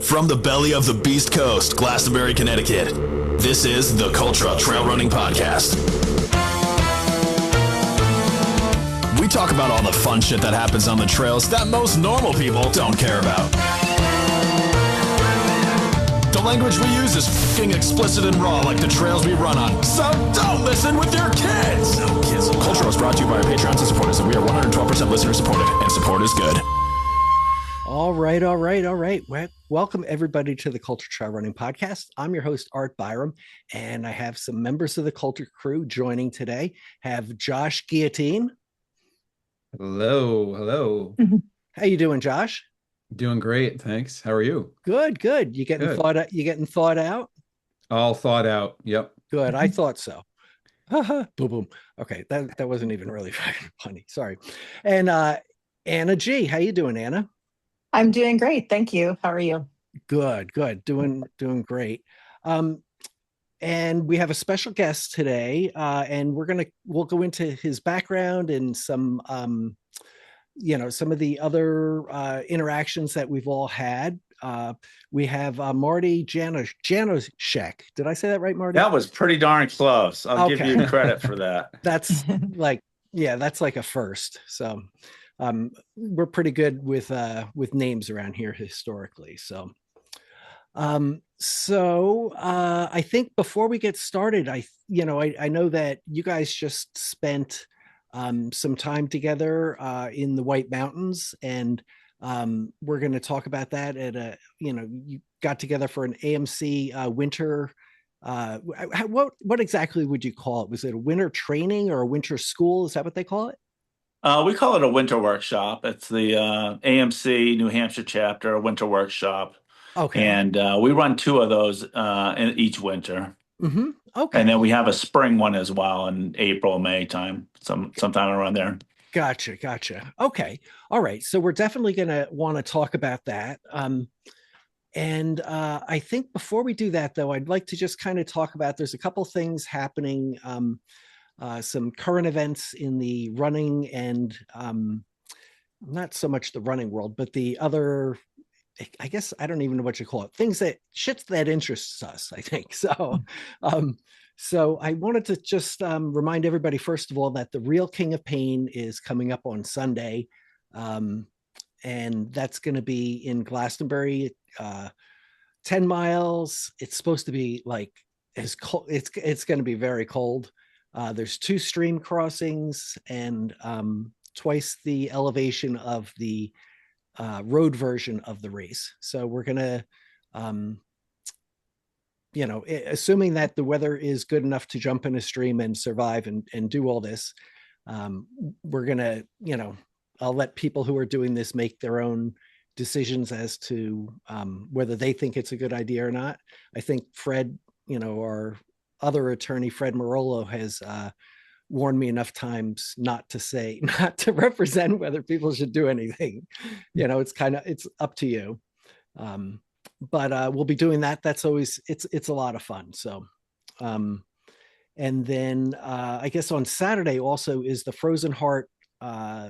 From the belly of the Beast Coast, Glastonbury, Connecticut, this is the Cultra Trail Running Podcast. We talk about all the fun shit that happens on the trails that most normal people don't care about. The language we use is fucking explicit and raw like the trails we run on. So don't listen with your kids! No kids. Cultra is brought to you by our Patreons and supporters, and we are 112% listener supported, and support is good. All right. Welcome everybody to the Cultra Trail Running Podcast. I'm your host, Art Byram, and I have some members of the Cultra crew joining today. Have Josh Guillotine. Hello. How you doing, Josh? Doing great, thanks. How are you? Good. You getting thawed out? You getting thawed out? All thawed out. Yep. Good. I thought so. Boom. Okay, that wasn't even really funny. Sorry. And Anna G, how you doing, Anna? I'm doing great. Thank you. How are you? Good. Doing great. And we have a special guest today, and we'll go into his background and some of the other interactions that we've all had. We have Marty Janoschek. Did I say that right, Marty? That was pretty darn close. I'll give you credit for that. That's like a first. So we're pretty good with names around here historically. So I think before we get started, I know that you guys just spent some time together in the White Mountains, and we're going to talk about that you got together for an AMC winter. What exactly would you call it? Was it a winter training or a winter school? Is that what they call it? We call it a winter workshop. It's the AMC New Hampshire chapter, a winter workshop. Okay. And we run two of those in each winter. Mm-hmm. Okay. And then we have a spring one as well in April, May time, sometime around there. Gotcha. Okay. All right. So we're definitely going to want to talk about that. And I think before we do that, though, I'd like to just kind of talk about, there's a couple things happening, some current events in the running and not so much the running world, but the other, I guess, I don't even know what you call it, shit that interests us, I think. So, so I wanted to just remind everybody, first of all, that the Real King of Pain is coming up on Sunday. And that's going to be in Glastonbury, 10 miles. It's supposed to be like as cold. It's going to be very cold. There's 2 stream crossings and twice the elevation of the road version of the race. So we're going to, assuming that the weather is good enough to jump in a stream and survive and do all this, we're going to, I'll let people who are doing this make their own decisions as to whether they think it's a good idea or not. I think Fred, our other attorney, Fred Marolo, has warned me enough times not to represent whether people should do anything. It's up to you. But we'll be doing that. That's always, it's a lot of fun. So, and then I guess on Saturday also is the Frozen Heart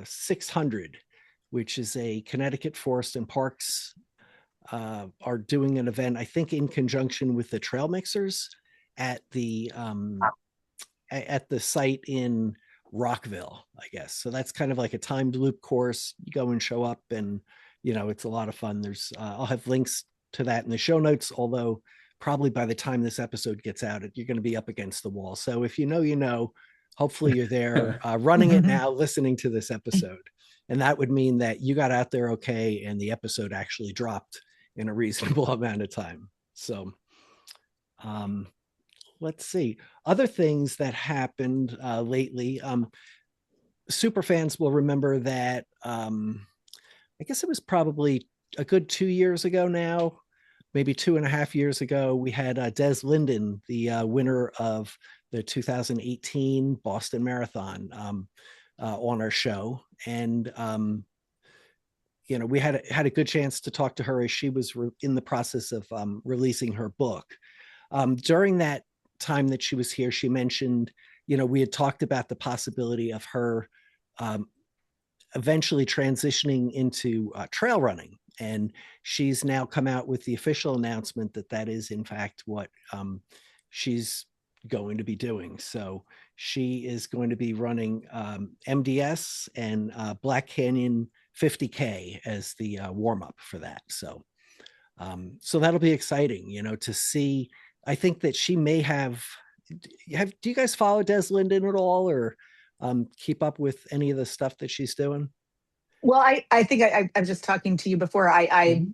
600, which is a Connecticut Forest and Parks are doing an event, I think in conjunction with the Trail Mixers at the site in Rockville, I guess. So that's kind of like a timed loop course. You go and show up, and it's a lot of fun. There's I'll have links to that in the show notes, although probably by the time this episode gets out, you're going to be up against the wall. So if hopefully you're there running it now, listening to this episode. And that would mean that you got out there okay, and the episode actually dropped in a reasonable amount of time. So let's see. Other things that happened lately. Super fans will remember that I guess it was probably a good 2 years ago now, maybe 2.5 years ago, we had Des Linden, the winner of the 2018 Boston Marathon, on our show. And we had a good chance to talk to her as she was in the process of releasing her book. During that time that she was here, she mentioned, we had talked about the possibility of her eventually transitioning into trail running. And she's now come out with the official announcement that that is in fact what she's going to be doing. So she is going to be running MDS and Black Canyon 50K as the warm up for that. So that'll be exciting, to see. I think that she may have. Do you guys follow Des Linden at all, or keep up with any of the stuff that she's doing? Well, I think I'm just talking to you before. I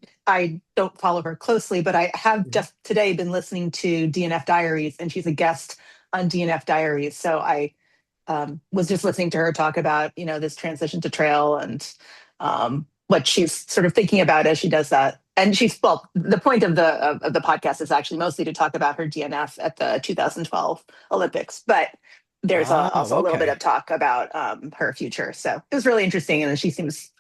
don't follow her closely, but I have just today been listening to DNF Diaries, and she's a guest on DNF Diaries. So I was just listening to her talk about this transition to trail and what she's sort of thinking about as she does that. And the point of the podcast is actually mostly to talk about her DNF at the 2012 Olympics, but there's also a little bit of talk about her future. So it was really interesting, and she seems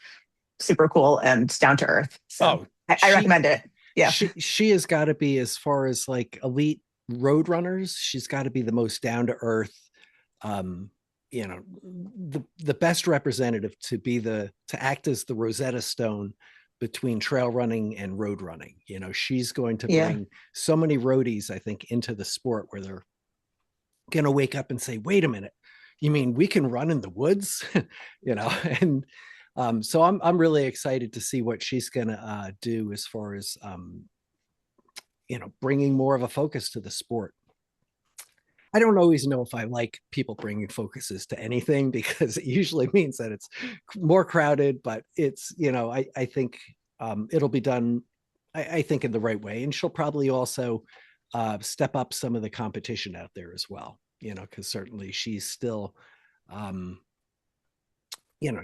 super cool and down to earth. So I recommend it. Yeah, she has got to be, as far as like elite road runners, she's got to be the most down to earth. The best representative to act as the Rosetta Stone between trail running and road running. She's going to bring so many roadies, I think, into the sport, where they're going to wake up and say, wait a minute, you mean we can run in the woods? And so I'm really excited to see what she's going to do as far as bringing more of a focus to the sport. I don't always know if I like people bringing focuses to anything, because it usually means that it's more crowded, but it's, I think it'll be done, I think, in the right way. And she'll probably also step up some of the competition out there as well, because certainly she's still,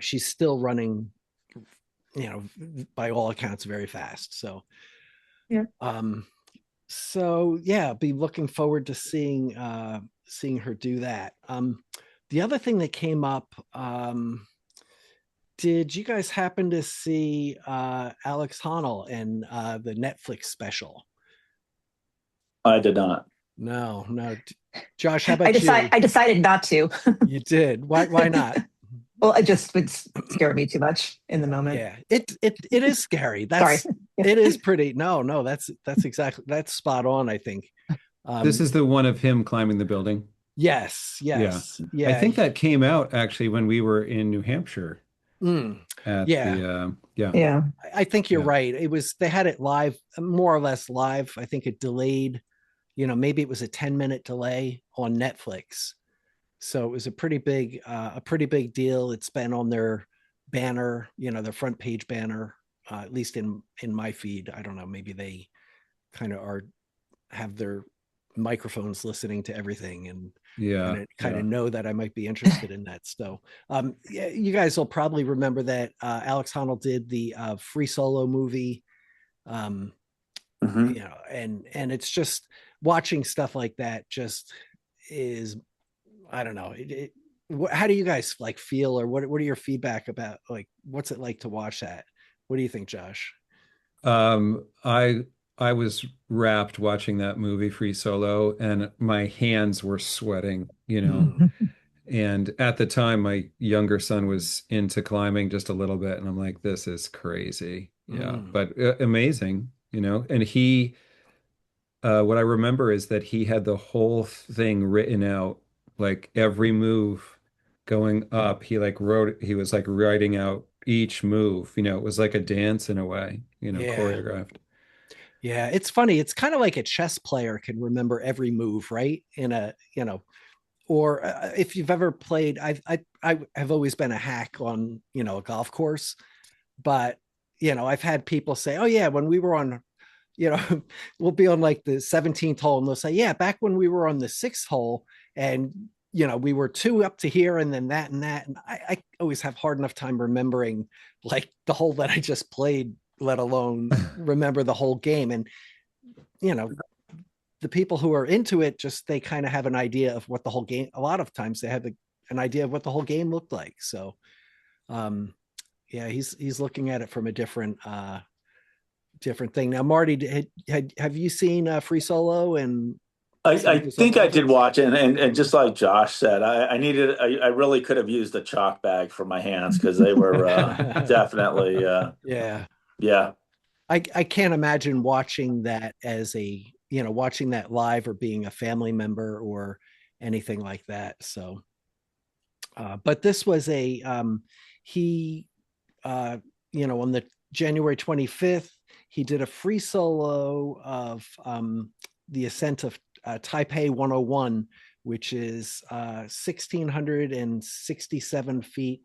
she's still running, by all accounts, very fast. So, be looking forward to seeing her do that. The other thing that came up, did you guys happen to see Alex Honnold and the Netflix special? I did not. No. Josh, how about you? I decided not to. You did. Why not? Well, it just would scare me too much in the moment. Yeah, it is scary. Sorry. It is pretty. No, that's spot on, I think. This is the one of him climbing the building. Yes. Yeah. I think that came out actually when we were in New Hampshire. I think you're right. They had it live, more or less live. I think it delayed, maybe it was a 10-minute delay on Netflix. So it was a pretty big deal. It's been on their banner, their front page banner, at least in my feed. I don't know, maybe they kind of have their microphones listening to everything and kind of know that I might be interested in that. So you guys will probably remember that Alex Honnold did the Free Solo movie, and it's just watching stuff like that just is, I don't know. How do you guys feel, or what are your feedback about, what's it like to watch that? What do you think, Josh? I was wrapped watching that movie, Free Solo, and my hands were sweating, And at the time, my younger son was into climbing just a little bit, and I'm like, this is crazy. But amazing, And he, what I remember is that he had the whole thing written out, like every move going up. He was writing out each move. It was like a dance in a way, choreographed. Yeah, it's funny. It's kind of like a chess player can remember every move, right? Or if you've ever played, I have always been a hack on, a golf course, but, I've had people say, oh yeah, when we were on, we'll be on like the 17th hole, and they'll say, yeah, back when we were on the 6th hole, and, we were 2 up to here and then that and that. And I always have hard enough time remembering like the hole that I just played, let alone remember the whole game. And, the people who are into it, they kind of have an idea of what the whole game, a lot of times they have an idea of what the whole game looked like. So, he's looking at it from a different thing. Now, Marty, have you seen Free Solo? And I think I did watch it, and just like Josh said, I really could have used a chalk bag for my hands, because they were definitely I can't imagine watching that as watching that live or being a family member or anything like that. So, but this was he, on the January 25th, he did a free solo of the ascent of Taipei 101, which is 1,667 feet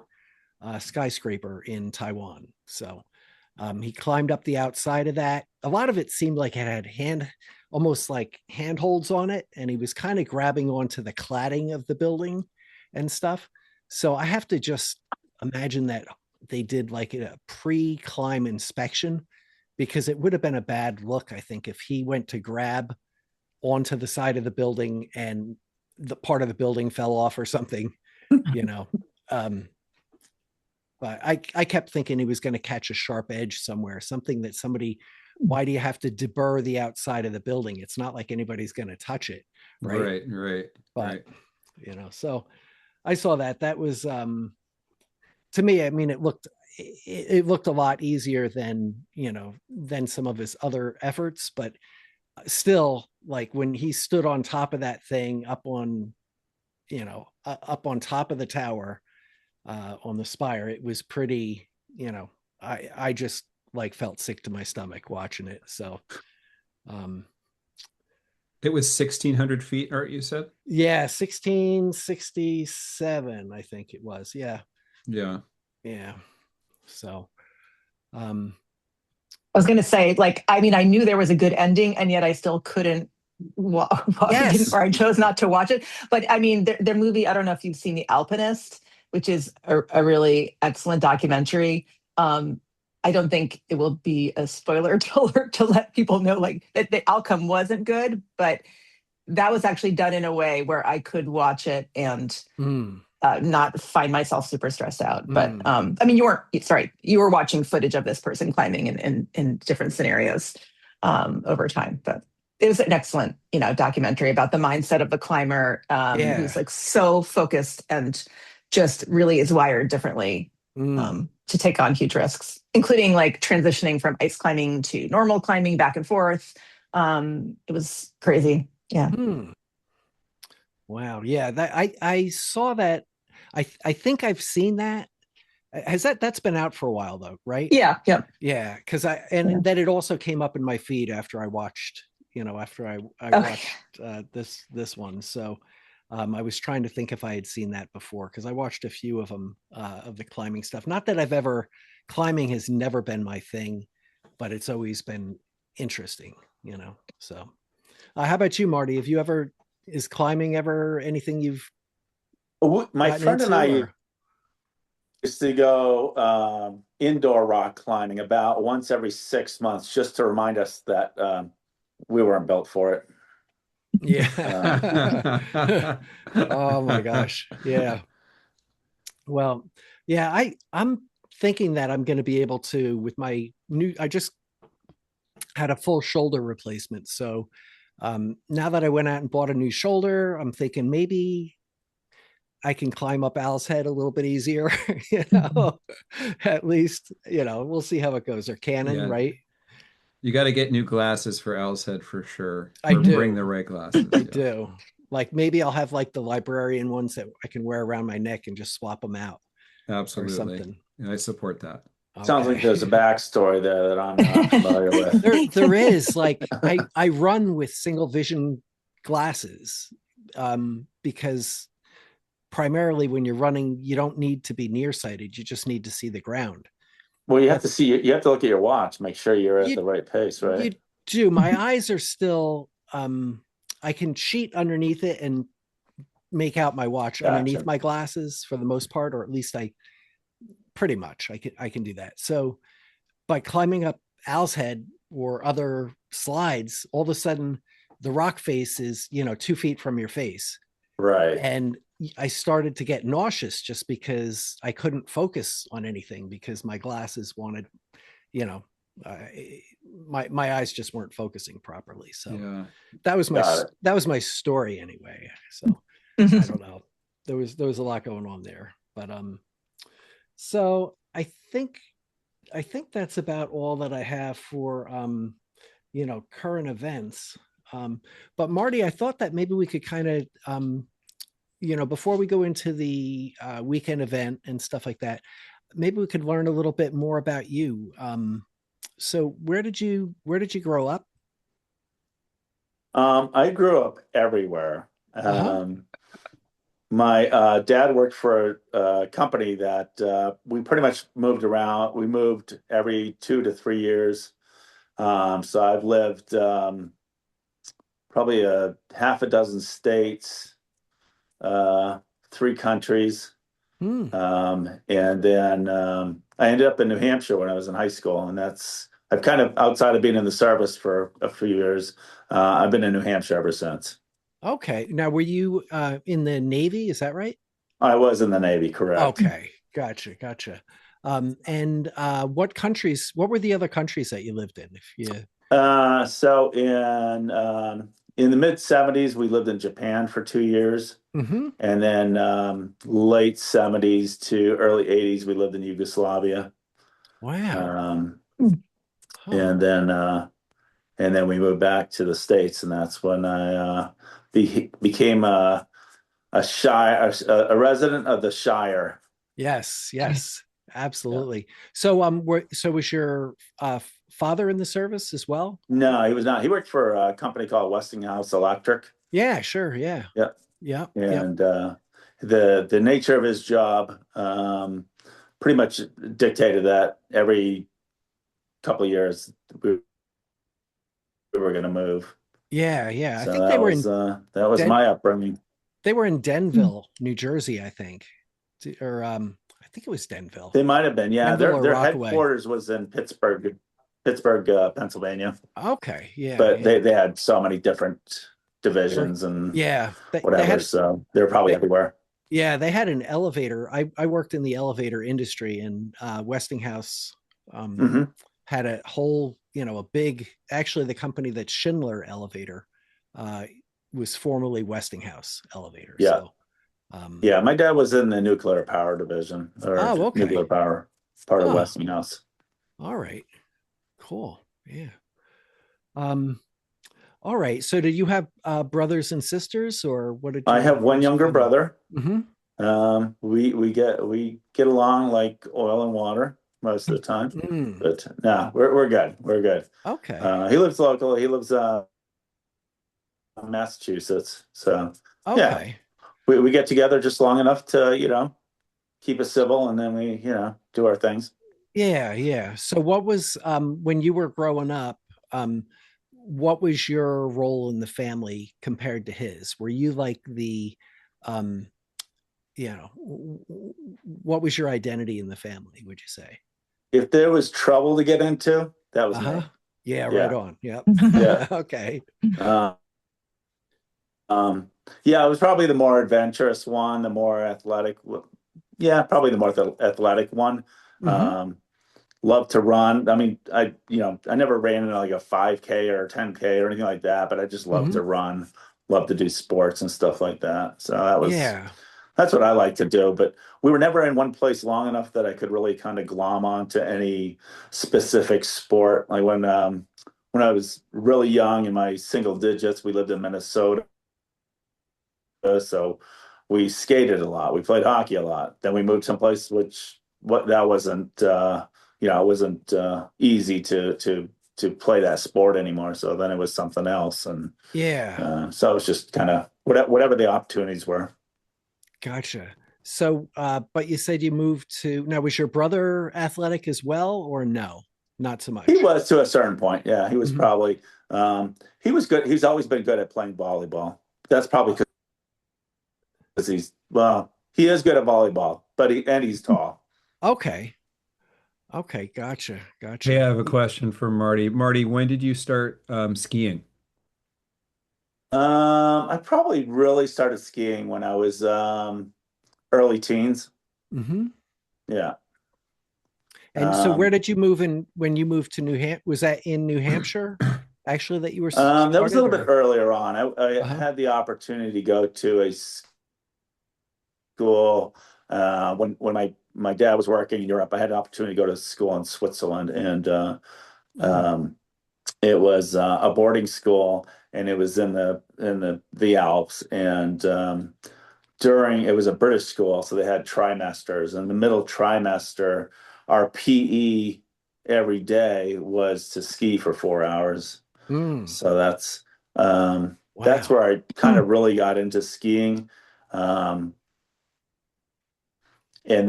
skyscraper in Taiwan. So he climbed up the outside of that. A lot of it seemed like it had almost like handholds on it, and he was kind of grabbing onto the cladding of the building and stuff. So I have to just imagine that they did like a pre-climb inspection, because it would have been a bad look, I think, if he went to grab onto the side of the building and the part of the building fell off or something, but I kept thinking he was going to catch a sharp edge somewhere, something that why do you have to deburr the outside of the building? It's not like anybody's going to touch it. Right. But, so I saw that. That was, to me, I mean, it looked a lot easier than some of his other efforts, but still, like when he stood on top of that thing up on top of the tower, on the spire, it was pretty, I just like felt sick to my stomach watching it. So it was 1,600 feet, Art, you said? Yeah, 1667, I think it was. Yeah. So I was going to say, like, I mean, I knew there was a good ending, and yet I still couldn't or I chose not to watch it. But I mean, their movie, I don't know if you've seen The Alpinist, which is a really excellent documentary. I don't think it will be a spoiler to let people know, like, that the outcome wasn't good, but that was actually done in a way where I could watch it and not find myself super stressed out. But I mean, you were watching footage of this person climbing in different scenarios over time. But it was an excellent, documentary about the mindset of the climber, who's like so focused and just really is wired differently to take on huge risks, including like transitioning from ice climbing to normal climbing back and forth. It was crazy. Yeah. Wow. Yeah. That I saw that. I think I've seen that. That's been out for a while though, right? Yeah. Yep. Yeah. Cause then it also came up in my feed after I watched, watched this one. So I was trying to think if I had seen that before, because I watched a few of them, of the climbing stuff. Not that climbing has never been my thing, but it's always been interesting, so. How about you, Marty? Is climbing ever anything you've my friend and I used to go indoor rock climbing about once every 6 months, just to remind us that we weren't built for it. Yeah. Oh my gosh. Yeah. Well, yeah, I'm thinking that I'm going to be able to, with my I just had a full shoulder replacement. So now that I went out and bought a new shoulder, I'm thinking maybe I can climb up Owl's Head a little bit easier, at least, we'll see how it goes. Or Canon, right? You got to get new glasses for Owl's Head for sure. I do. Bring the right glasses. I do. Like maybe I'll have like the librarian ones that I can wear around my neck and just swap them out. Absolutely. Or something. Yeah, I support that. Okay. Sounds like there's a backstory there that I'm not familiar with. There is. Like I run with single vision glasses because primarily when you're running, you don't need to be nearsighted. You just need to see the ground. Well, you have to look at your watch, make sure you're at the right pace, right? You do. My eyes are still, I can cheat underneath it and make out my watch underneath my glasses for the most part, or at least I can do that. So by climbing up Owl's Head or other slides, all of a sudden the rock face is, 2 feet from your face. Right. And I started to get nauseous just because I couldn't focus on anything because my glasses wanted, my eyes just weren't focusing properly. So that was my story anyway. So I don't know. There was a lot going on there, but so I think think that's about all that I have for current events. But Marty, I thought that maybe we could kind of before we go into the weekend event and stuff like that, maybe we could learn a little bit more about you. So where did you grow up? I grew up everywhere. My dad worked for a company that we pretty much moved around. We moved every 2 to 3 years. So I've lived probably a half a dozen states, 3 countries. And then I ended up in New Hampshire when I was in high school, and I've kind of, outside of being in the service for a few years, I've been in New Hampshire ever since. Okay. Now, were you in the Navy? Is that right? I was in the Navy, correct. Okay. Gotcha. And what were the other countries that you lived in? If you So in the mid 70s, we lived in Japan for 2 years. Mm-hmm. And then late 70s to early 80s, we lived in Yugoslavia. Wow. And then we moved back to the States, and that's when I became a resident of the Shire. Yes, absolutely. Yeah. So was your father in the service as well? No, he was not. He worked for a company called Westinghouse Electric. Yeah, sure. Yeah. And the nature of his job pretty much dictated that every couple of years we were going to move. Yeah. So I think they were that was my upbringing. They were in Denville, New Jersey, I think, or I think it was Denville. They might have been. Yeah, their headquarters was in Pittsburgh, Pennsylvania. Okay, yeah. But they had so many different divisions and whatever. So they're probably everywhere. Yeah, they had an elevator. I worked in the elevator industry, and Westinghouse had a whole, a big, actually the company that Schindler Elevator was formerly Westinghouse Elevator. Yeah. So, yeah, my dad was in the nuclear power division, or nuclear power part of Westinghouse. All right. Cool. Yeah. All right. So did you have brothers and sisters, or what did you I have one younger brother. Mm-hmm. We get along like oil and water most of the time. But no, we're good. We're good. Okay. He lives local. He lives Massachusetts. So yeah, we get together just long enough to, keep us civil, and then we, do our things. Yeah. So what was, when you were growing up, what was your role in the family compared to his? Were you like the, what was your identity in the family, would you say? If there was trouble to get into, that was me. Yeah, right on. Yep. Yeah. Okay. Yeah, I was probably the more adventurous one, the more athletic. Yeah, probably the more athletic one. Love to run. I mean, I never ran in like a 5K or a 10K or anything like that, but I just love to run, love to do sports and stuff like that. So that's what I like to do. But we were never in one place long enough that I could really kind of glom onto any specific sport. Like when I was really young in my single digits, we lived in Minnesota. So we skated a lot. We played hockey a lot. Then we moved someplace that wasn't it wasn't easy to play that sport anymore. So then it was something else, and so it was just kind of whatever the opportunities were. Gotcha. So, but you said you moved now, was your brother athletic as well, or no? Not so much. He was to a certain point. Yeah, he was probably he was good. He's always been good at playing volleyball. That's probably because he is good at volleyball, but he's tall. Okay, gotcha. Hey, I have a question for Marty. Marty, when did you start skiing? I probably really started skiing when I was early teens. Yeah. And so where did you move in when you moved to New Hampshire? Was that in New Hampshire, actually, that you were that was a little bit earlier on. I had the opportunity to go to a school when my dad was working in Europe. I had an opportunity to go to school in Switzerland, and it was a boarding school, and it was in the Alps. And it was a British school, so they had trimesters. In the middle trimester, our PE every day was to ski for 4 hours. So that's where I kind of really got into skiing. And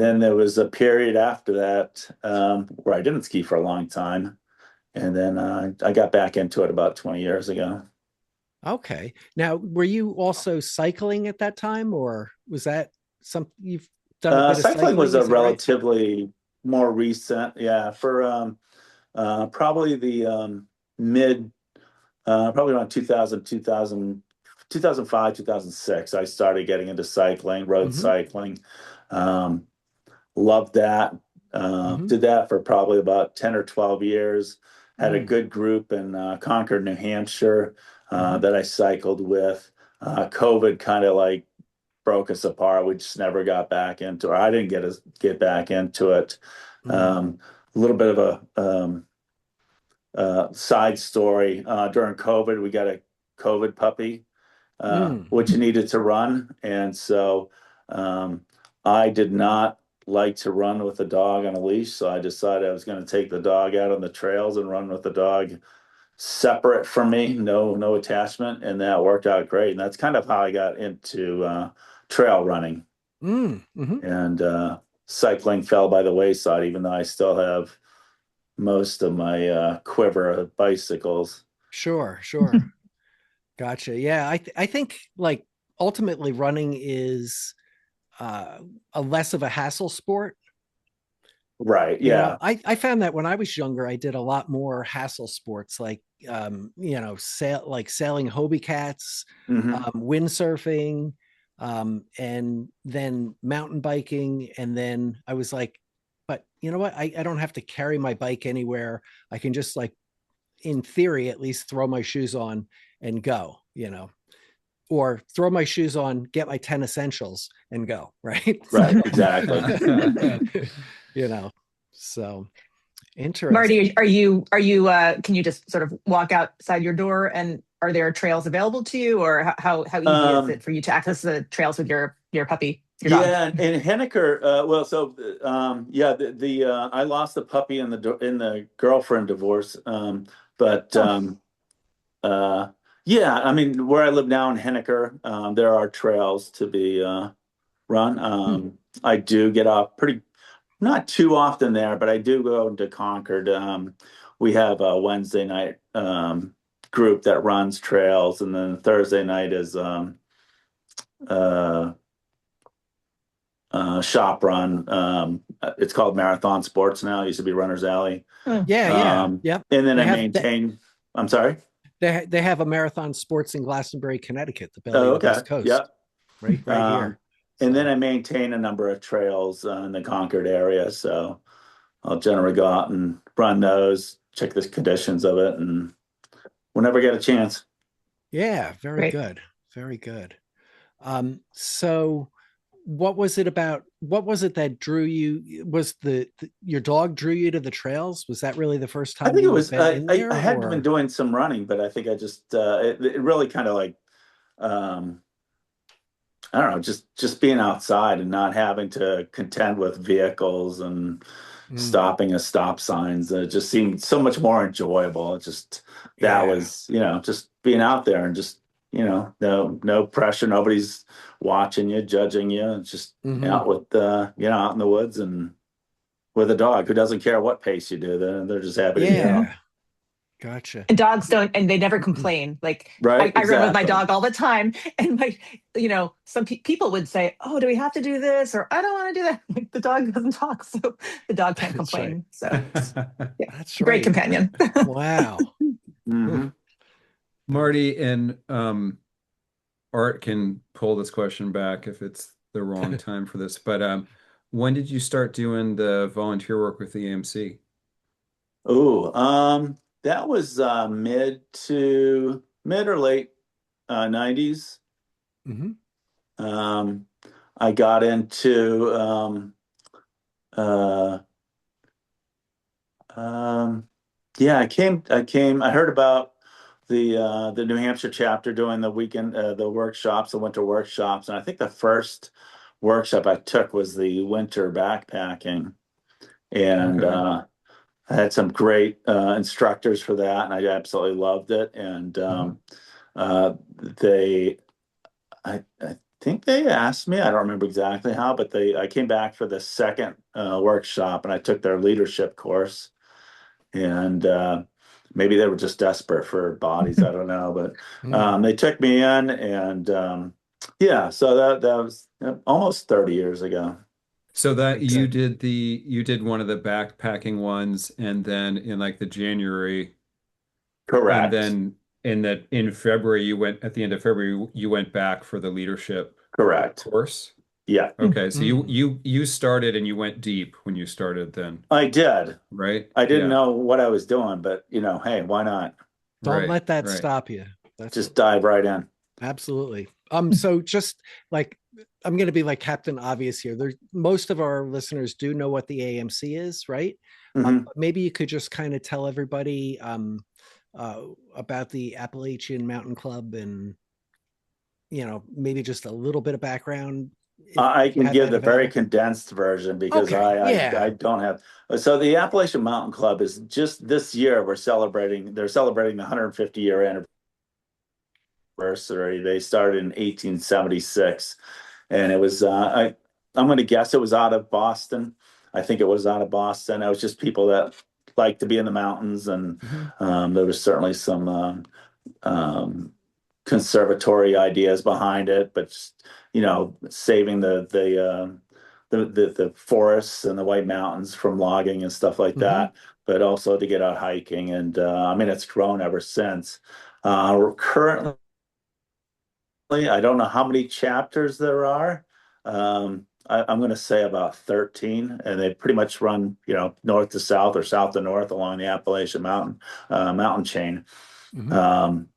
then there was a period after that where I didn't ski for a long time. And then I got back into it about 20 years ago. Okay. Now, were you also cycling at that time, or was that something you've done a bit of cycling was a is that right? relatively more recent, for probably the probably around 2005, 2006, I started getting into cycling, road cycling. Loved that. Did that for probably about 10 or 12 years. Had a good group in Concord, New Hampshire that I cycled with. COVID kind of like broke us apart. We just never got back into it. I didn't get back into it. A little bit of a side story. During COVID, we got a COVID puppy, which needed to run. And so I did not like to run with a dog on a leash. So I decided I was going to take the dog out on the trails and run with the dog separate from me, no attachment. And that worked out great. And that's kind of how I got into trail running. And cycling fell by the wayside, even though I still have most of my quiver of bicycles. Sure. Gotcha. Yeah, I think like ultimately running is a less of a hassle sport. Right. Yeah. I found that when I was younger, I did a lot more hassle sports like sailing Hobie cats, windsurfing, and then mountain biking. And then I was like, but you know what? I don't have to carry my bike anywhere. I can just like, in theory, at least throw my shoes on and go, or throw my shoes on, get my 10 essentials and go. Right. Right. Exactly. So interesting. Marty, can you just sort of walk outside your door, and are there trails available to you, or how easy is it for you to access the trails with your puppy? Yeah, in Henniker, I lost the puppy in the girlfriend divorce, I mean, where I live now in Henniker, there are trails to be run. I do get off not too often there, but I do go into Concord. We have a Wednesday night group that runs trails, and then Thursday night is shop run. It's called Marathon Sports now. It used to be Runner's Alley. Yeah. And then I'm sorry. They have a Marathon Sports in Glastonbury, Connecticut, the belly of the West Coast. Yep. Right here. And then I maintain a number of trails in the Concord area. So I'll generally go out and run those, check the conditions of it, and whenever I get a chance. Yeah, very good. Very good. So what was it that drew you? Was your dog drew you to the trails? Was that really the first time? I think it was. I had been doing some running, but I think I just it really kind of like I don't know, just being outside and not having to contend with vehicles and stopping at stop signs. It just seemed so much more enjoyable. It just was just being out there and just no pressure. Nobody's watching you, judging you. It's just out with out in the woods and with a dog who doesn't care what pace you do. They're just happy to be out. Gotcha. And dogs don't, and they never complain. Like right, I run with my dog all the time, and some people would say, "Oh, do we have to do this?" Or "I don't want to do that." Like, the dog doesn't talk, so the dog can't complain. Right. So that's great companion. Wow. Marty and Art can pull this question back if it's the wrong time for this. But when did you start doing the volunteer work with the AMC? Oh, that was mid or late 90s. I got into uh, yeah, I heard about the New Hampshire chapter doing the weekend, the workshops, the winter workshops. And I think the first workshop I took was the winter backpacking. And, Okay. I had some great, instructors for that, and I absolutely loved it. And, uh, they, I think they asked me, I don't remember exactly how, but I came back for the second, workshop, and I took their leadership course. And maybe they were just desperate for bodies. I don't know, but they took me in, and yeah, so that was almost 30 years ago. So that Makes sense. you did one of the backpacking ones, and then in like the January, and Correct. then in February you went at the end of February you went back for the leadership Correct. course. Yeah, Okay, so you Mm. you you started and you went deep when you started then, I did. right? I didn't Yeah, know what I was doing, but hey, why not? Don't right, let that right. stop you. That's Just dive right in. absolutely. So just like I'm going to be like Captain Obvious here. There's most of our listeners do know what the AMC is, right? Hmm. Maybe you could just kind of tell everybody about the Appalachian Mountain Club and maybe just a little bit of background I if you can have give that the very available. condensed version because Okay, I yeah. don't have. So the Appalachian Mountain Club is just this year they're celebrating the 150-year anniversary. They started in 1876, and it was I'm going to guess it was out of Boston. I think it was out of Boston. It was just people that like to be in the mountains, and Mhm. there was certainly some um, conservatory ideas behind it, but just, saving the forests and the White Mountains from logging and stuff like Mhm. that, but also to get out hiking. And I mean, it's grown ever since. Currently, I don't know how many chapters there are. I'm going to say about 13, and they pretty much run, north to south or south to north along the Appalachian mountain chain. Mhm. Um,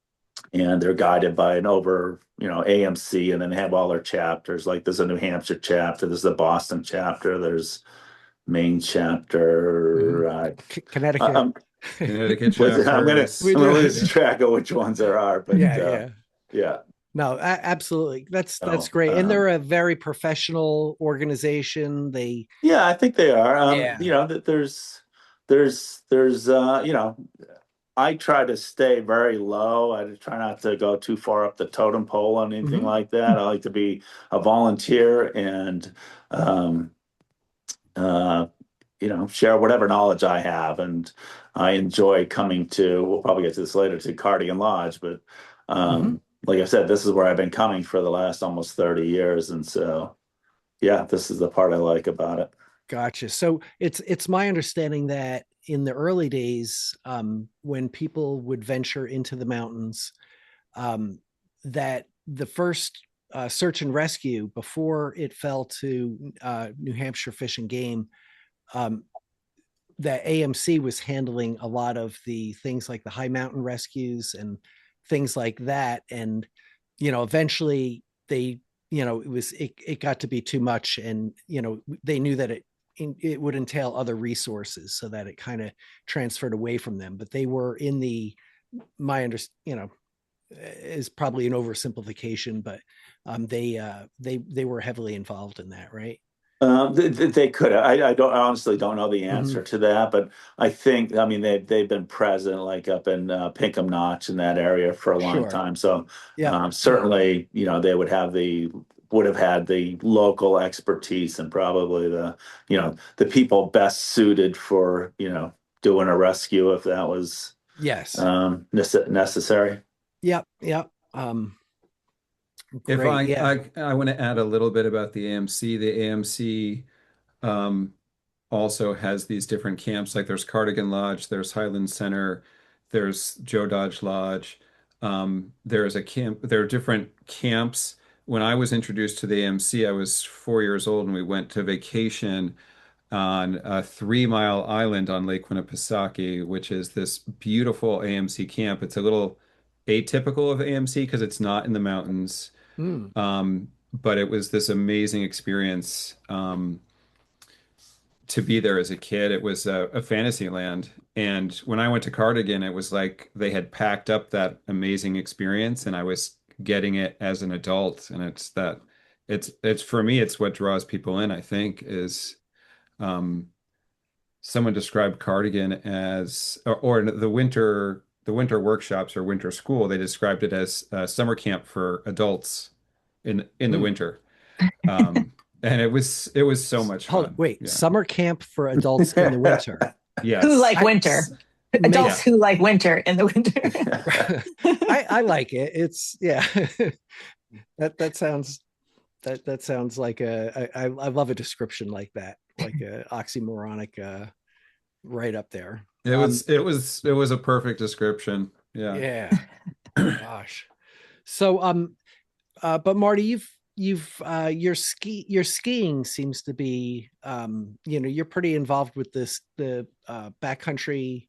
and they're guided by an AMC, and then they have all their chapters. Like there's a New Hampshire chapter, there's the Boston chapter, there's Maine Mhm. chapter. Connecticut. I'm, Connecticut I'm chapter gonna We is I'm gonna do. lose yeah. track of which ones there are, but Yeah, yeah. yeah. No, absolutely. That's So great. And they're a very professional organization. They yeah, I think they are. Yeah. That there's I try to stay very low. I try not to go too far up the totem pole on anything Mhm. like that. I like to be a volunteer and um, uh, share whatever knowledge I have. And I enjoy coming to, we'll probably get to this later, to Cardigan Lodge. But Mhm. like I said, this is where I've been coming for the last almost 30 years. And so, yeah, this is the part I like about it. Gotcha. So it's my understanding that in the early days, when people would venture into the mountains, um, that the first search and rescue before it fell to New Hampshire Fish and Game, um, that AMC was handling a lot of the things like the high mountain rescues and things like that. And, eventually they, it got to be too much. And, they knew that it would entail other resources so that it kind of transferred away from them. But they were in my under, is probably an oversimplification, but they were heavily involved in that, right? They could. I don't I honestly don't know the Mm-hmm. answer to that, but I think I mean they've been present like up in Pinkham Notch in that area for a long Sure. time. So Yep. certainly they would have had the local expertise and probably the people best suited for doing a rescue if that was Yes. necessary. Yep. Yep. If Great. Yeah. I want to add a little bit about the AMC. The AMC um, also has these different camps. Like there's Cardigan Lodge, there's Highland Center, there's Joe Dodge Lodge. There's a camp. There are different camps. When I was introduced to the AMC, I was 4 years old, and we went to vacation on a 3 Mile island on Lake Winnipesaukee, which is this beautiful AMC camp. It's a little atypical of AMC because it's not in the mountains. But it was this amazing experience. to be there as a kid. It was a fantasy land. And when I went to Cardigan, it was like they had packed up that amazing experience, and I was getting it as an adult. And it's for me, it's what draws people in, I think, is um, someone described Cardigan as, or the winter workshops or winter school. They described it as summer camp for adults in the winter. And it was so much fun. Wait, Yeah. summer camp for adults in the winter. Yes. Who like winter? Adults who like winter in the winter. I like it. It's that sounds like I love a description like that, like a oxymoronic right up there. It was a perfect description. Yeah. Yeah. Gosh. So but Marty, your skiing seems to be you're pretty involved with the backcountry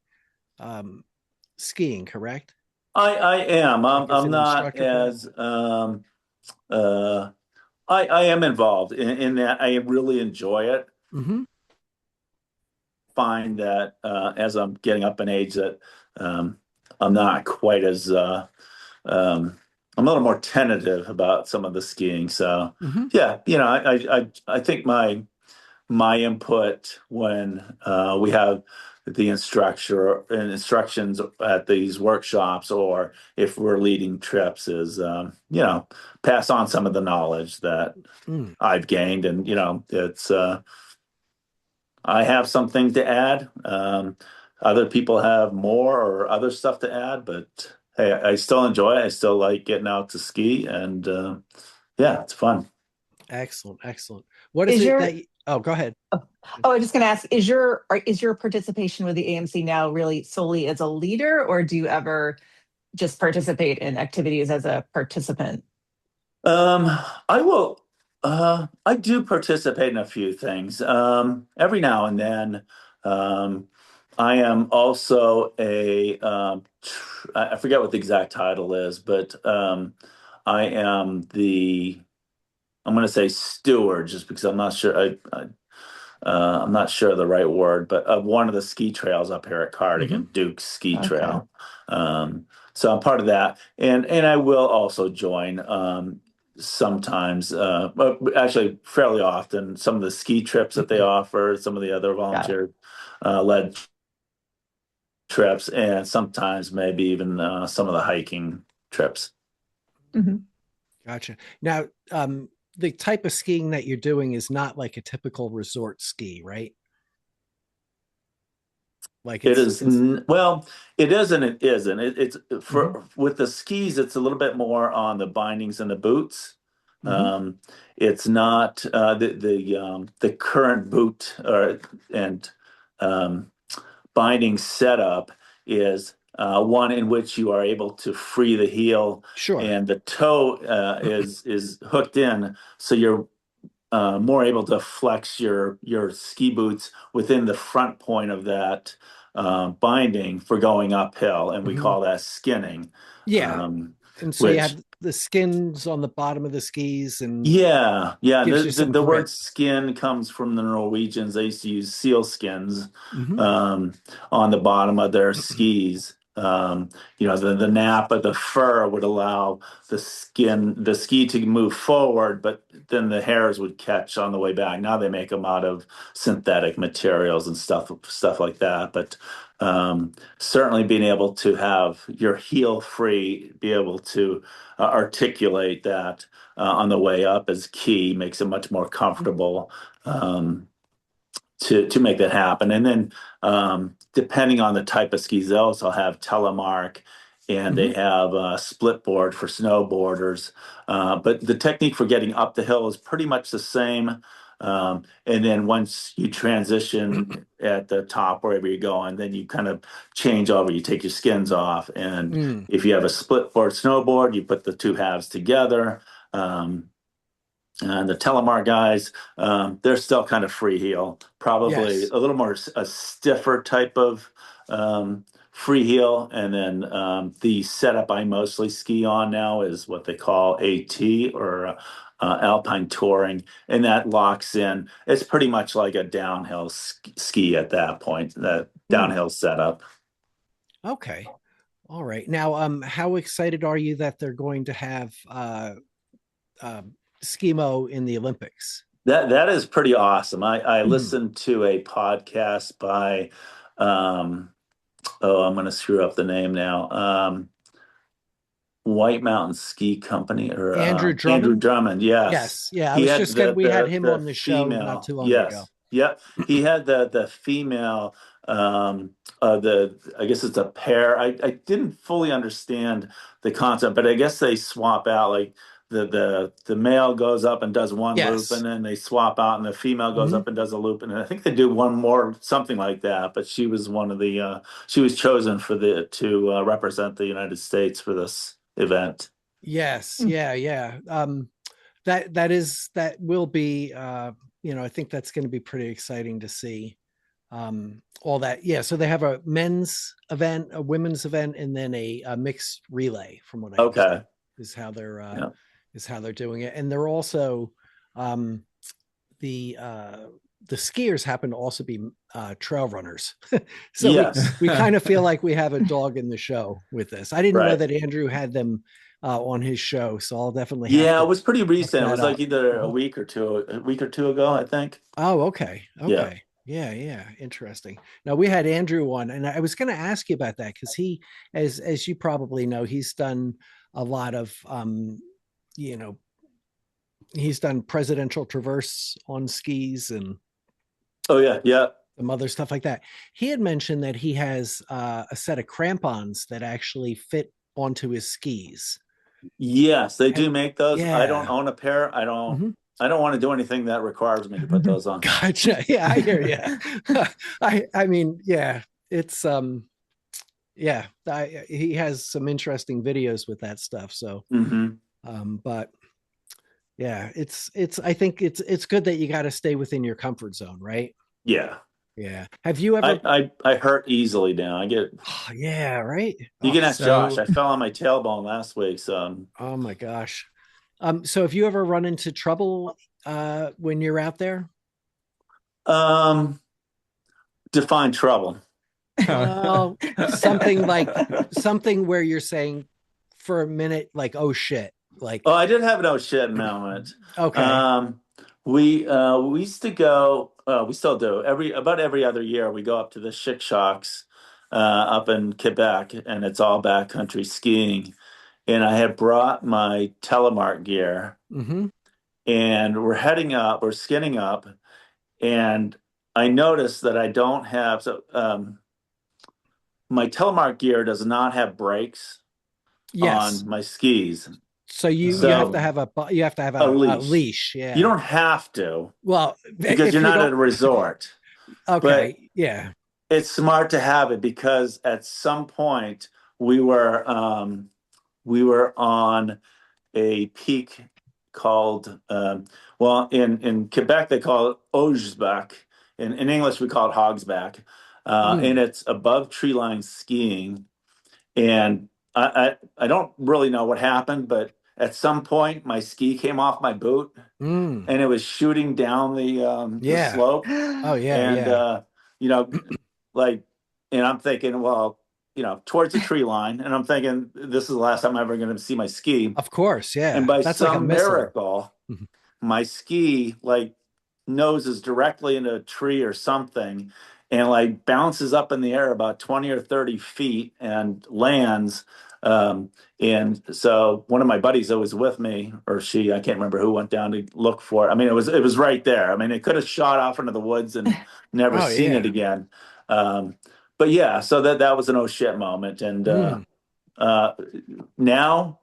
skiing, correct? I am. I'm not as I am involved in that. I really enjoy it. Mm-hmm. Find that as I'm getting up in age that I'm not quite as I'm a little more tentative about some of the skiing. So yeah, I think my input when we have the instructions at these workshops, or if we're leading trips, is pass on some of the knowledge that I've gained, and it's I have something to add. Other people have more or other stuff to add, but hey, I still enjoy it. I still like getting out to ski, and yeah, it's fun. Excellent. What is it that go ahead. Oh, I was just going to ask, is your participation with the AMC now really solely as a leader, or do you ever just participate in activities as a participant? I will. I do participate in a few things. Every now and then. I am also I forget what the exact title is, but I am I'm going to say steward, just because I'm not sure. I'm not sure of the right word, but of one of the ski trails up here at Cardigan, Duke Ski Trail. So I'm part of that, and I will also join sometimes, but actually fairly often, some of the ski trips that they offer, some of the other volunteer led trips, and sometimes maybe even some of the hiking trips. Gotcha. Now, the type of skiing that you're doing is not like a typical resort ski, right? Like it is. Well, it is and it isn't. It's with the skis, it's a little bit more on the bindings and the boots. It's not the current boot and binding setup is one in which you are able to free the heel, and the toe is hooked in, so you're more able to flex your ski boots within the front point of that binding for going uphill, and we call that skinning. And so you have the skins on the bottom of the skis, and the word skin comes from the Norwegians. They used to use seal skins on the bottom of their skis. The nap of the fur would allow the ski to move forward, but then the hairs would catch on the way back. Now they make them out of synthetic materials and stuff like that. But certainly being able to have your heel free, be able to articulate that on the way up is key, makes it much more comfortable to make that happen. And then depending on the type of skis, they also have telemark, and they have a splitboard for snowboarders. But the technique for getting up the hill is pretty much the same. And then once you transition at the top, wherever you're going, then you kind of change over. You take your skins off. And if you have a splitboard snowboard, you put the two halves together. And the telemark guys, they're still kind of free heel, probably a little more a stiffer type of free heel, and then the setup I mostly ski on now is what they call AT, or Alpine Touring, and that locks in. It's pretty much like a downhill ski at that point, that downhill setup. Okay. All right. Now, how excited are you that they're going to have skimo in the Olympics? That is pretty awesome. I listened to a podcast by I'm going to screw up the name now. White Mountain Ski Company, or Andrew Andrew Drummond. Drummond. Yes. Yes. Yeah. I was just gonna. We had him on the show female, not too long yes. ago. Yep. He had the female, I guess it's a pair. I didn't fully understand the concept, but I guess they swap out, like the male goes up and does one loop, and then they swap out, and the female goes up and does a loop, and I think they do one more, something like that. But she was one of the she was chosen to represent the United States for this event. Yes. Yeah. That will be I think that's going to be pretty exciting to see. All that. Yeah. So they have a men's event, a women's event, and then a mixed relay, from what I understand, is how they're doing it. And they're also the skiers happen to also be trail runners. So we kind of feel like we have a dog in the show with this. I didn't know that Andrew had them on his show, so I'll definitely it was pretty recent. It was like either a week or two ago, I think. Oh, okay. Yeah, interesting. Now, we had Andrew on, and I was going to ask you about that, because he, as you probably know, he's done a lot of he's done presidential traverse on skis and some other stuff like that. He had mentioned that he has a set of crampons that actually fit onto his skis. Yes, they do make those. I don't own a pair. I don't want to do anything that requires me to put those on. Gotcha. Yeah, I hear you. I mean, yeah, it's he has some interesting videos with that stuff. So, but yeah, it's I think it's good that you got to stay within your comfort zone, right? Yeah. Yeah. Have you ever? I hurt easily now. I get. Yeah. Right. You can ask Josh. I fell on my tailbone last week. So. Oh my gosh. So have you ever run into trouble when you're out there? Define trouble. Something where you're saying for a minute, like, oh shit. Like, I did have an oh shit moment. Okay. We used to go. We still do. About every other year, we go up to the Chic-Chocs up in Quebec, and it's all backcountry skiing. And I had brought my telemark gear, and we're heading up. We're skinning up, and I noticed that I don't have my telemark gear does not have brakes on my skis. So you have to have a leash. Yeah. You don't have to. Well, because you're not at a resort. Okay. But yeah. It's smart to have it, because at some point we were on a peak called in Quebec they call it Ogesback. In English we call it Hogsback. And it's above tree line skiing. And I don't really know what happened, but at some point my ski came off my boot and it was shooting down the slope. Oh yeah. And and I'm thinking, well, towards the tree line, and I'm thinking this is the last time I'm ever going to see my ski. Of course, yeah. And by some miracle, my ski noses directly into a tree or something, and bounces up in the air about 20 or 30 feet and lands. And so one of my buddies that was with me, or she, I can't remember who, went down to look for it. I mean, it was right there. I mean, it could have shot off into the woods and never seen it again. But yeah, so that was an oh shit moment. And now,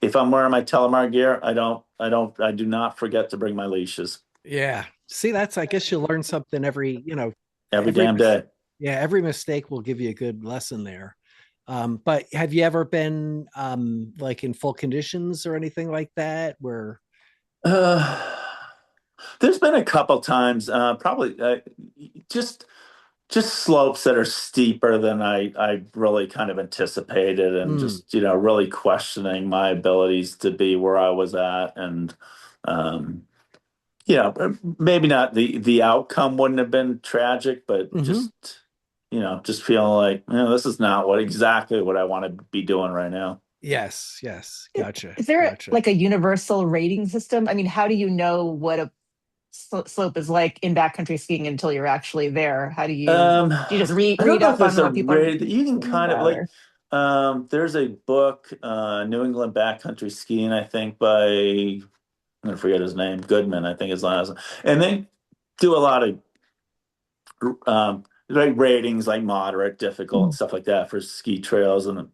if I'm wearing my telemark gear, I do not forget to bring my leashes. Yeah. See, I guess you learn something every damn day. Yeah. Every mistake will give you a good lesson there. But have you ever been in full conditions or anything like that where? There's been a couple times, probably just just slopes that are steeper than I really kind of anticipated, and Mm. just really questioning my abilities to be where I was at. And um maybe not the outcome wouldn't have been tragic, but Hmm. just feeling like, this is not exactly what I want to be doing right now. Yes, yes. Gotcha. Is there Gotcha. like a universal rating system? I mean, how do you know what a slope is like in backcountry skiing until you're actually there? How do you just I don't read know if up there's on a what people are raid that you can talking kind of about, like. or There's a book, New England Backcountry Skiing, I think, by, I'm gonna forget his name, Goodman, I think his last, and they do a lot of like ratings, like moderate, difficult, and stuff like that for ski trails in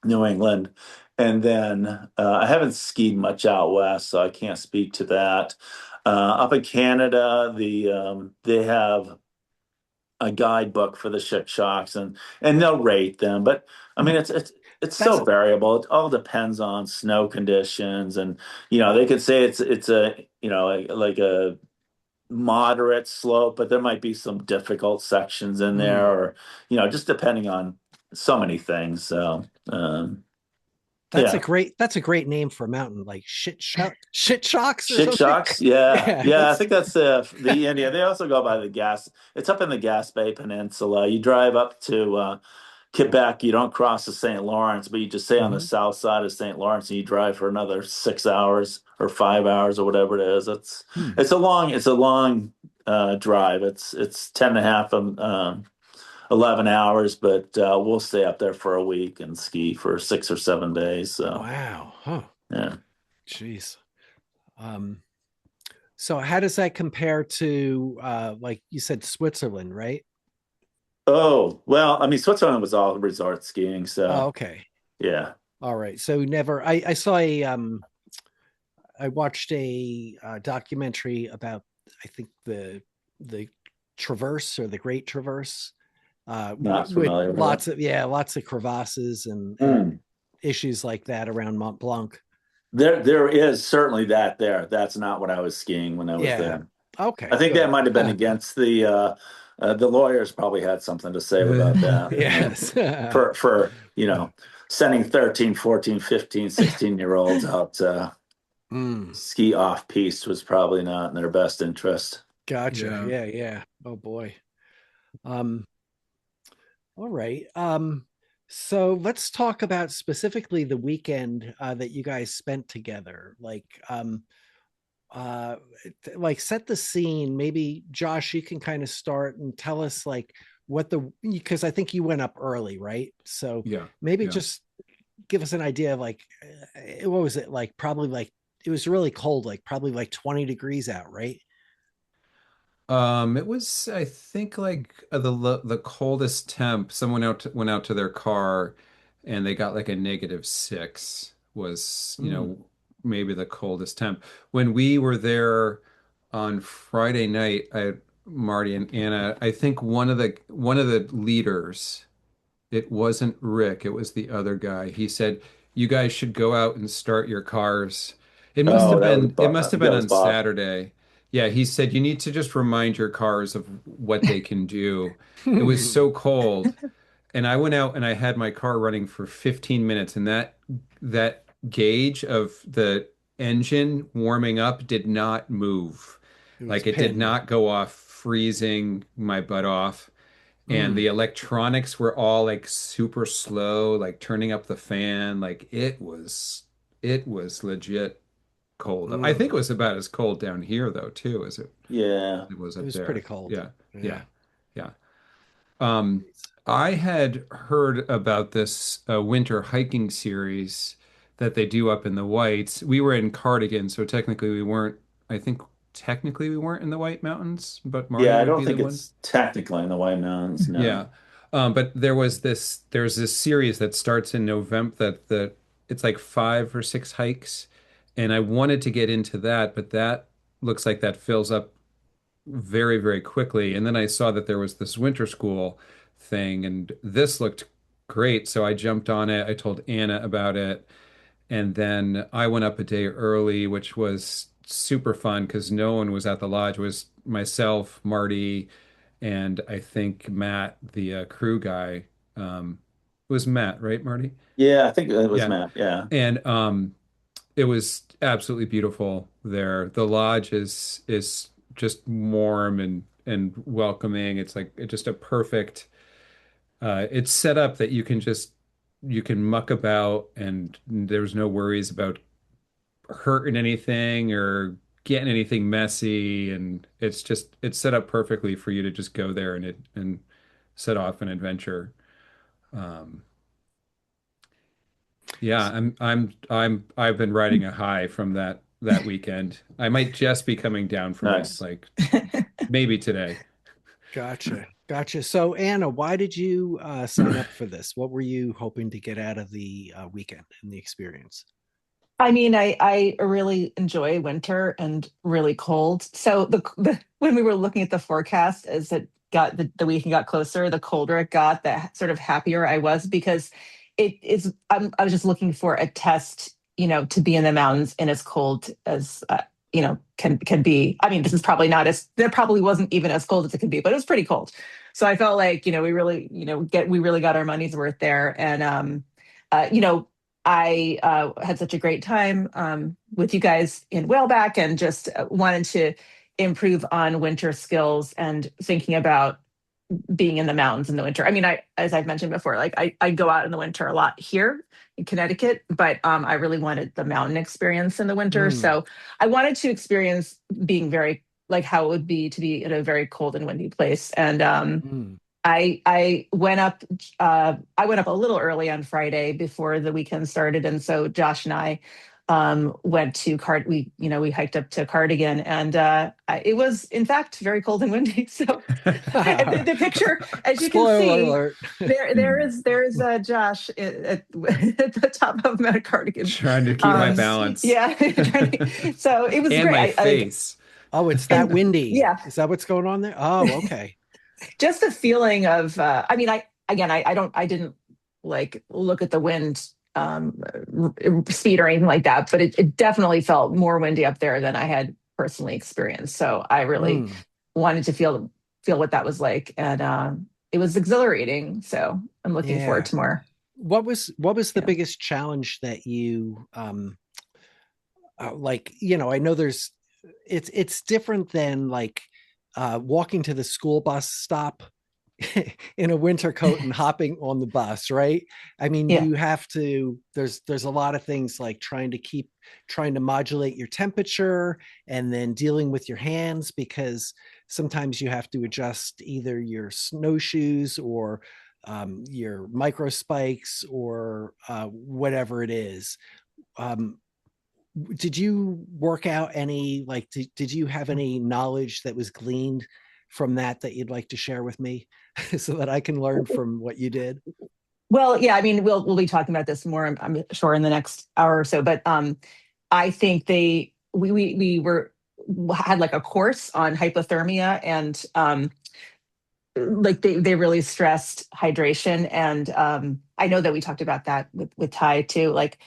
New England. And then I haven't skied much out west, so I can't speak to that. Up in Canada, they have a guidebook for the shit shocks, and they'll rate them. But I mean, it's That's so variable. It all depends on snow conditions, and they could say it's a like a moderate slope, but there might be some difficult sections in there, mm, or just depending on so many things. So yeah. that's a great name for a mountain, like shit shocks or Shit something. shocks, yeah, Yeah, yeah. I that's think that's the India. They also go by the gas. It's up in the Gas Bay Peninsula. You drive up to Quebec. You don't cross the St. Lawrence, but you just stay on the mhm. south side of St. Lawrence, and you drive for another 6 hours or 5 hours or whatever it is. It's Hmm. it's a long it's a long drive. It's 10 and a half 11 hours, but we'll stay up there for a week and ski for 6 or 7 days. So Wow. Huh. yeah. Jeez. Um, so how does that compare to like you said, Switzerland, right? Oh, well, I mean, Switzerland was all resort skiing, Oh, so okay. yeah. All right. So never I saw a I watched a documentary about I think the Traverse or the Great Traverse Not with familiar with it. lots of crevasses and Mm. issues like that around Mont Blanc. There is certainly that there. That's not what I was skiing when I was Yeah. there. I Okay, think that good. might have been against the lawyers probably had something to say about that. Yes. For sending 13, 14, 15, 16 year olds out to Mm, ski off piste was probably not in their best interest. gotcha. Yeah. Yeah, yeah. Oh boy. Um, all right. So let's talk about specifically the weekend that you guys spent together. Uh like set the scene. Maybe Josh, you can kind of start and tell us like what the because I think you went up early, right? So Yeah. maybe Yeah. just give us an idea of like what was it like? Probably like it was really cold, like probably like 20 degrees out, right? It was, I think, like the coldest temp. Someone went out to their car, and they got like a -6 was, Mm. maybe the coldest temp. When we were there on Friday night, Marty and Anna, I think one of the leaders. It wasn't Rick, it was the other guy. He said, "You guys should go out and start your cars." Oh, It must have been that was on Bob. Saturday. Yeah, he said you need to just remind your cars of what they can do. It was so cold, and I went out and I had my car running for 15 minutes, and that gauge of the engine warming up did not move. It was Like it did pinned. not go off, freezing my butt off, and Mm. the electronics were all like super slow, like turning up the fan. Like it was legit cold. I think Mm. it was about as cold down here though too as it Yeah. it was It up was pretty there. cold. Yeah. Yeah. Yeah. Yeah. I had heard about this winter hiking series that they do up in the Whites. We were in Cardigan, so technically we weren't, I think technically we weren't in the White Mountains, but Marty Yeah, I would don't be the think one. it's technically in the White Mountains, no. Yeah. But there's this series that starts in November that it's like 5 or 6 hikes. And I wanted to get into that, but that looks like that fills up very, very quickly. And then I saw that there was this winter school thing, and this looked great. So I jumped on it. I told Anna about it. And then I went up a day early, which was super fun because no one was at the lodge. It was myself, Marty, and I think Matt, the crew guy, it was Matt, right, Marty? Yeah, I think it was Yeah. Matt. Yeah. And it was absolutely beautiful there. The lodge is just warm and welcoming. It's like it's just a perfect it's set up that you can muck about and there's no worries about hurting anything or getting anything messy, and it's set up perfectly for you to just go there and set off an adventure. Um, yeah, I've been riding a high from that weekend. I might just be coming down from it, Nice. like maybe today. Gotcha. So Anna, why did you sign up for this? What were you hoping to get out of the weekend and the experience? I mean, I really enjoy winter and really cold. So when we were looking at the forecast as it got the weekend got closer, the colder it got, the sort of happier I was because I was just looking for a test, to be in the mountains and as cold as can be. I mean, this is probably not as there probably wasn't even as cold as it could be, but it was pretty cold. So I felt like we really got our money's worth there, and I had such a great time with you guys in Whaleback and just wanted to improve on winter skills and thinking about being in the mountains in the winter. I mean, as I've mentioned before, like I go out in the winter a lot here in Connecticut, but I really wanted the mountain experience in the winter. So I wanted to experience being very like how it would be to be in a very cold and windy place. And I went up. I went up a little early on Friday before the weekend started, and so Josh and I went to we hiked up to Cardigan, and it was in fact very cold and windy. So the picture, as you can see, alert. there is Josh at the top of Mount Cardigan, Trying to keep my balance. Yeah, so it was and great. my face. Oh, it's that windy. Yeah, is that what's going on there? Oh, okay. Just the feeling of I mean, I didn't like look at the wind speed or anything like that, but it definitely felt more windy up there than I had personally experienced. So I really wanted to feel what that was like, and it was exhilarating. So I'm looking forward to more. What was the biggest challenge that you like? I know it's different than like walking to the school bus stop in a winter coat and hopping on the bus, right? I mean, you have to, there's a lot of things like trying to modulate your temperature and then dealing with your hands, because sometimes you have to adjust either your snowshoes or your micro spikes or whatever it is. Did you work out any, like, did you have any knowledge that was gleaned from that you'd like to share with me so that I can learn from what you did? Well, yeah, I mean, we'll be talking about this more, I'm sure, in the next hour or so, but I think we had like a course on hypothermia, and like they really stressed hydration, and I know that we talked about that with Ty too. Like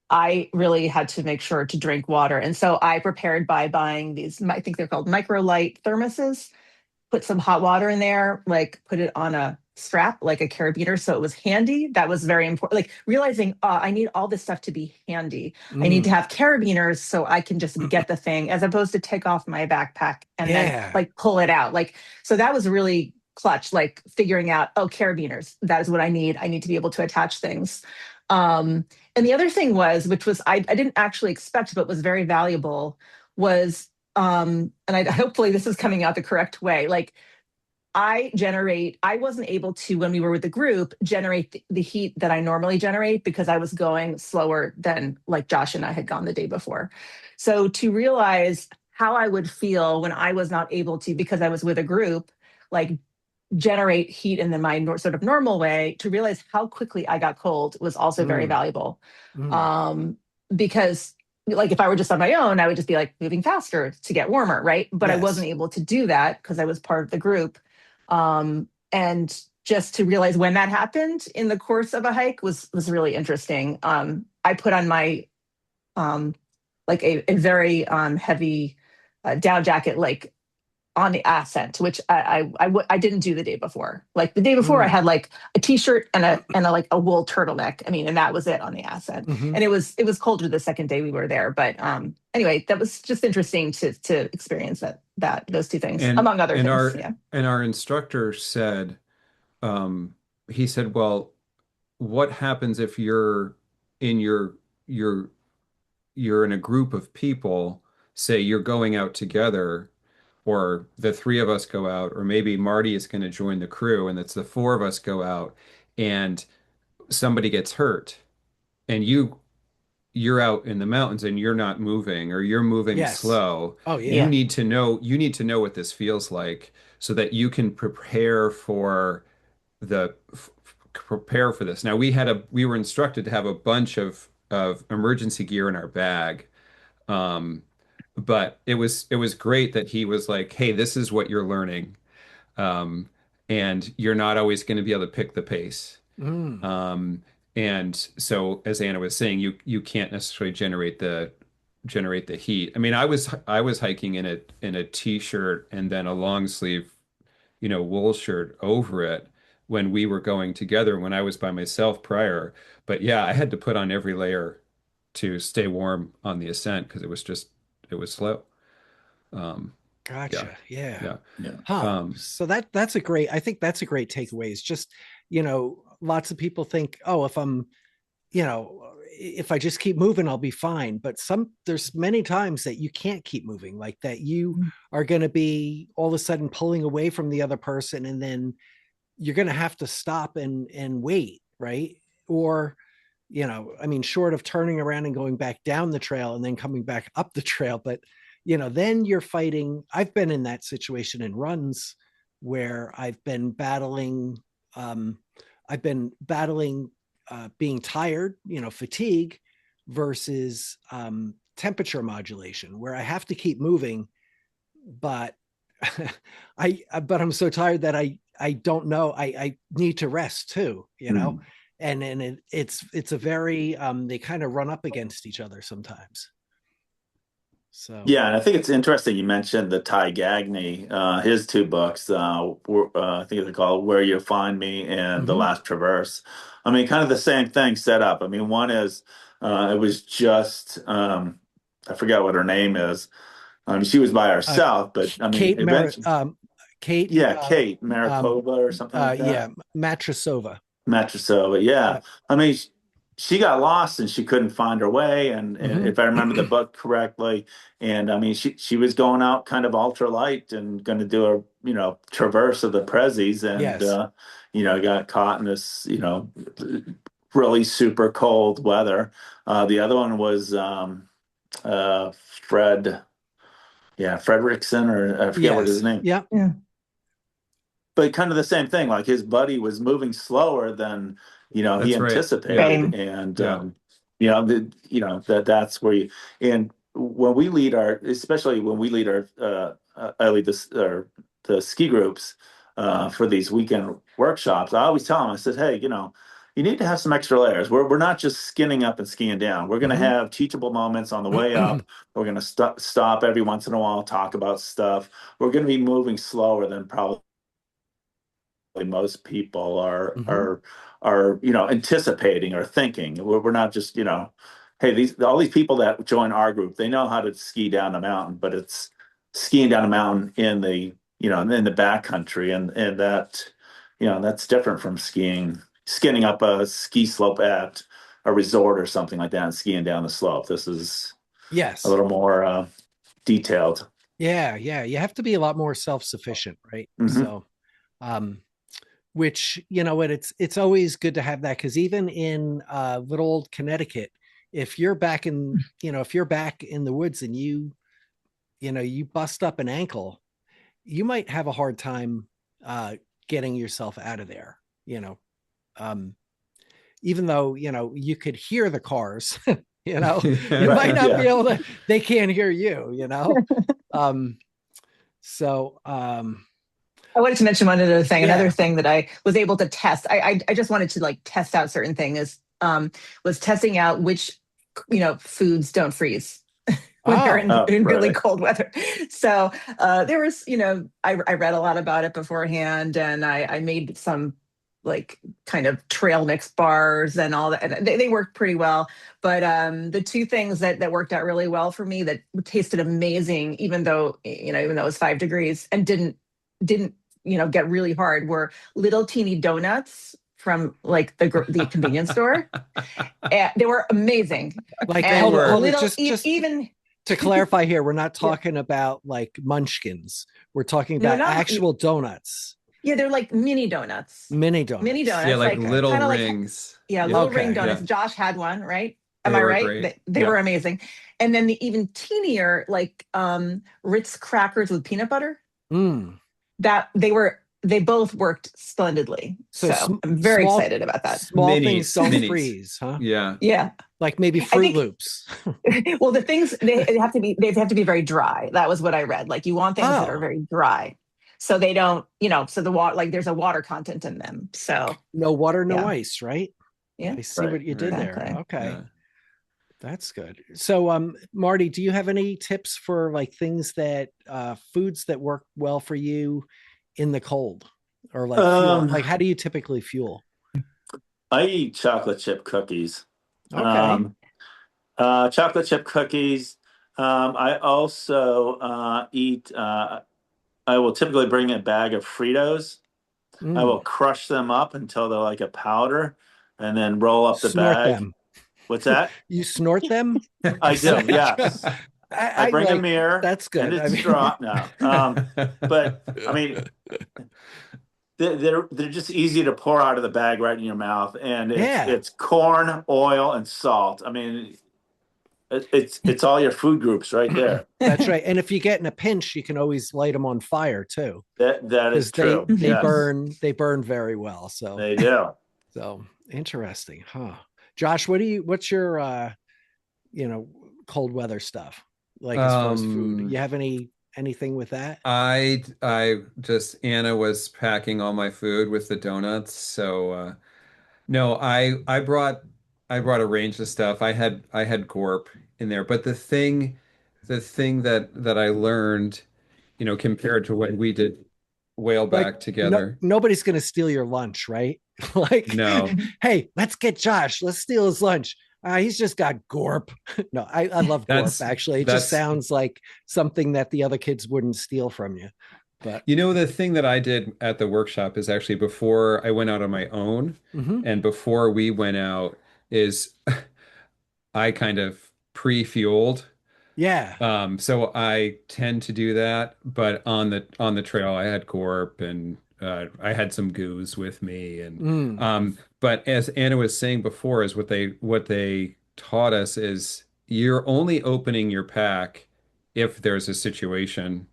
I really had to make sure to drink water. And so I prepared by buying these, I think they're called microlight thermoses, put some hot water in there, like put it on a strap, like a carabiner. So it was handy. That was very important. Like realizing I need all this stuff to be handy. I need to have carabiners so I can just get the thing, as opposed to take off my backpack and then like pull it out. Like, so that was really clutch, like figuring out, carabiners, that is what I need. I need to be able to attach things. And the other thing was, which was I didn't actually expect, but was very valuable, was and hopefully this is coming out the correct way. Like I wasn't able to, when we were with the group, generate the heat that I normally generate because I was going slower than like Josh and I had gone the day before. So to realize how I would feel when I was not able to, because I was with a group, like generate heat in my sort of normal way, to realize how quickly I got cold was also very valuable. Because like if I were just on my own, I would just be like moving faster to get warmer, right? But I wasn't able to do that because I was part of the group. And just to realize when that happened in the course of a hike was really interesting. I put on my like a very heavy down jacket, like on the ascent, which I didn't do the day before. Like the day before, I had like a t-shirt and a like a wool turtleneck. I mean, and that was it on the ascent. And it was colder the second day we were there. But anyway, that was just interesting to experience those two things, among other things. And our instructor said, he said, well, what happens if you're in you're in a group of people, say you're going out together, or the three of us go out, or maybe Marty is going to join the crew, and it's the four of us go out, and somebody gets hurt, and you're out in the mountains and you're not moving, or you're moving slow. Oh yeah. You need to know what this feels like so that you can prepare for this. Now we were instructed to have a bunch of emergency gear in our bag. But it was great that he was like, hey, this is what you're learning. And you're not always going to be able to pick the pace. And so as Anna was saying, you can't necessarily generate the heat. I mean, I was hiking in a t-shirt and then a long sleeve, wool shirt over it when we were going together, when I was by myself prior. But yeah, I had to put on every layer to stay warm on the ascent because it was slow. Gotcha. Yeah. Yeah. So that's a great takeaway. It's just, lots of people think, oh, if I just keep moving, I'll be fine. But there's many times that you can't keep moving, like that you are going to be all of a sudden pulling away from the other person, and then you're going to have to stop and wait, right? Or, I mean, short of turning around and going back down the trail and then coming back up the trail, but then you're fighting. I've been in that situation in runs where I've been battling being tired, fatigue versus temperature modulation, where I have to keep moving, but I'm so tired that I don't know. I need to rest too, and it's a very they kind of run up against each other sometimes. So yeah, and I think it's interesting you mentioned the Ty Gagne, his two books, I think they're called Where You Find Me and The Last Traverse. I mean, kind of the same thing set up. I mean, one is it was just I forgot what her name is. She was by herself, but I mean, Kate, Kate Marikova or something like that. Yeah, Matrasova. Yeah. I mean, she got lost and she couldn't find her way. And if I remember the book correctly, and I mean, she was going out kind of ultralight and going to do a, traverse of the Prezzies, and, got caught in this, really super cold weather. The other one was Fredrickson, or I forget what his name. Yeah. But kind of the same thing, like his buddy was moving slower than, he anticipated. Right. And, that's where and when we lead especially when we lead I lead the ski groups for these weekend workshops, I always tell them, I said, hey, you need to have some extra layers. We're not just skinning up and skiing down. We're going to have teachable moments on the way up. We're going to stop every once in a while, talk about stuff. We're going to be moving slower than probably most people are anticipating or thinking. We're not just, hey, all these people that join our group, they know how to ski down the mountain, but it's skiing down a mountain in the backcountry, and that, that's different from skinning up a ski slope at a resort or something like that and skiing down the slope. This is a little more detailed. Yeah. You have to be a lot more self-sufficient, right? So, which, it's always good to have that, because even in little old Connecticut, if you're back in the woods and you bust up an ankle, you might have a hard time getting yourself out of there, even though, you could hear the cars, you might not be able to, they can't hear you, so, I wanted to mention one other thing. Yeah. Another thing that I was able to test. I just wanted to test out certain things. Was testing out which foods don't freeze. when they're in really really? cold weather. So there was, I read a lot about it beforehand, and I made some like kind of trail mix bars and all that. And they worked pretty well. But the two things that worked out really well for me that tasted amazing, even though it was 5 degrees and didn't get really hard, were little teeny donuts from like the convenience store. And they were amazing. Like, And hold on, little, just even to clarify here, we're not talking about like munchkins. We're talking about actual donuts. Yeah, they're like mini donuts. Mini donuts. Yeah, like little rings. Little ring donuts. Yeah. Josh had one, right? Am They I were right? great. They were amazing. And then the even teenier, like Ritz crackers with peanut butter. That they both worked splendidly. So I'm very excited about that. Small things don't freeze, huh? Yeah. Yeah. Like maybe Fruit Loops. Well, the things they have to be very dry. That was what I read. Like you want things that are very dry. So they don't, so the water, like there's a water content in them. So no water, no ice, right? Yeah. I see what you did there. Okay. Yeah. That's good. So, Marty, do you have any tips for like things that, foods that work well for you in the cold, or like, fuel? Like how do you typically fuel? I eat chocolate chip cookies. Okay. Chocolate chip cookies. I also eat, I will typically bring a bag of Fritos. I will crush them up until they're like a powder and then roll up the bag. Them. What's that? You snort them? I do, yes. I bring a mirror. That's good. And it's straw now. But I mean, they're just easy to pour out of the bag right in your mouth, and it's corn, oil, and salt. I mean, it's all your food groups right there. That's right. And if you get in a pinch, you can always light them on fire too. That is true. They burn very well. So they do. So interesting, huh? Josh, what's your cold weather stuff like as far as food? You have anything with that? I just Anna was packing all my food with the donuts. So no, I brought a range of stuff. I had Gorp in there, but the thing that I learned, compared to when we did whaleback together. Nobody's gonna steal your lunch, right? Like, no. Hey, let's get Josh. Let's steal his lunch. He's just got Gorp. No, I love Gorp, actually. It just sounds like something that the other kids wouldn't steal from you. But the thing that I did at the workshop is actually before I went out on my own, and before we went out, is I kind of pre-fueled. Yeah. So I tend to do that, but on the trail I had Gorp and I had some goos with me, and but as Anna was saying before, is what they taught us is you're only opening your pack if there's a situation.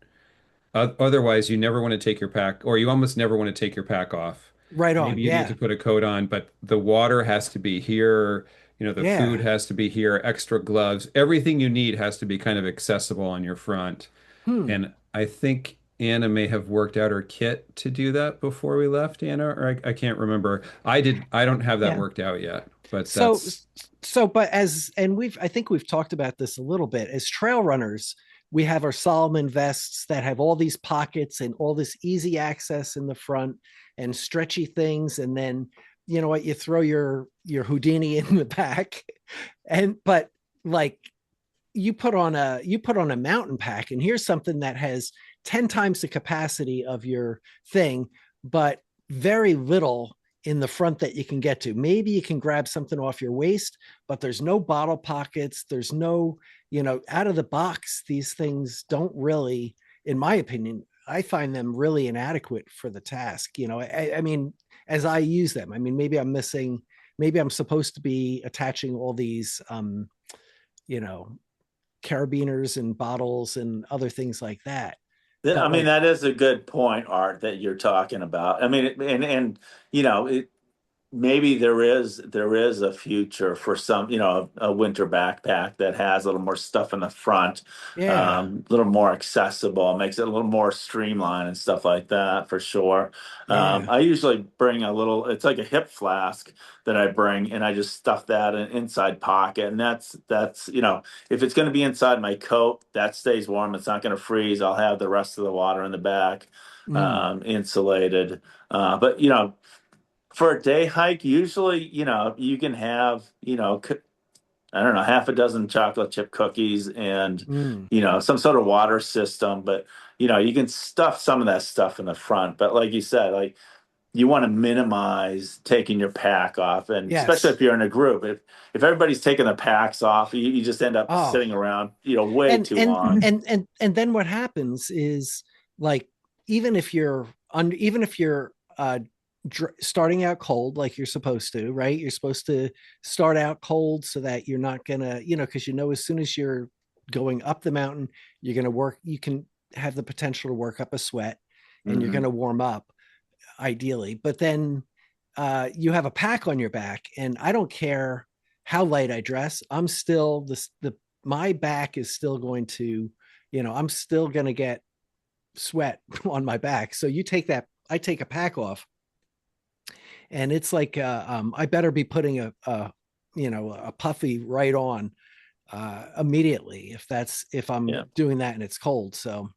Otherwise, you never want to take your pack, or you almost never want to take your pack off. Right on. Maybe you need to put a coat on, but the water has to be here. The food has to be here. Extra gloves, everything you need has to be kind of accessible on your front. And I think Anna may have worked out her kit to do that before we left, Anna, or I can't remember. I don't have that worked out yet, but I think we've talked about this a little bit. As trail runners, we have our Solomon vests that have all these pockets and all this easy access in the front and stretchy things. And then, you know what, you throw your Houdini in the back, but like you put on a mountain pack, and here's something that has 10 times the capacity of your thing, but very little in the front that you can get to. Maybe you can grab something off your waist, but there's no bottle pockets. There's no, out of the box, these things don't really, in my opinion, I find them really inadequate for the task. I mean, as I use them, I mean, maybe I'm supposed to be attaching all these, carabiners and bottles and other things like that. I mean, that is a good point, Art, that you're talking about. I mean, maybe there is a future for some, a winter backpack that has a little more stuff in the front, Yeah. a little more accessible, makes it a little more streamlined and stuff like that for sure. Yeah. I usually bring a little, it's like a hip flask that I bring, and I just stuff that in inside pocket, and that's if it's going to be inside my coat, that stays warm. It's not going to freeze. I'll have the rest of the water in the back, insulated. But for a day hike, usually, you can have, I don't know, half a dozen chocolate chip cookies and, some sort of water system. But, you can stuff some of that stuff in the front. But like you said, like you want to minimize taking your pack off. And especially Yes. if you're in a group, if everybody's taking their packs off, you just end up Oh. sitting around, way too long. And then what happens is, like, even if you're starting out cold, like you're supposed to, right? You're supposed to start out cold so that you're not gonna, because as soon as you're going up the mountain, you're gonna work. You can have the potential to work up a sweat, and you're gonna warm up, ideally. But then you have a pack on your back, and I don't care how light I dress. I'm still my back is still going to, I'm still going to get sweat on my back. So I take a pack off, and it's like, I better be putting a puffy right on immediately if I'm doing that and it's cold. So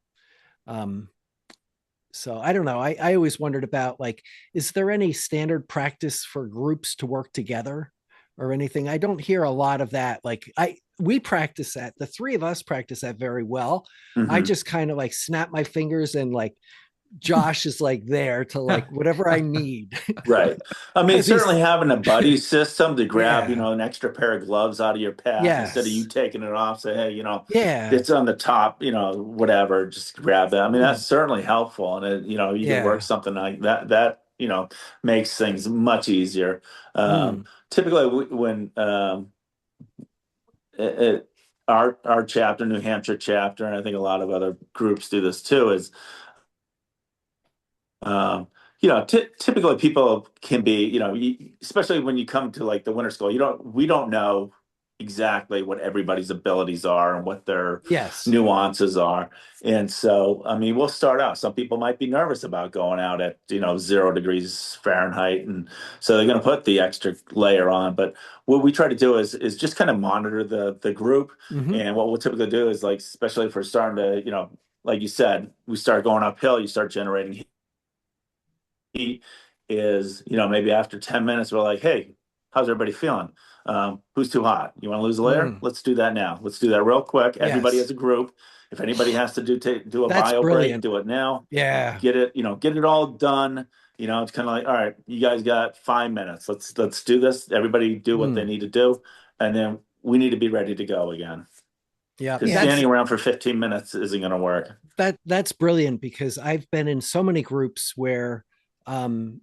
I don't know. I always wondered about, like, is there any standard practice for groups to work together or anything? I don't hear a lot of that. Like, we practice that. The three of us practice that very well. I just kind of like snap my fingers, and like Josh is like there to like whatever I need. Right. I mean, certainly having a buddy system to grab, an extra pair of gloves out of your pack instead of you taking it off. Say, hey, it's on the top, whatever, just grab that. I mean, that's certainly helpful. And, you can work something like that, makes things much easier. Typically when our chapter, New Hampshire chapter, and I think a lot of other groups do this too, is typically people can be, especially when you come to like the winter school, we don't know exactly what everybody's abilities are and what their nuances are. And so, I mean, we'll start out. Some people might be nervous about going out at, 0 degrees Fahrenheit. And so they're going to put the extra layer on. But what we try to do is just kind of monitor the group. And what we'll typically do is, like, especially if we're starting to, like you said, we start going uphill, you start generating heat, is, maybe after 10 minutes, we're like, hey, how's everybody feeling? Who's too hot? You want to lose a layer? Let's do that now. Let's do that real quick. Everybody as a group. If anybody has to do a bio break, do it now. Yeah. Get it all done. It's kind of like, all right, you guys got 5 minutes. Let's do this. Everybody do what they need to do. And then we need to be ready to go again. Yeah. Because standing around for 15 minutes isn't going to work. That's brilliant, because I've been in so many groups where, I'll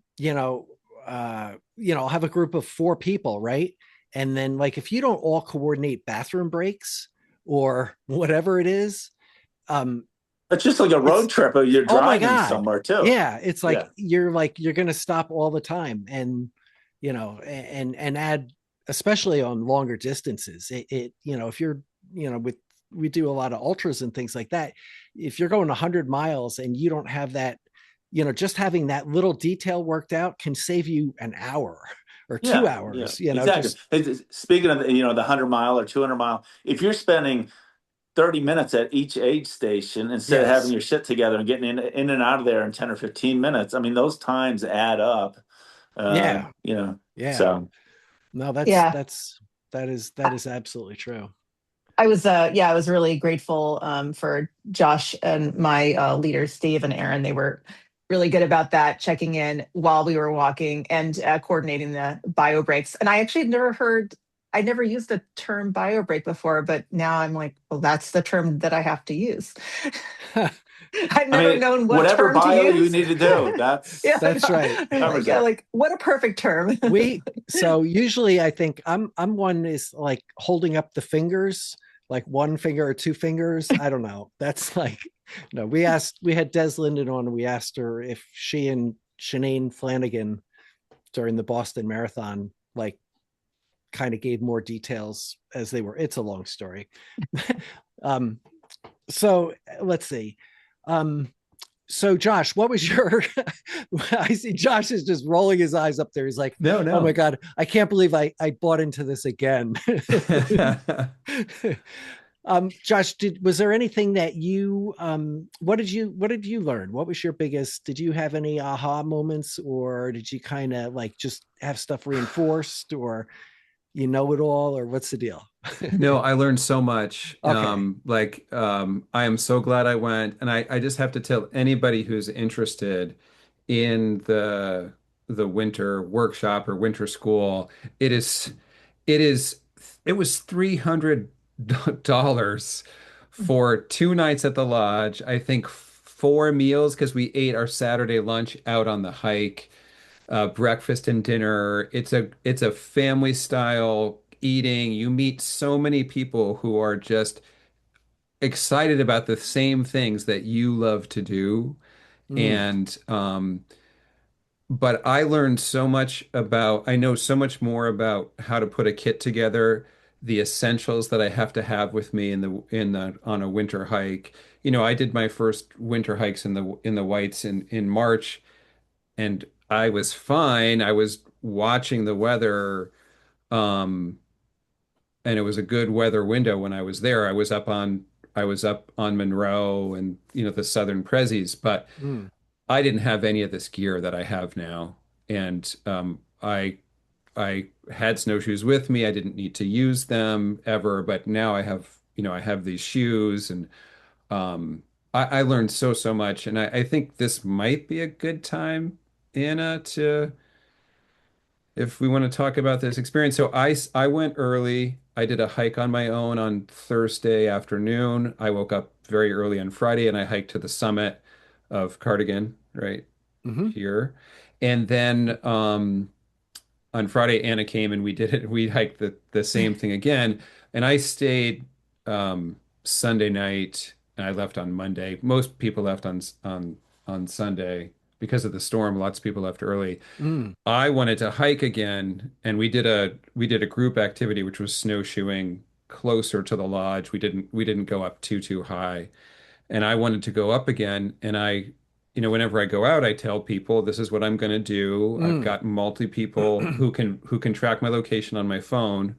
have a group of 4 people, right? And then, like, if you don't all coordinate bathroom breaks or whatever it is, it's just like a road trip. You're driving somewhere too. Yeah, it's like you're going to stop all the time, and and add, especially on longer distances. If you're we do a lot of ultras and things like that. If you're going 100 miles and you don't have that, just having that little detail worked out can save you an hour or 2 hours. Exactly. Speaking of the 100-mile or 200-mile, if you're spending 30 minutes at each aid station instead of having your shit together and getting in and out of there in 10 or 15 minutes, I mean, those times add up. So no, that is absolutely true. I was really grateful for Josh and my leaders, Dave and Aaron. They were really good about that, checking in while we were walking and coordinating the bio breaks. And I actually I never used the term bio break before, but now I'm like, well, that's the term that I have to use. I've never known what whatever term bio to use. you need to do. That's right. Like, what a perfect term. So usually I think I'm one is like holding up the fingers, like one finger or two fingers. I don't know. That's like, no, we had Des Linden on, and we asked her if she and Shanine Flanagan during the Boston Marathon, like kind of gave more details as they were. It's a long story. So let's see. So Josh, what was your, I see Josh is just rolling his eyes up there. He's like, No. Oh my God, I can't believe I bought into this again. Josh, was there anything that you, what did you learn? What was your biggest, did you have any aha moments, or did you kind of like just have stuff reinforced, or you know it all, or what's the deal? No, I learned so much. Okay. I am so glad I went. And I just have to tell anybody who's interested in the winter workshop or winter school, it is it is it was $300 for 2 nights at the lodge. I think 4 meals because we ate our Saturday lunch out on the hike, breakfast and dinner. It's a family style eating. You meet so many people who are just excited about the same things that you love to do. Mm, And but I learned so much about, I know so much more about how to put a kit together, the essentials that I have to have with me in the on a winter hike. I did my first winter hikes in the whites in March, and I was fine. I was watching the weather, um, and it was a good weather window when I was there. I was up on Monroe and the Southern Prezzies, but mm, I didn't have any of this gear that I have now, and I had snowshoes with me. I didn't need to use them ever, but now I have these shoes, and um, I learned so much, and I think this might be a good time, Anna, to if we want to talk about this experience. So I went early. I did a hike on my own on Thursday afternoon. I woke up very early on Friday and I hiked to the summit of Cardigan, right mm-hmm. here. And then on Friday, Anna came and we did it. We hiked the same thing again. And I stayed Sunday night and I left on Monday. Most people left on Sunday because of the storm. Lots of people left early. Mm, I wanted to hike again, and we did a group activity, which was snowshoeing closer to the lodge. We didn't go up too high, and I wanted to go up again. And whenever I go out, I tell people this is what I'm going to do. I've mm. got multi people who can track my location on my phone.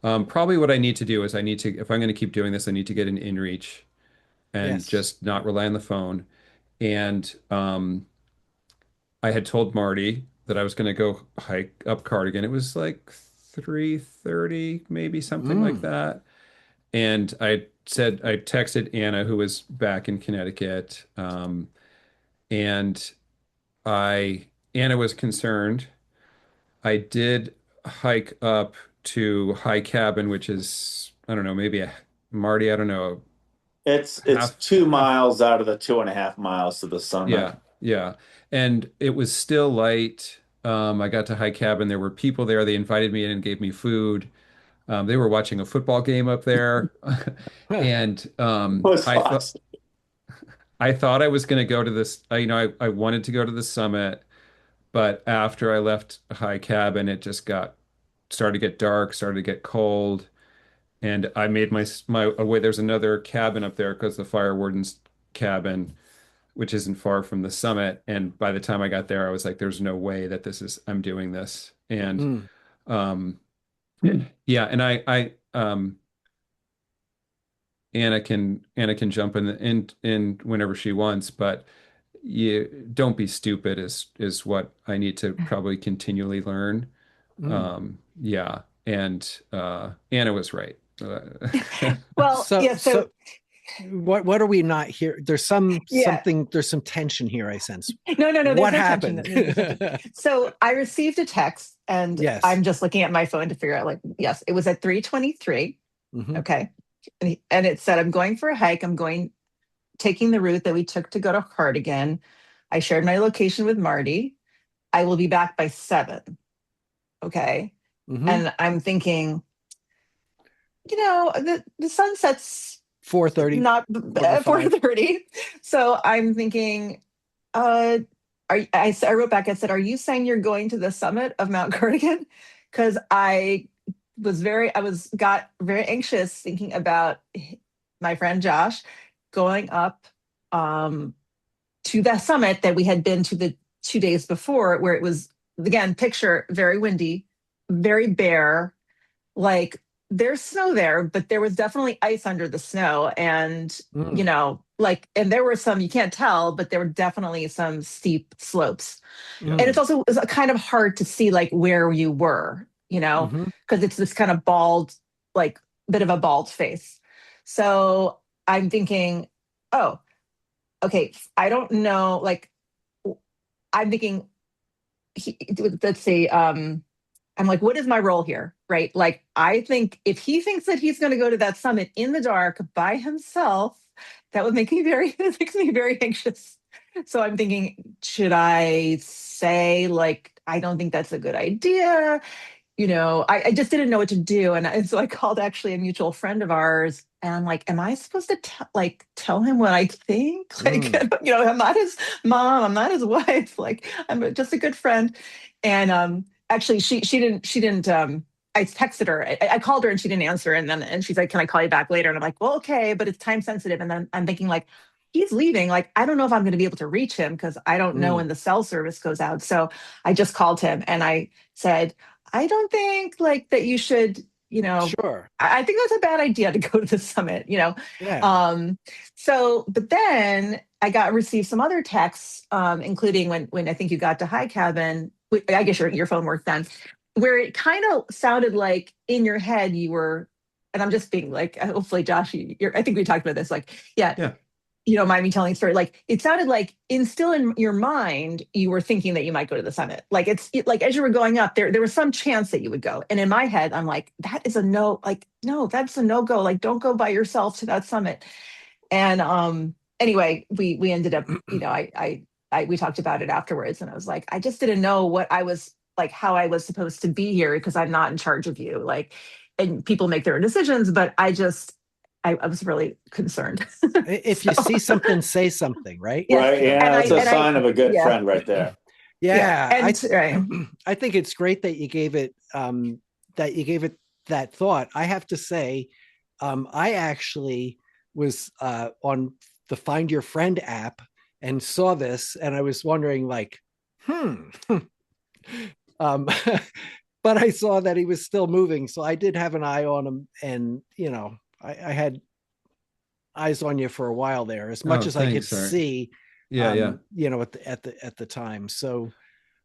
Probably what I need to do is if I'm going to keep doing this, I need to get an inReach and Yes. just not rely on the phone. And I had told Marty that I was going to go hike up Cardigan. It was like 3:30, maybe something like Mm, that. And I texted Anna, who was back in Connecticut, and Anna was concerned. I did hike up to High Cabin, which is, I don't know, maybe Marty, I don't know, It's half, two half. miles out of the 2.5 miles to the summit. Yeah, yeah. And it was still light. I got to High Cabin. There were people there. They invited me in and gave me food. They were watching a football game up there. huh, And It was awesome. I thought I was going to go to this, I wanted to go to the summit, but after I left High Cabin, it just started to get dark, started to get cold. And I made my way. There's another cabin up there because the fire warden's cabin, which isn't far from the summit. And by the time I got there, I was like, there's no way that I'm doing this. And mm, um, yeah, and Anna can jump in whenever she wants, but you don't be stupid is what I need to probably continually learn. mm. Yeah, and Anna was right. Well, So, yeah. So what are we not here? There's yeah. there's some tension here, I sense. No. There's What no tension. happened? There's no tension. So I received a text, and Yes. I'm just looking at my phone to figure out. Like, yes, it was at 3:23. Hmm. Okay, and it said, "I'm going for a hike. Taking the route that we took to go to Cardigan. I shared my location with Marty. I will be back by 7." Okay, Hmm. and I'm thinking, the sun sets 4:30. not Quarter to 5. 4:30, so I'm thinking, uh I wrote back, I said, are you saying you're going to the summit of Mount Cardigan? Because got very anxious thinking about my friend Josh going up to the summit that we had been to the 2 days before, where it was, again, picture very windy, very bare, like there's snow there, but there was definitely ice under the snow. And, like, and there were some, you can't tell, but there were definitely some steep slopes. And it's also, it was kind of hard to see like where you were, because it's this kind of bald, like bit of a bald face. So I'm thinking, oh, okay, I don't know. Like, I'm thinking, let's see, I'm like, what is my role here? Right. Like, I think if he thinks that he's going to go to that summit in the dark by himself, that would make me it makes me very anxious. So I'm thinking, should I say, like, I don't think that's a good idea? I just didn't know what to do. And so I called actually a mutual friend of ours, and I'm like, am I supposed to tell him what I think? Like, I'm not his mom, I'm not his wife. Like, I'm just a good friend. And actually she didn't I texted her. I called her and she didn't answer. And she's like, can I call you back later? And I'm like, well, okay, but it's time sensitive. And then I'm thinking, like, he's leaving. Like, I don't know if I'm going to be able to reach him because I don't know when the cell service goes out. So I just called him and I said, I don't think like that you should, Sure. I think that's a bad idea to go to the summit, Yeah. So, but then I received some other texts, including when I think you got to High Cabin. I guess your phone worked then, where it kind of sounded like in your head you were, and I'm just being like, hopefully, Josh, I think we talked about this. Like, yeah. You don't mind me telling a story. Like, it sounded like still in your mind, you were thinking that you might go to the summit. Like, like as you were going up there was some chance that you would go. And in my head, I'm like, that is a no, like, no, that's a no-go. Like, don't go by yourself to that summit. And anyway, we ended up, we talked about it afterwards, and I was like, I just didn't know what I was like, how I was supposed to be here because I'm not in charge of you. Like, and people make their own decisions, but I was really concerned. If you see something, say something, right? Yes. Right. Yeah, it's a sign of a good friend right there. Yeah. And, I think it's great that you gave it that thought. I have to say, I actually was on the Find Your Friend app and saw this, and I was wondering, like, but I saw that he was still moving, so I did have an eye on him, and I had eyes on you for a while there, as much as I could see. Yeah. At the time. So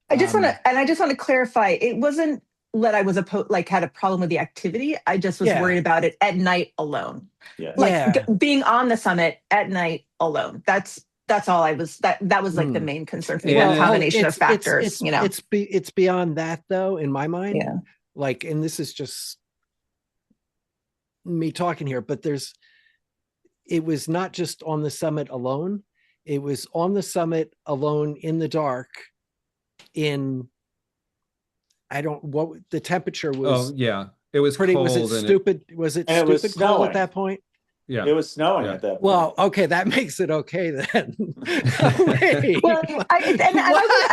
I just want to clarify. It wasn't that I was had a problem with the activity. I just was worried about it at night alone. Yeah. Like being on the summit at night alone. That's all I was. That was like the main concern for me. Well, a combination of factors. It's beyond that, though, in my mind. Yeah. Like, and this is just me talking here, but it was not just on the summit alone. It was on the summit alone in the dark what the temperature was. Oh yeah. It was pretty, cold. was it stupid? Was it stupid cold at that point? Yeah. It was snowing at that point. Well, okay, that makes it okay then. Well,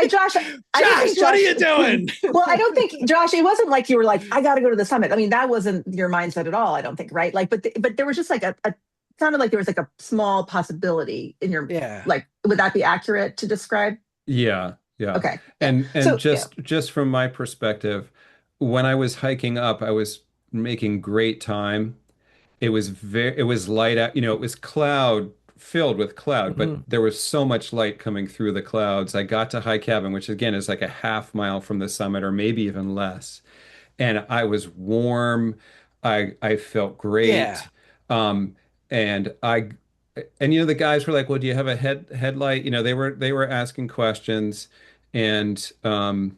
Josh, what are you doing? Well, I don't think, Josh, it wasn't like you were like, I got to go to the summit. I mean, that wasn't your mindset at all, I don't think, right? Like, but there was just like sounded like there was like a small possibility in your, like, would that be accurate to describe? Yeah. Okay. And so, just from my perspective, when I was hiking up, I was making great time. It was light out, it was filled with cloud, but there was so much light coming through the clouds. I got to High Cabin, which again is like a half mile from the summit, or maybe even less. And I was warm. I felt great. Yeah. And the guys were like, well, do you have a headlight? They were asking questions, and I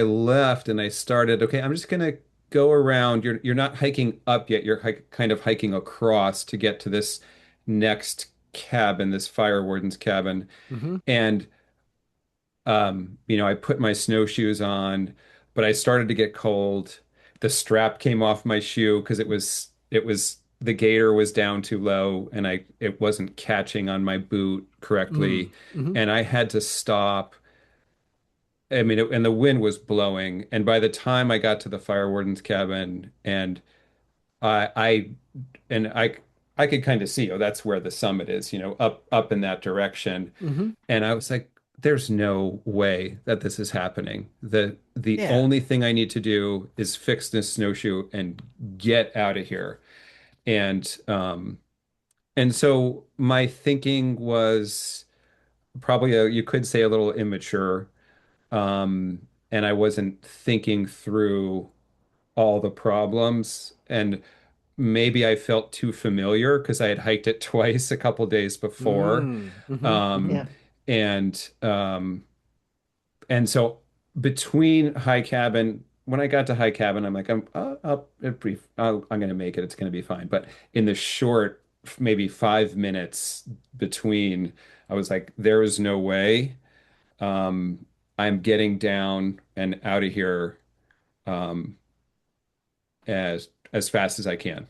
left and I started, okay, I'm just gonna go around. You're not hiking up yet. You're kind of hiking across to get to this next cabin, this fire warden's cabin. And I put my snowshoes on, but I started to get cold. The strap came off my shoe because it was the gator was down too low and it wasn't catching on my boot correctly, Mm-hmm. and I had to stop. I mean, and the wind was blowing, and by the time I got to the fire warden's cabin, and I, I, and I could kind of see, oh, that's where the summit is, up in that direction. Mm-hmm. And I was like, there's no way that this is happening. The Yeah. only thing I need to do is fix this snowshoe and get out of here. And so my thinking was probably you could say a little immature. And I wasn't thinking through all the problems. And maybe I felt too familiar because I had hiked it twice a couple days before. Mm-hmm. Mm-hmm. Um, Yeah. and um, and so between high cabin, when I got to high cabin, I'm like, I'm gonna make it. It's gonna be fine. But in the short, maybe 5 minutes between, I was like, there is no way. I'm getting down and out of here um, as fast as I can.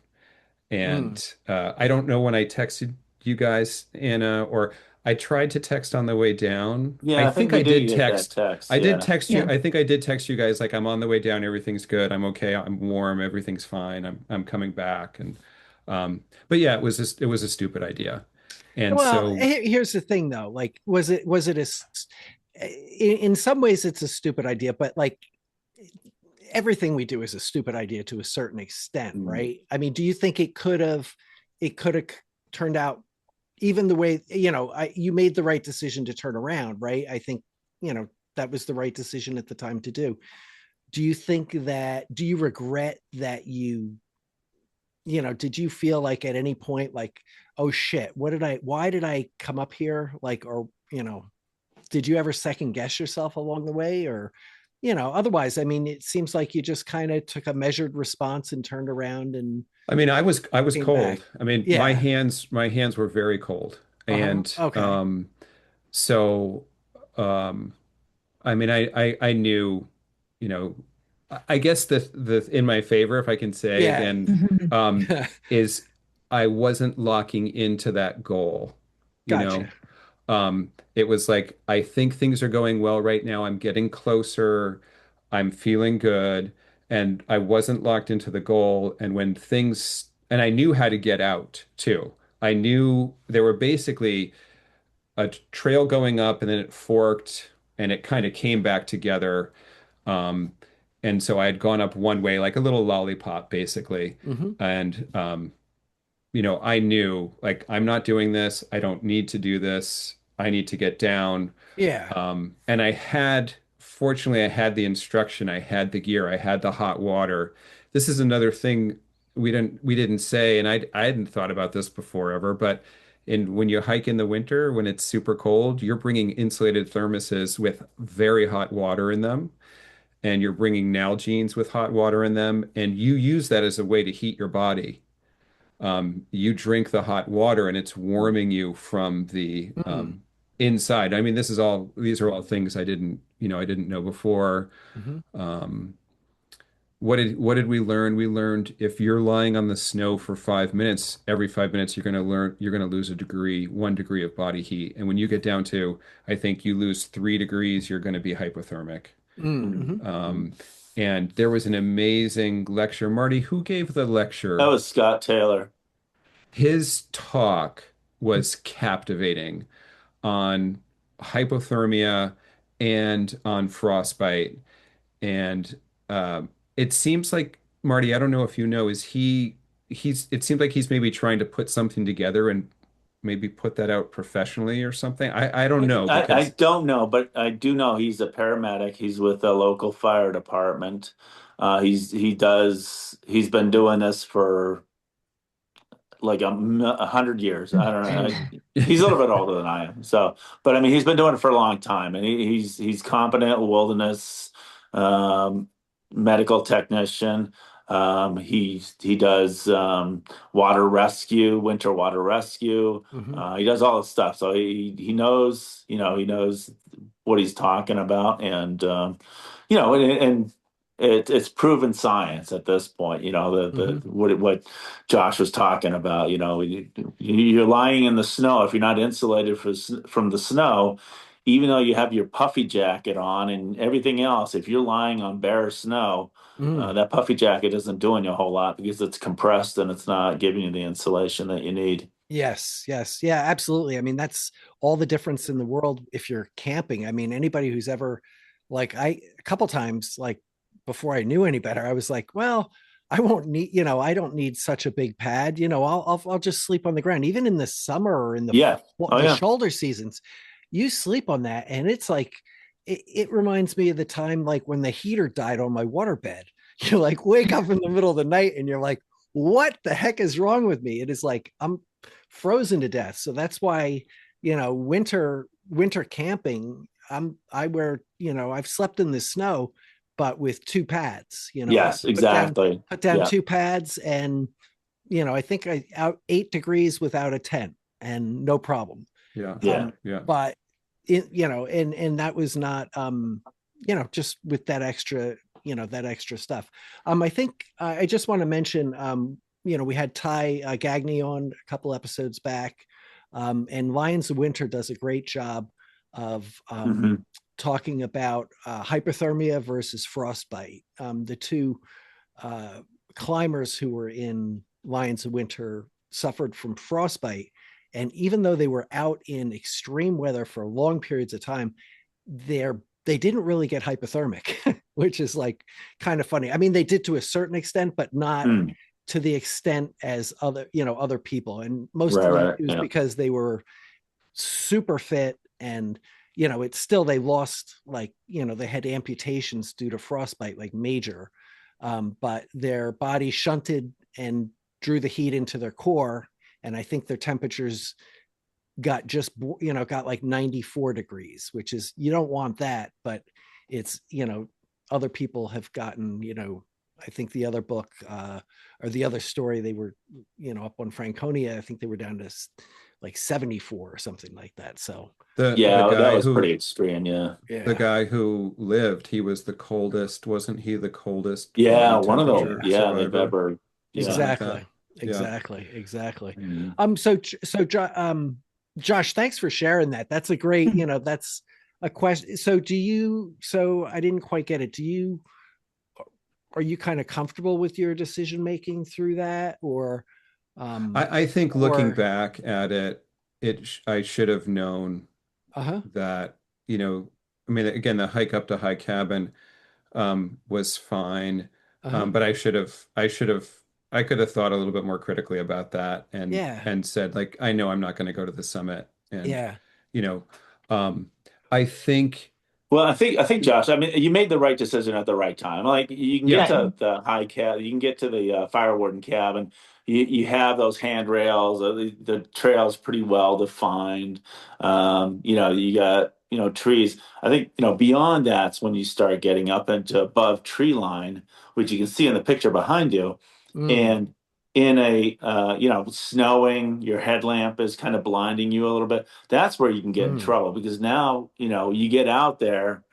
Mm. And I don't know when I texted you guys, Anna, or I tried to text on the way down. Yeah, I I think think we I did did get that text. text. I did Yeah. text you. Yeah. I think I did text you guys like I'm on the way down. Everything's good. I'm okay. I'm warm. Everything's fine. I'm coming back. And but yeah, it was a stupid idea. And Well, so here's the thing though. Like, in some ways it's a stupid idea, but like everything we do is a stupid idea to a certain extent, right? I mean, do you think it could have turned out even the way, you made the right decision to turn around, right? I think, that was the right decision at the time to do. Do you regret that did you feel like at any point like, oh shit, why did I come up here? Like, or, did you ever second guess yourself along the way? Or, otherwise, I mean, it seems like you just kind of took a measured response and turned around and I mean, I was came back. cold. I mean, Yeah. my hands were very cold. Uh-huh. And Okay. so um I mean, I knew, you know, I guess the in my favor, if I can say Yeah. again, Mhm. um, is I wasn't locking into that goal, you know. Gotcha. It was like I think things are going well right now. I'm getting closer. I'm feeling good, and I wasn't locked into the goal. And and I knew how to get out too. I knew there were basically a trail going up and then it forked and it kind of came back together. Um, and so I had gone up one way, like a little lollipop, basically. Hmm. And, I knew like, I'm not doing this. I don't need to do this. I need to get down. Yeah. And fortunately, I had the instruction, I had the gear, I had the hot water. This is another thing we didn't say, and I hadn't thought about this before ever, but when you hike in the winter, when it's super cold, you're bringing insulated thermoses with very hot water in them, and you're bringing Nalgene's with hot water in them, and you use that as a way to heat your body. You drink the hot water and it's warming you from the Mm. inside. I mean, these are all things I didn't know before. Hmm. Um, what did we learn? We learned if you're lying on the snow for 5 minutes, every 5 minutes you're gonna lose 1 degree of body heat. And when you get down to, I think you lose 3 degrees, you're gonna be hypothermic. Mm-hmm. Um, and there was an amazing lecture. Marty, who gave the That lecture? was Scott Taylor. His talk was captivating on hypothermia and on frostbite. And it seems like, Marty, I don't know if you know, it seems like he's maybe trying to put something together and maybe put that out professionally or something. I don't know I because don't know, but I do know he's a paramedic. He's with the local fire department. He's been doing this for like 100 years. I don't know. He's a little bit older than I am. So, but I mean, he's been doing it for a long time, and he's competent wilderness um, medical technician. He does water rescue, winter water rescue. Hmm. He does all this stuff. So he knows what he's talking about, and and it's proven science at this point. What Josh was talking about. You're lying in the snow. If you're not insulated from the snow, even though you have your puffy jacket on and everything else, if you're lying on bare snow, that puffy jacket isn't doing you a whole lot because it's compressed and it's not giving you the insulation that you need. Yes, yes. Yeah, absolutely. I mean, that's all the difference in the world if you're camping. I mean, anybody who's ever a couple times, like before I knew any better, I was like, well, I won't need, I don't need such a big pad. I'll just sleep on the ground. Even in the summer or in the shoulder seasons, you sleep on that. And it's like, it reminds me of the time, like when the heater died on my waterbed. You like wake up in the middle of the night and you're like, what the heck is wrong with me? It is like, I'm frozen to death. So that's why, winter camping, I wear, I've slept in the snow, but with two pads, Yes, exactly. Put down two pads and, I think I out 8 degrees without a tent and no problem. Yeah. But and that was not, just with that extra stuff. I think I just want to mention, we had Ty Gagne on a couple episodes back, and Lions of Winter does a great job of talking about hypothermia versus frostbite. The two climbers who were in Lions of Winter suffered from frostbite, and even though they were out in extreme weather for long periods of time, they didn't really get hypothermic, which is like kind of funny. I mean, they did to a certain extent, but not to the extent as other people. And most of it was because they were super fit and, it's still, they lost they had amputations due to frostbite, like major, but their body shunted and drew the heat into their core. And I think their temperatures got like 94 degrees, which is, you don't want that, but it's, other people have gotten, I think the other book or the other story, they were, up on Franconia, I think they were down to like 74 or something like that. So that was pretty extreme. The guy who lived, he was the coldest, wasn't he the coldest? One of those. Yeah, they've ever. Exactly. Mm-hmm. So Josh, thanks for sharing that. That's a great, that's a question. So I didn't quite get it. Are you kind of comfortable with your decision making through that, or? I think looking back at it, I should have known that, I mean, again, the hike up to High Cabin was fine, but I could have thought a little bit more critically about that and said, like, I know I'm not going to go to the summit, and I think. Well, I think Josh, I mean, you made the right decision at the right time. Like, you can get to the high cab, you can get to the fire warden cabin. You have those handrails. The trail's pretty well defined. You got trees. I think beyond that's when you start getting up into above tree line, which you can see in the picture behind you, and in a snowing, your headlamp is kind of blinding you a little bit. That's where you can get in trouble, because now you get out there,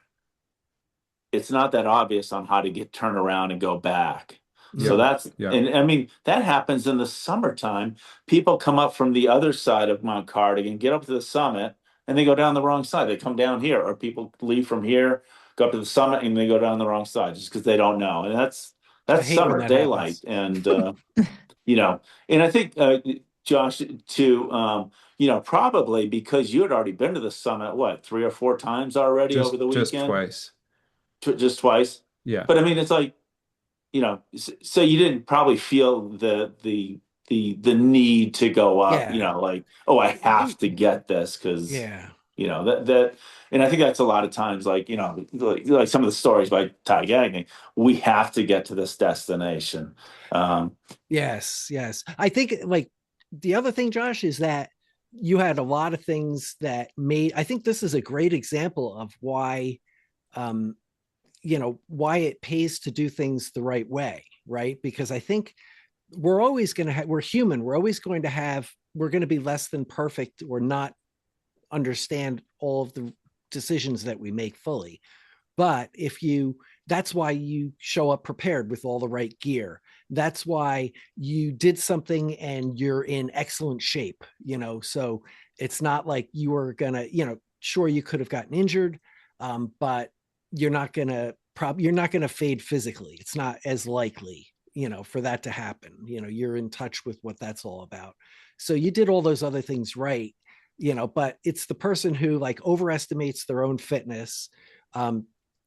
it's not that obvious on how to turn around and go back. So and I mean, that happens in the summertime. People come up from the other side of Mount Cardigan, get up to the summit, and they go down the wrong side. They come down here, or people leave from here, go up to the summit, and they go down the wrong side just because they don't know. And that's summer daylight. And and I think Josh, too, probably because you had already been to the summit, 3 or 4 times already over the weekend? Just twice. Just twice? Yeah. But I mean, it's like, so you didn't probably feel the need to go up, like, oh, I have to get this because, that, and I think that's a lot of times, like, like some of the stories by Ty Gagne, we have to get to this destination. Yes. I think, like, the other thing, Josh, is that you had a lot of things that I think this is a great example of why, why it pays to do things the right way, right? Because I think we're always going to we're human. We're always going to we're going to be less than perfect or not understand all of the decisions that we make fully. But if you That's why you show up prepared with all the right gear. That's why you did something and you're in excellent shape, so it's not like you are gonna, sure, you could have gotten injured, but you're not gonna fade physically. It's not as likely, for that to happen. You're in touch with what that's all about. So you did all those other things right, but it's the person who like overestimates their own fitness,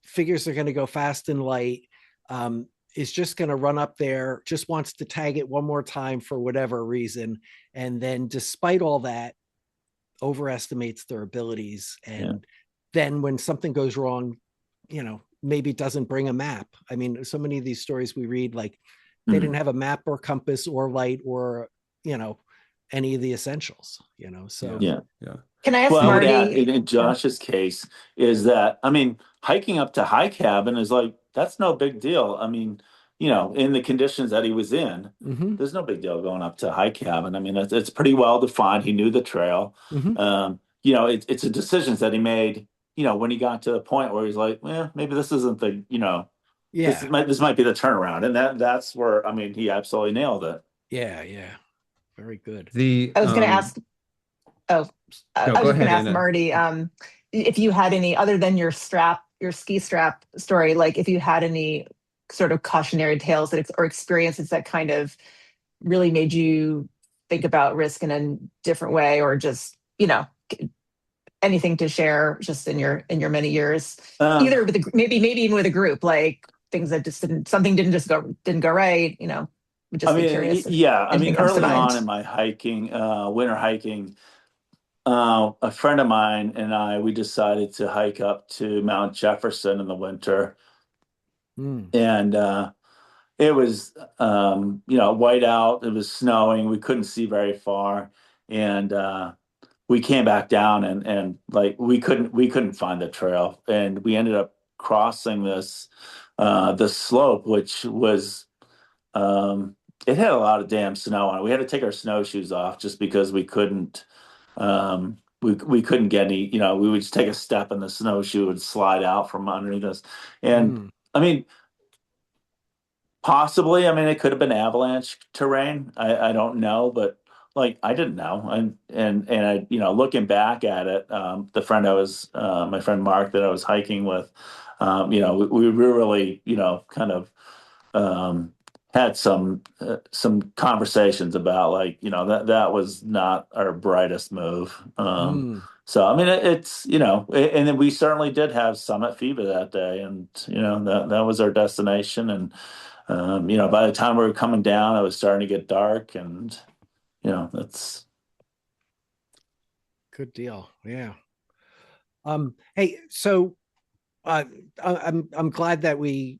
figures they're going to go fast and light, is just going to run up there, just wants to tag it one more time for whatever reason. And then despite all that, overestimates their abilities. And then when something goes wrong, maybe doesn't bring a map. I mean, so many of these stories we read, like they didn't have a map or compass or light or, any of the essentials, so. Yeah. Can I ask Well, I would add, Marty? in Josh's case, is that, I mean, hiking up to High Cabin is like, that's no big deal. I mean, in the conditions that he was in, there's no big deal going up to High Cabin. I mean, it's pretty well defined. He knew the trail. It's a decisions that he made, when he got to the point where he's like, well, maybe this isn't the, this might be the turnaround. And that's where, I mean, he absolutely nailed it. Yeah. Very good. I was going to ask. Oh, no, I was just going to ask Anna. Marty, if you had any, other than your ski strap story, like if you had any sort of cautionary tales or experiences that kind of really made you think about risk in a different way, or just, anything to share just in your many years, either with maybe even with a group, like things that just didn't go right, would just be curious. I mean, early on in my hiking, winter hiking, a friend of mine and we decided to hike up to Mount Jefferson in the winter. And it was, white out. It was snowing. We couldn't see very far. And we came back down and like we couldn't find the trail. And we ended up crossing the slope, which was, it had a lot of damn snow on it. We had to take our snowshoes off just because we couldn't we couldn't get any, we would just take a step and the snowshoe would slide out from underneath us. And I mean, possibly, I mean, it could have been avalanche terrain. I don't know, but like I didn't know. And I, looking back at it, the friend my friend Mark that I was hiking with, we really, kind of had some conversations about like, that was not our brightest move. So I mean, it's, and then we certainly did have summit fever that day, and that was our destination. And by the time we were coming down, it was starting to get dark, and that's good deal. Yeah. Hey, so I'm glad that we,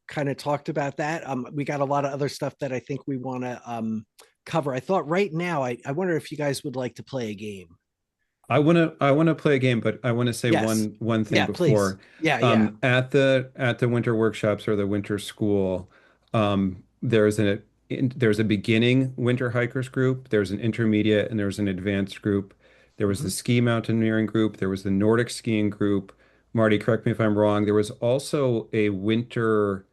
kind of talked about that. We got a lot of other stuff that I think we want to cover. I thought right now, I wonder if you guys would like to play a game. I want to play a game, but I want to say one thing before. Please. Yeah. At the winter workshops or the winter school, there's a beginning winter hikers group, there's an intermediate, and there's an advanced group. There was the ski mountaineering group, there was the Nordic skiing group. Marty, correct me if I'm wrong. There was also a winter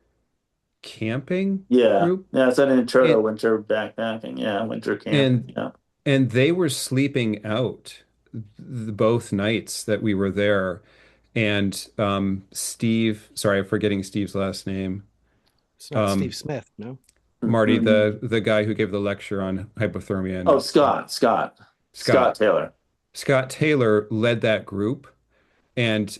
camping group. Yeah, it's an intro to winter backpacking. Yeah, winter camping. And they were sleeping out both nights that we were there. And Steve, sorry, I'm forgetting Steve's last name. It's not Steve Smith, no? Marty, the guy who gave the lecture on hypothermia. Oh, Scott Taylor. Scott Taylor led that group. And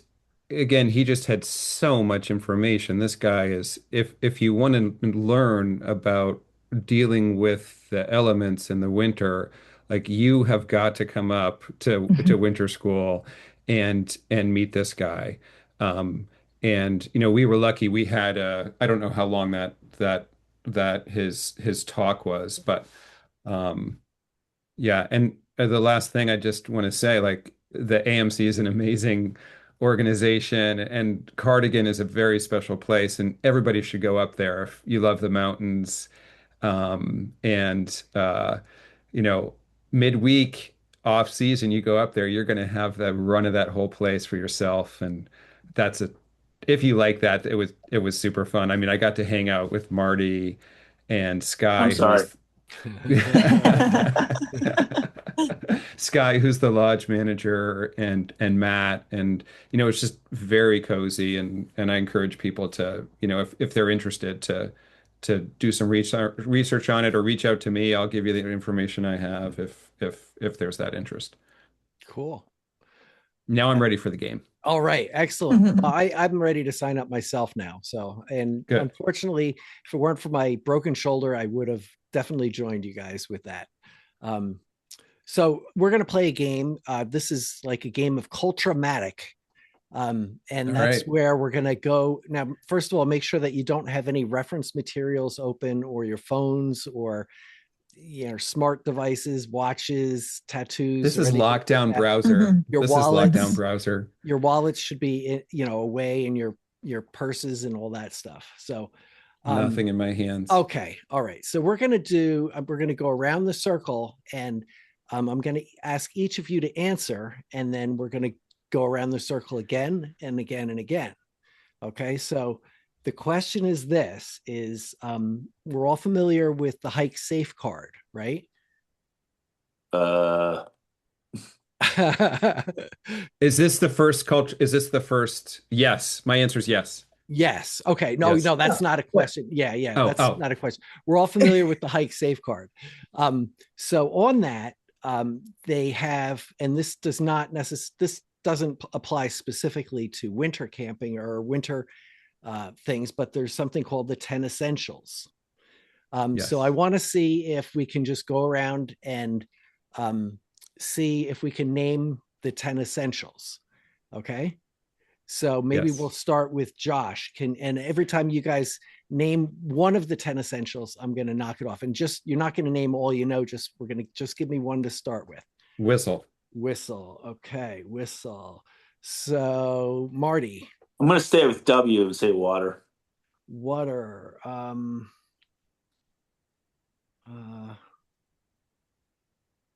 again, he just had so much information. This guy is, if you want to learn about dealing with the elements in the winter, like you have got to come up to winter school and meet this guy. And we were lucky. We had I don't know how long that his talk was, but yeah. And the last thing I just want to say, like the AMC is an amazing organization, and Cardigan is a very special place, and everybody should go up there if you love the mountains. And midweek off season, you go up there, you're going to have the run of that whole place for yourself, and that's if you like that, it was super fun. I mean, I got to hang out with Marty and Sky, I'm who sorry. was Sky, who's the lodge manager, and Matt, and it's just very cozy, and I encourage people to, if they're interested, to do some research on it, or reach out to me. I'll give you the information I have if there's that interest. Cool. Now I'm ready for the game. All right, excellent. I'm ready to sign up myself now. So, and Good. Unfortunately, if it weren't for my broken shoulder, I would have definitely joined you guys with that. So we're going to play a game. This is like a game of Cultramatic. And that's where we're going to go. Now, first of all, make sure that you don't have any reference materials open, or your phones, or smart devices, watches, tattoos. This is lockdown browser. Your this wallets, is lockdown browser. Your wallets should be, away in your purses and all that stuff. So nothing in my hands. Okay. All right. So we're going to go around the circle, and I'm going to ask each of you to answer, and then we're going to go around the circle again and again and again. Okay. So the question is we're all familiar with the hike safe card, right? Is this the first culture? Is this the first? Yes. My answer is yes. Yes. Okay. No, yes. No, that's not a question. Yeah. That's not a question. We're all familiar with the hike safe card. So on that, they have, and this doesn't apply specifically to winter camping or winter things, but there's something called the 10 essentials. Yes. So I want to see if we can just go around and see if we can name the 10 essentials. Okay. So maybe we'll start with Josh. And every time you guys name one of the 10 essentials, I'm going to knock it off. And you're not going to name all, we're going to give me one to start with. Whistle. Okay. Whistle. So Marty. I'm going to stay with W and say water. Water.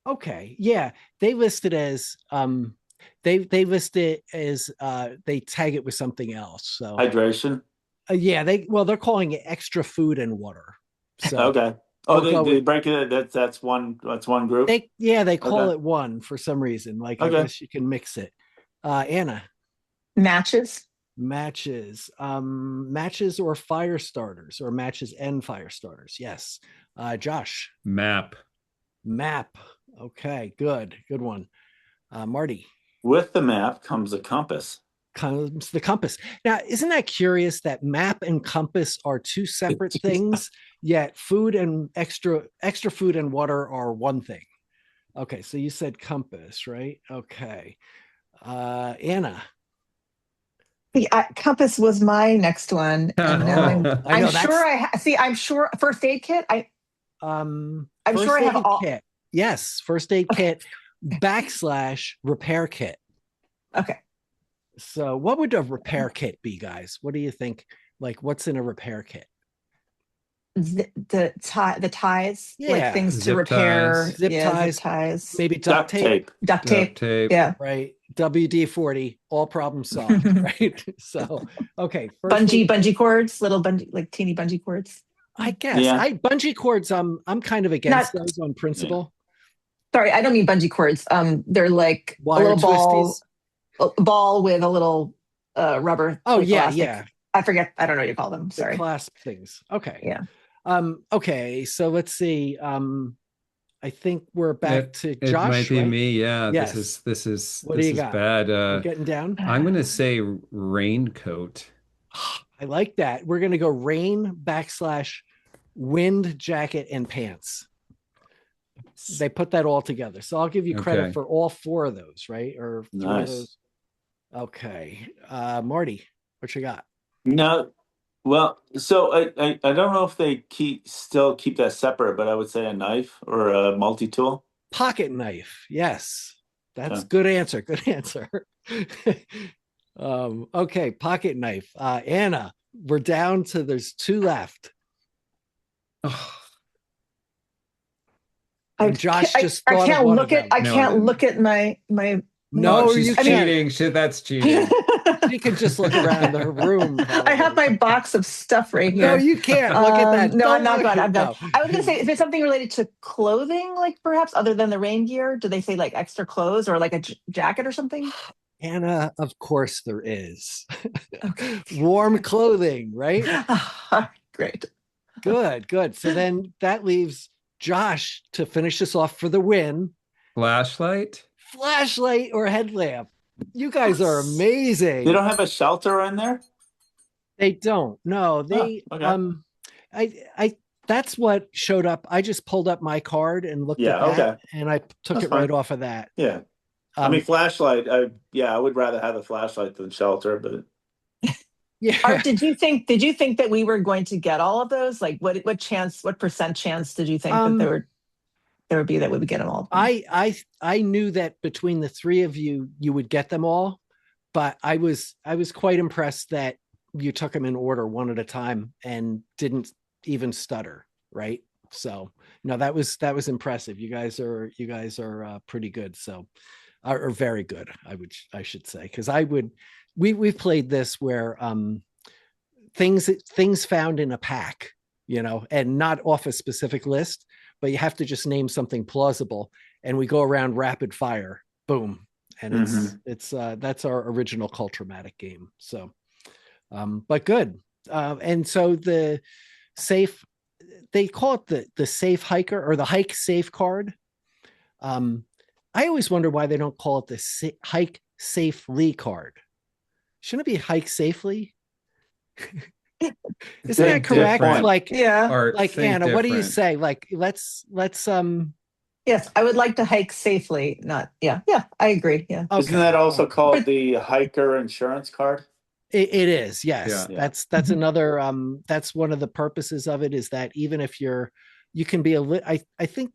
Okay. Yeah. They list it as, they list it as, they tag it with something else. So hydration. Yeah. They're calling it extra food and water. So okay. Oh, they break it. That's one group. They call it one for some reason. Like, I guess you can mix it. Anna. Matches or fire starters, or matches and fire starters. Yes. Josh. Map. Okay, good one. Marty. With the map comes a compass. Now, isn't that curious that map and compass are two separate things, yet food and extra food and water are one thing? Okay, so you said compass, right? Okay. Anna. Compass was my next one, and now I'm sure first aid kit. I'm sure I have all. Kit. Yes, first aid kit / repair kit. Okay. So what would a repair kit be, guys? What do you think? Like, what's in a repair kit? The ties, like things zip to repair. Zip ties. Maybe duct tape. Duct tape. Yeah. Right. WD-40, all problem solved. Right. So, okay. Bungee cords, little bungee, like teeny bungee cords. I guess. Bungee cords, I'm kind of against those on principle. Sorry, I don't mean bungee cords. They're like wire a little ball with a little rubber. Oh, yeah, elastic. Yeah. I forget. I don't know what you call them. Sorry. The clasp things. Okay. Yeah. Okay. So let's see. I think we're back to Josh. It might be right? me. Yeah. Yes. This is got? bad. We're getting down. I'm going to say raincoat. I like that. We're going to go rain / wind jacket and pants. They put that all together. So I'll give you credit for all four of those, right? Or three of those. Okay. Marty, what you got? No. Well, so I don't know if they still keep that separate, but I would say a knife or a multi-tool. Pocket knife. Yes. That's good answer. Good answer. Okay. Pocket knife. Anna, we're down to, there's two left. I Josh just I can't look at my No, she's you cheating. Shit, that's cheating. She can just look around her room. Probably. I have my box of stuff right here. No, you can't. Look at that. No, I'm Don't not look going. I'm at- done. no. I was going to say, if it's something related to clothing, like perhaps other than the rain gear, do they say like extra clothes or like a jacket or something? Anna, of course there is. Okay. Warm clothing, right? Great. Good. So then that leaves Josh to finish this off for the win. Flashlight or headlamp. You guys are amazing. You don't have a shelter in there? They don't. No, they okay. I that's what showed up. I just pulled up my card and looked at that, and I took That's it fine. right off of that. Yeah. I mean, flashlight. I would rather have a flashlight than shelter, but yeah. Art, did you think that we were going to get all of those? Like, what percent chance did you think that there would be that we would get them all? I knew that between the three of you, you would get them all, but I was quite impressed that you took them in order one at a time and didn't even stutter. Right. So no, that was impressive. You guys are pretty good. So, are very good. I should say, because we've played this where things found in a pack, and not off a specific list, but you have to just name something plausible, and we go around rapid fire, boom, and it's that's our original Cultramatic game. So, but good, and so the safe, they call it the safe hiker or the hike safe card. I always wonder why they don't call it the hike safely card. Shouldn't it be hike safely? Isn't that correct? Different. Like, yeah. Like Anna, what do you say? Like, let's Yes, I would like to hike safely. Not yeah, I agree. Yeah. Okay. Isn't that also called the hiker insurance card? It is, yes. Yeah. That's another that's one of the purposes of it, is that even if you can be I think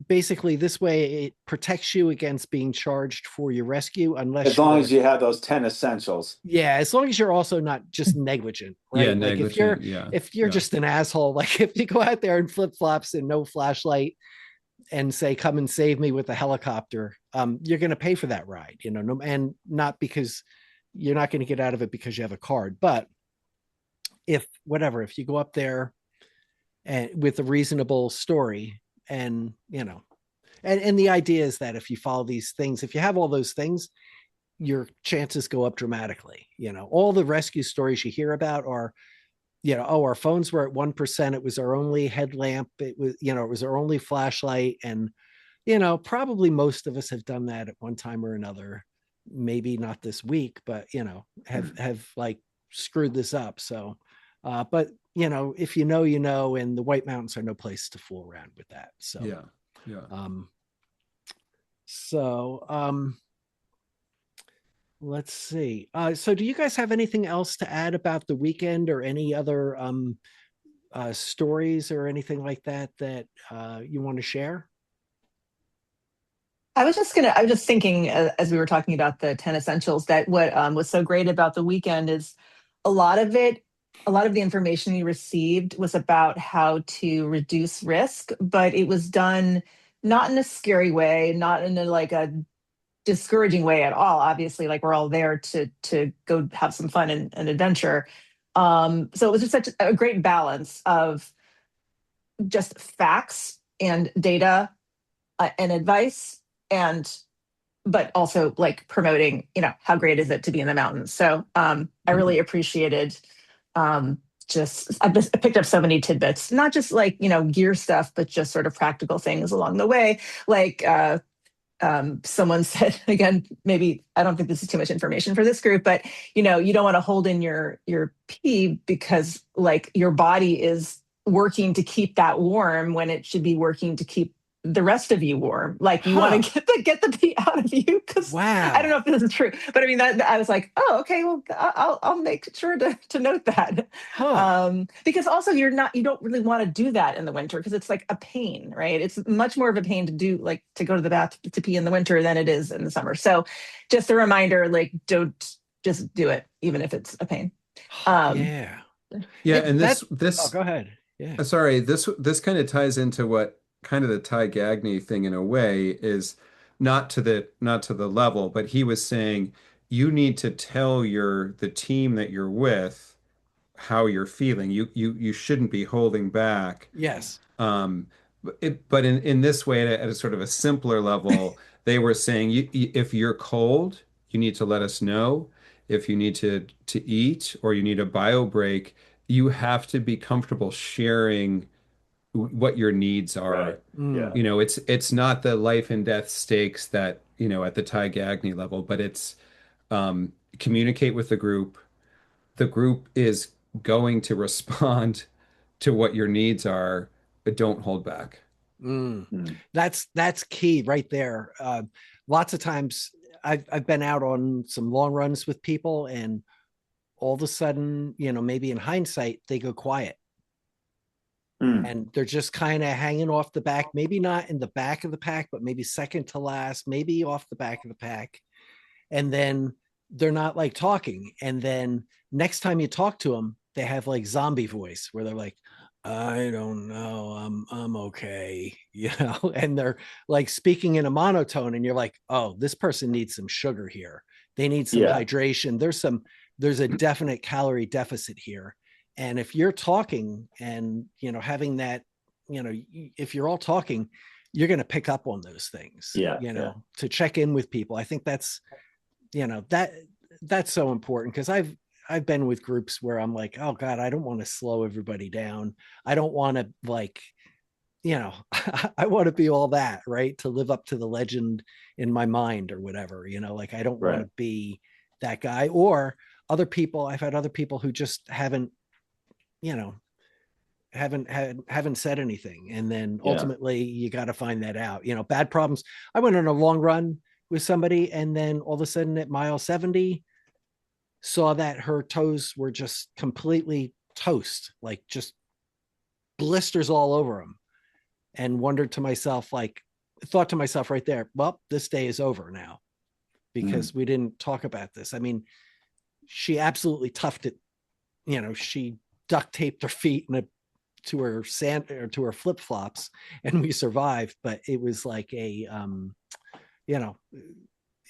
basically this way it protects you against being charged for your rescue, unless as long as you have those 10 essentials. Yeah, as long as you're also not just negligent, right? Yeah, like negligent, if you're just an asshole, like if you go out there in flip-flops and no flashlight and say, come and save me with a helicopter, you're going to pay for that ride, and not because you're not going to get out of it because you have a card. But if you go up there and with a reasonable story, and and the idea is that if you follow these things, if you have all those things, your chances go up dramatically. All the rescue stories you hear about are, our phones were at 1%. It was our only headlamp. It was, it was our only flashlight. And, probably most of us have done that at one time or another. Maybe not this week, but, have like screwed this up. So, but if and the White Mountains are no place to fool around with that. So, yeah. Let's see. So do you guys have anything else to add about the weekend, or any other stories or anything like that you want to share? I was just thinking, as we were talking about the 10 essentials, that what was so great about the weekend is a lot of the information we received was about how to reduce risk, but it was done not in a scary way, not in a discouraging way at all. Obviously, like, we're all there to go have some fun and adventure. So it was just such a great balance of just facts and data and advice, but also like promoting, how great is it to be in the mountains. So I really appreciated I picked up so many tidbits, not just like, gear stuff, but just sort of practical things along the way. Like someone said, again, maybe I don't think this is too much information for this group, but you don't want to hold in your pee because like your body is working to keep that warm when it should be working to keep the rest of you warm. Like you want to get the pee out of you. Because wow, I don't know if this is true, but I mean that I was like, oh, okay, well, I'll make sure to note that. Because also you don't really want to do that in the winter because it's like a pain, right? It's much more of a pain to do, like to go to the bath to pee in the winter than it is in the summer. So just a reminder, like, don't just do it, even if it's a pain. Yeah. And this oh, go ahead. Yeah. Sorry, this kind of ties into what kind of the Ty Gagney thing in a way is. not to the level, but he was saying you need to tell the team that you're with how you're feeling. You shouldn't be holding back. Yes. But in this way, at a sort of a simpler level, they were saying if you're cold, you need to let us know. If you need to eat or you need a bio break, you have to be comfortable sharing what your needs are. Right. Yeah. You know, it's not the life and death stakes that, you know, at the Ty Gagne level, but it's communicate with the group. The group is going to respond to what your needs are, but don't hold back. That's key right there. Lots of times I've been out on some long runs with people, and all of a sudden, you know, maybe in hindsight, they go quiet. And they're just kind of hanging off the back, maybe not in the back of the pack, but maybe second to last, maybe off the back of the pack. And then they're not like talking. And then next time you talk to them, they have like zombie voice where they're like, I don't know, I'm okay, you know, and they're like speaking in a monotone, and you're like, oh, this person needs some sugar here. They need some hydration. There's a definite calorie deficit here. And if you're talking and, you know, having that, you know, if you're all talking, you're going to pick up on those things, you know, to check in with people. I think that's, you know, that's so important, because I've been with groups where I'm like, oh God, I don't want to slow everybody down. I don't want to, like, you know, I want to be all that, right? To live up to the legend in my mind or whatever, you know, like I don't want to be that guy. Or other people, I've had other people who just haven't, you know, haven't said anything. And then ultimately you got to find that out, you know, bad problems. I went on a long run with somebody, and then all of a sudden at mile 70, saw that her toes were just completely toast, like just blisters all over them, and wondered to myself, like, thought to myself right there, well, this day is over now, because we didn't talk about this. I mean, she absolutely toughed it. You know, she duct taped her feet to her to her flip flops, and we survived. But it was like a, you know,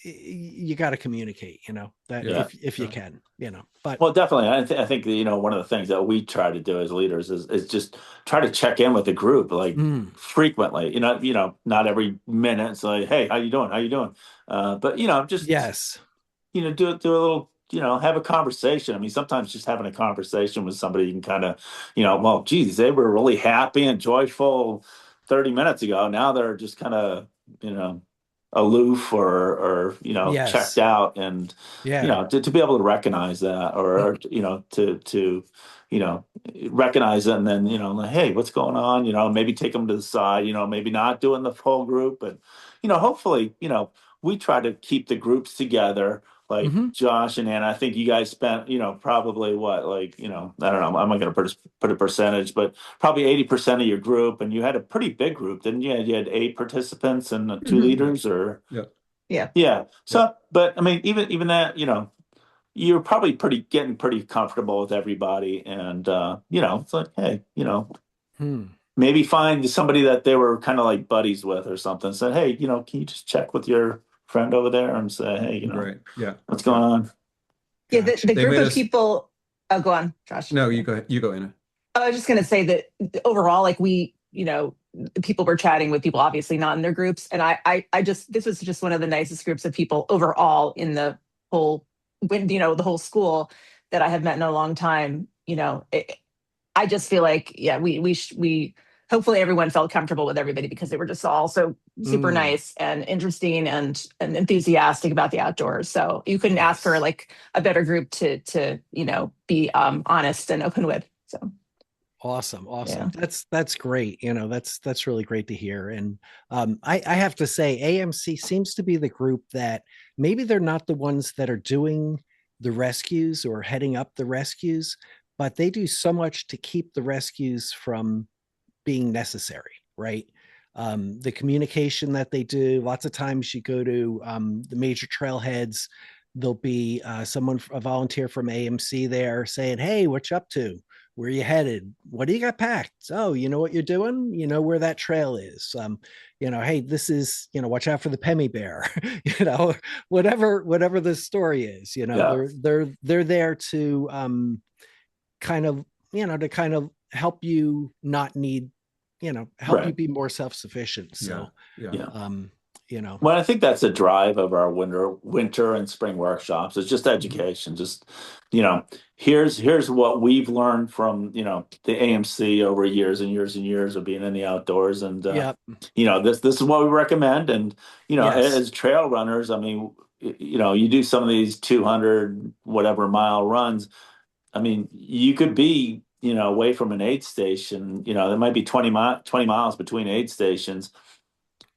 you got to communicate, you know, that if you can, you know. But well, definitely, I think that, you know, one of the things that we try to do as leaders is just try to check in with the group, like frequently, you know, not every minute. It's like, hey, how you doing? But, you know, just you know, do a little, you know, have a conversation. I mean, sometimes just having a conversation with somebody, you can kind of, you know, well, geez, they were really happy and joyful 30 minutes ago. Now they're just kind of, you know, aloof or you know, checked out. And you know, to be able to recognize that, or you know, to you know, recognize it, and then, you know, like, hey, what's going on, you know, maybe take them to the side, you know, maybe not doing the whole group, but, you know, hopefully, you know, we try to keep the groups together. Like Josh and Anna, I think you guys spent, you know, probably what, like, you know, I don't know, I'm not going to put a percentage, but probably 80% of your group, and you had a pretty big group, didn't you? You had 8 participants and 2 leaders, or yeah. So, but I mean, even that, you know, you're probably getting pretty comfortable with everybody, and you know, it's like, hey, you know, maybe find somebody that they were kind of like buddies with or something. Said, hey, you know, can you just check with your friend over there and say, hey, you know, what's going on? Yeah, the group of people. Oh, go on, Josh. No, you go, Anna. I was just going to say that overall, like, we, you know, people were chatting with people, obviously not in their groups. And I just, this was just one of the nicest groups of people overall in the whole, you know, the whole school that I have met in a long time. You know, I just feel like, we hopefully everyone felt comfortable with everybody, because they were just all so super nice and interesting and enthusiastic about the outdoors. So you couldn't ask for like a better group to you know, be honest and open with. So awesome. That's great. You know, that's really great to hear. And I have to say, AMC seems to be the group that maybe they're not the ones that are doing the rescues or heading up the rescues, but they do so much to keep the rescues from being necessary, right? The communication that they do, lots of times you go to the major trailheads, there'll be a volunteer from AMC there saying, hey, what you up to? where you headed? What do you got packed? Oh, you know what you're doing? You know where that trail is. Hey, this is, watch out for the Pemmy bear, whatever the story is, they're there to kind of, to kind of help you not need, help you be more self-sufficient. So, well, I think that's a drive of our winter and spring workshops. It's just education. Just, here's what we've learned from, the AMC over years and years and years of being in the outdoors. And, this is what we recommend. And, as trail runners, I mean, you do some of these 200 whatever mile runs. I mean, you could be, away from an aid station, there might be 20 miles between aid stations.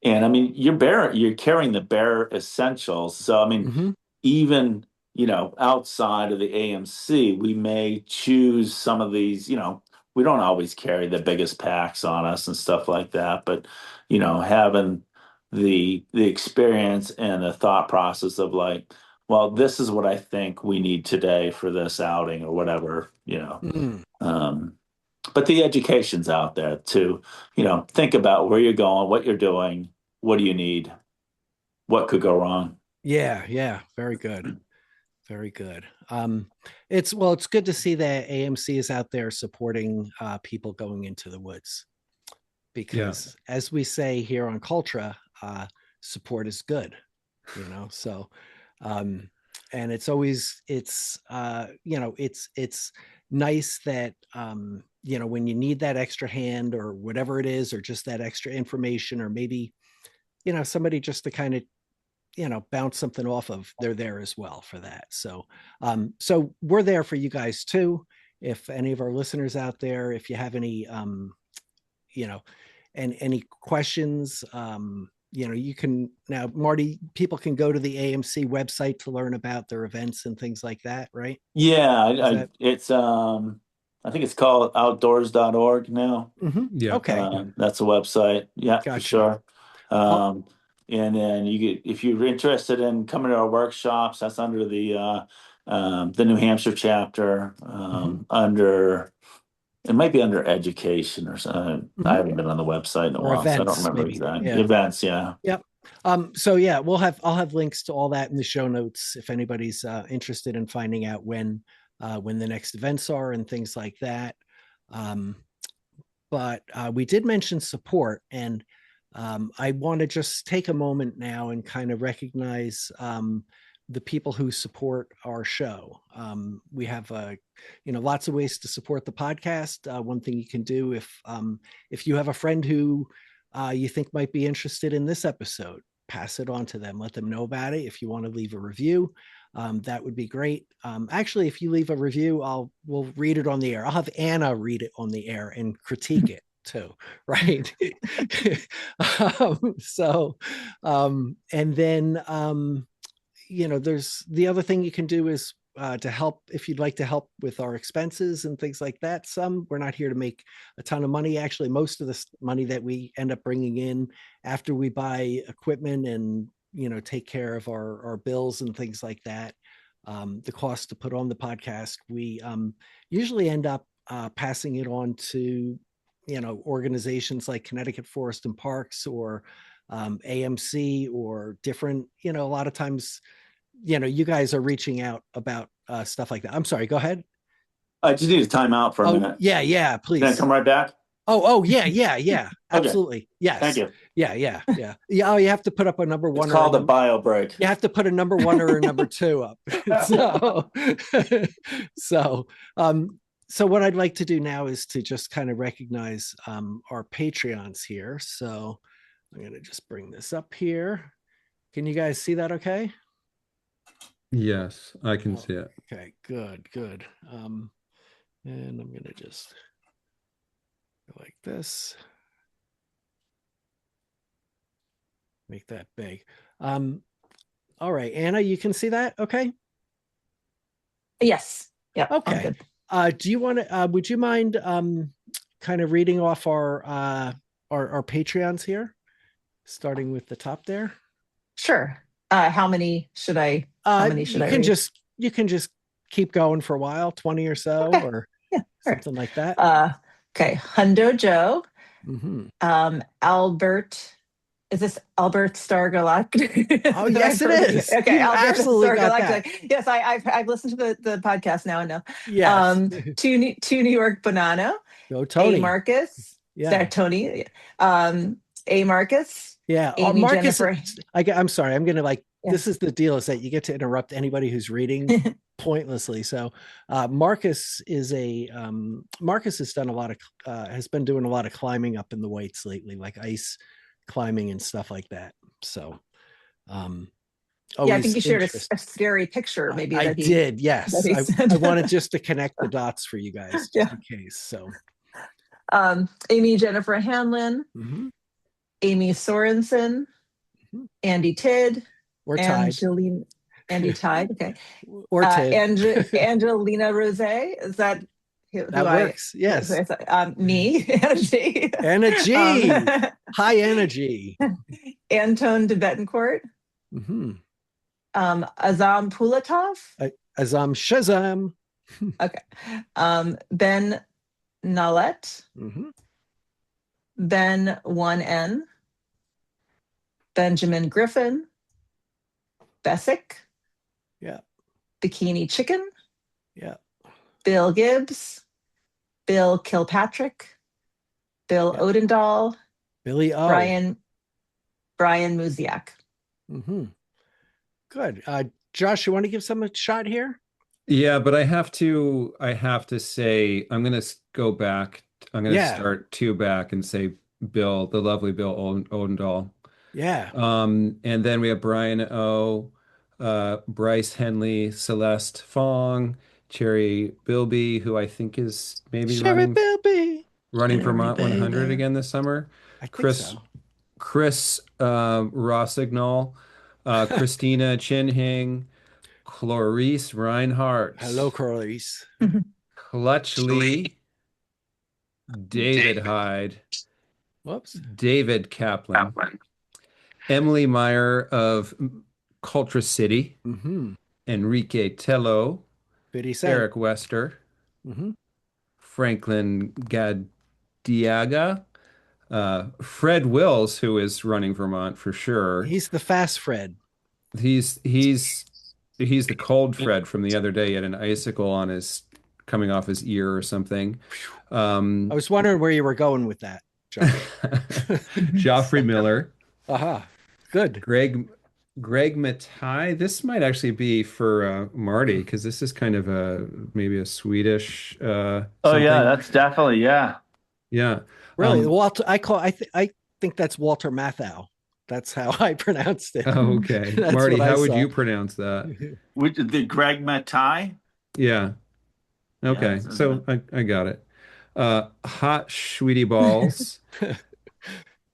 And I mean, you're carrying the bare essentials. So, I mean, even, outside of the AMC, we may choose some of these, we don't always carry the biggest packs on us and stuff like that. But, having the experience and the thought process of like, well, this is what I think we need today for this outing or whatever, but the education's out there to, think about where you're going, what you're doing, what do you need, what could go wrong. Yeah. Very good. Very good. It's good to see that AMC is out there supporting people going into the woods, because as we say here on Cultra, support is good, so, and it's always, it's nice that, when you need that extra hand or whatever it is, or just that extra information, or maybe, somebody just to kind of, bounce something off of, they're there as well for that. So, so we're there for you guys too. If any of our listeners out there, if you have any, and any questions, you can now, Marty, people can go to the AMC website to learn about their events and things like that, right? Yeah, it's I think it's called outdoors.org now. Yeah. Okay. That's a website. Yeah, Gotcha. for sure. And then if you're interested in coming to our workshops, that's under the New Hampshire chapter, under, it might be under education or something. I haven't been on the website in a while, so I don't remember exactly. Events, yeah. Yep. So yeah, I'll have links to all that in the show notes if anybody's interested in finding out when the next events are and things like that. But we did mention support, and I want to just take a moment now and kind of recognize the people who support our show. We have lots of ways to support the podcast. One thing you can do, if you have a friend who you think might be interested in this episode, pass it on to them, let them know about it. If you want to leave a review, that would be great. Actually, if you leave a review, we'll read it on the air. I'll have Anna read it on the air and critique it too, right? And then there's the other thing you can do is to help, if you'd like to help with our expenses and things like that. We're not here to make a ton of money. Actually, most of the money that we end up bringing in after we buy equipment and take care of our bills and things like that, the cost to put on the podcast, we usually end up passing it on to organizations like Connecticut Forest and Parks, or AMC, or different, a lot of times, you guys are reaching out about stuff like that. I'm sorry, go ahead. I just need a timeout for a minute. Yeah, please. Can I come right back? Yeah. Absolutely. Okay. Yes. Thank you. Yeah. Oh, you have to put up a number one. It's called a bio break. You have to put a number one or a number two up. So what I'd like to do now is to just kind of recognize our Patreons here. So I'm going to just bring this up here. Can you guys see that okay? Yes, I can see it. Okay, good. And I'm going to just go like this. Make that big. All right, Anna, you can see that okay? Yes. Yeah. Okay. Do you want to, would you mind kind of reading off our Patreons here, starting with the top there? Sure. How many should I read? You can just keep going for a while, 20 or so, okay. Or Yeah. Something like that. Okay. Hundo Joe. Mm-hmm. Albert. Is this Albert Stargalactic? Oh, yes, it is. Okay, You Albert absolutely got that. Stargalactic. Yes, I've listened to the podcast now and know. Yes. To New York Banana. Go Tony. A Marcus. Yeah. Tony. A Marcus. Yeah. Amy Marcus. Jennifer. I'm sorry. I'm gonna this is the deal, is that you get to interrupt anybody who's reading pointlessly. So Marcus has done has been doing a lot of climbing up in the weights lately, like ice climbing and stuff like that. So I think you shared a scary picture. Maybe I did. Yes, I wanted just to connect the dots for you guys, just in case. So Amy Jennifer Hanlon, Amy Sorensen, Andy Tidd, or Tide. Andy Tide, okay. Or Tidd. Angelina Rose, is that who works? Yes. Me, Anna Anna G. High energy. Antone de Betancourt. Azam Pulatov. Azam Shazam. Okay. Ben Nallet. Ben 1N. Benjamin Griffin. Bessick. Yeah. Bikini Chicken. Yeah. Bill Gibbs. Bill Kilpatrick. Bill Odendahl. Billy O. Brian Muziak. Good. Josh, you want to give some a shot here? Yeah, but I have to say, I'm going to go back. I'm going to start two back and say Bill, the lovely Bill Odendahl. Yeah. And then we have Brian O, Bryce Henley, Celeste Fong, Cherry Bilby, who I think is maybe running Vermont 100 again this summer. I think so. Chris Rossignol, Christina Chinhing, Clarice Reinhardt. Hello, Clarice. Clutchley, David Hyde. Whoops. David Kaplan. Emily Meyer of Cultra City. Enrique Tello. Eric Wester. Franklin Gadiaga. Fred Wills, who is running Vermont for sure. He's the fast Fred. He's the cold Fred from the other day. He had an icicle coming off his ear or something. I was wondering where you were going with that, John. Joffrey Miller. Good. Greg Matai. This might actually be for Marty, because this is kind of maybe a Swedish. Oh yeah, that's definitely yeah. Really, Walter. I think that's Walter Matthau. That's how I pronounced it. Oh, okay. Marty, how would you pronounce that? The Greg Matai? Yeah. Okay. Yeah, so I got it. Hot Sweetie Balls.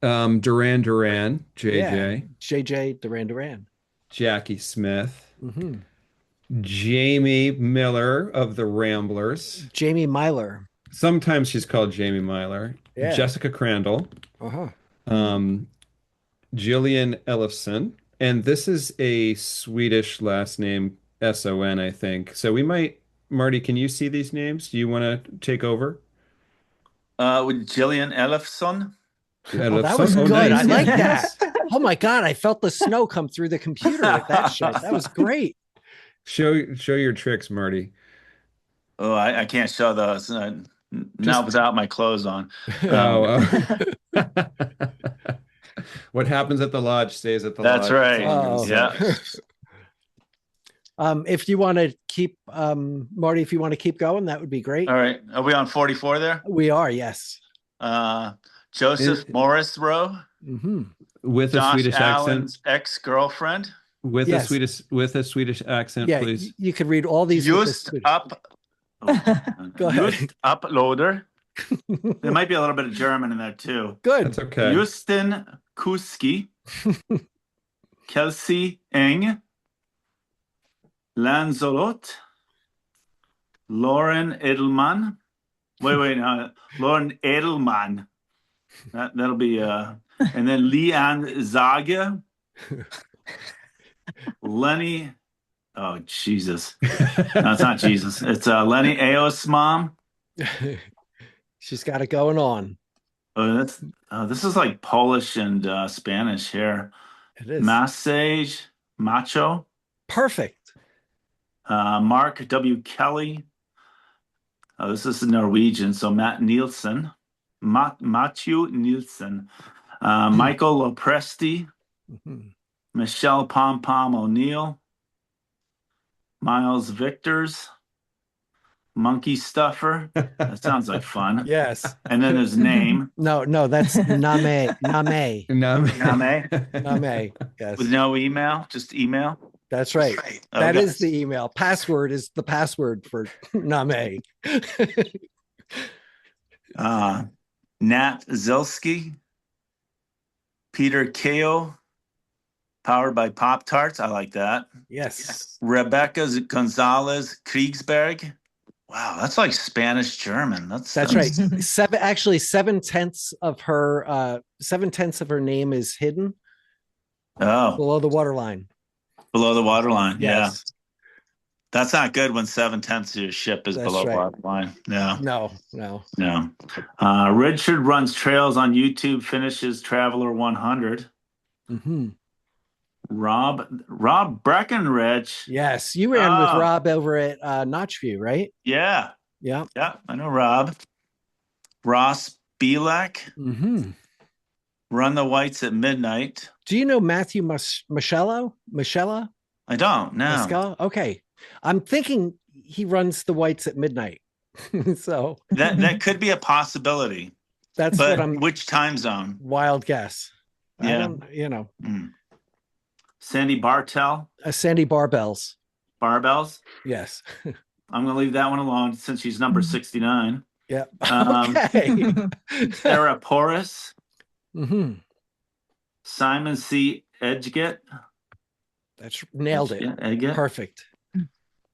Duran Duran, JJ. Yeah. JJ Duran. Jackie Smith. Jamie Miller of the Ramblers. Jamie Myler. Sometimes she's called Jamie Myler. Yeah. Jessica Crandall. Jillian Ellefson. And this is a Swedish last name, S-O-N, I think. So we might, Marty, can you see these names? Do you want to take over? With Jillian Ellefson? Oh, that was good. Nice. I like that. Oh my God, I felt the snow come through the computer with that shit. That was great. Show your tricks, Marty. Oh, I can't show those. Not without my clothes on. What happens at the lodge stays at the lodge. That's right. Yeah. If you want to keep, Marty, if you want to keep going, that would be great. All right. Are we on 44 there? We are, yes. Joseph Morrisroe. With a Swedish Allen's ex-girlfriend. With a Swedish accent, please. You could read all these. Go ahead. Just uploader. There might be a little bit of German in there too. Good. That's okay. Justin Kuski. Kelsey Eng. Lanzolot. Lauren Edelman. Wait, Lauren Edelman. That'll be and then Leanne Zaga. Lenny. Oh Jesus. No, it's not Jesus. It's Lenny Aos mom. She's got it going on. Oh, this is like Polish and Spanish here. It is Massage Macho. perfect. Mark W. Kelly. Oh, this is Norwegian. So Matt Nielsen. Matthew Nielsen. Michael Lopresti. Mhm. Michelle Pom Pom O'Neill. Miles Victors. Monkey Stuffer. That sounds like fun. Yes. And then his name. No, that's Name. Name. Name. Yes. With no email, just email. That's right. That is the email. Password is the password for Name. Nat Zilski. Peter Ko. Powered by Pop Tarts. I like that. Yes. Rebecca Gonzalez Kriegsberg. Wow, that's like Spanish German. That's right. 7/10 of her name is hidden. Below the waterline. Below the waterline. Yes. Yeah. That's not good when 7/10 of your ship is below waterline. Yeah. No. Richard runs trails on YouTube, finishes Traveler 100. Mm-hmm. Rob Breckenridge. Yes, you ran with Rob over at Notchview, right? Yeah. Yeah, I know Rob. Ross Bielak. Mm-hmm. Run the Whites at Midnight. Do you know Matthew Michella? I don't. No. Mescal? Okay, I'm thinking he runs the Whites at midnight. So that could be a possibility. Which time zone? Wild guess. Yeah. I don't. Sandy Bartell. Sandy Barbells. Barbells? Yes. I'm going to leave that one alone since she's number 69. Yeah. Okay. Sarah Porras. Mm-hmm. Simon C. Edgett. That's nailed it. Edgett. Perfect.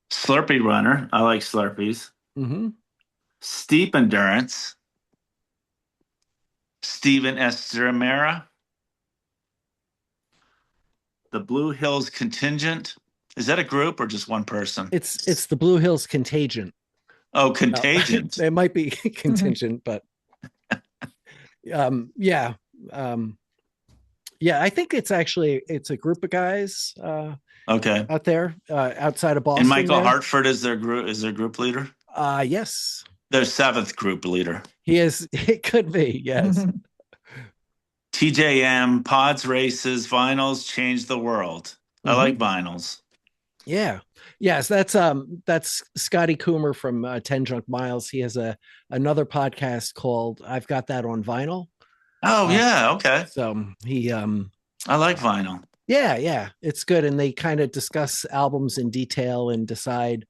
Slurpee Runner. I like Slurpees. Mm-hmm. Steep Endurance. Stephen Estramera. The Blue Hills Contingent. Is that a group or just one person? It's the Blue Hills Contagion. Oh, Contagion. It might be contingent, but yeah. I think it's a group of guys out there outside of Boston. And Michael Hartford is their group leader? Yes. Their 7th group leader. He is. It could be, yes. TJM, pods, races, vinyls change the world. I like vinyls. Yeah. Yes, that's Scotty Coomer from 10 Drunk Miles. He has another podcast called I've Got That on Vinyl. Oh, yeah, okay. So he I like vinyl. Yeah, it's good, and they kind of discuss albums in detail and decide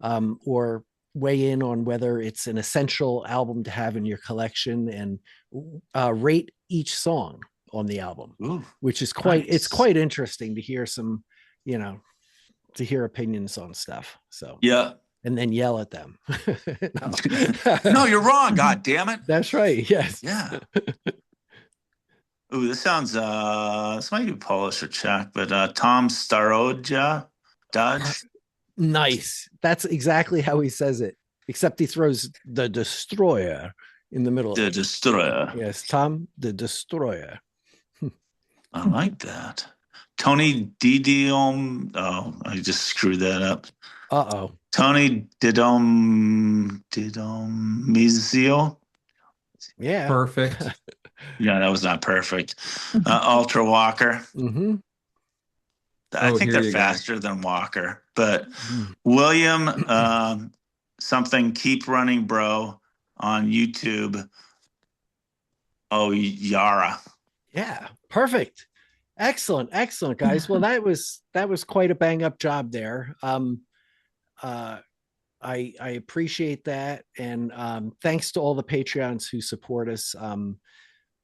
or weigh in on whether it's an essential album to have in your collection, and rate each song on the album. Ooh, which is quite interesting to hear to hear opinions on stuff. So yeah, and then yell at them. No, you're wrong. God damn it. That's right. Yes. Yeah. Ooh, this sounds this might be Polish or Czech, but Tom Staroja Dodge. Nice. That's exactly how he says it, except he throws the Destroyer in the middle. The Destroyer. Yes, Tom the Destroyer. I like that. Tony Didion. Oh, I just screwed that up. Tony Didomizio. Yeah. Perfect. Yeah, that was not perfect. Ultra Walker. Mm-hmm. I think they're faster than Walker. But William, something Keep Running Bro on YouTube. Oh, Yara. Yeah, perfect. Excellent, guys. Well, that was quite a bang up job there. I appreciate that, and thanks to all the Patreons who support us.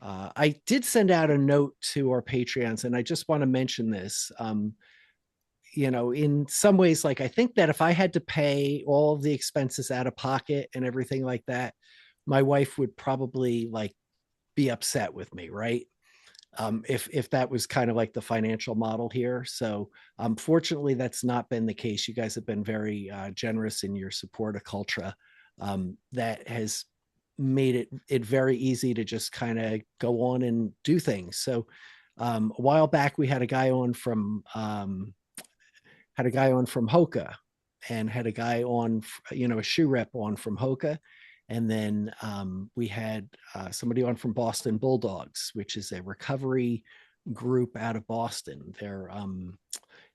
I did send out a note to our Patreons, and I just want to mention this. In some ways, like, I think that if I had to pay all of the expenses out of pocket and everything like that, my wife would probably be upset with me, right? If that was kind of like the financial model here. So fortunately, that's not been the case. You guys have been very generous in your support of Cultra. that has made it very easy to just kind of go on and do things. So a while back we had a guy on from Hoka, and had a guy on, a shoe rep on from Hoka. And then we had somebody on from Boston Bulldogs, which is a recovery group out of Boston. They're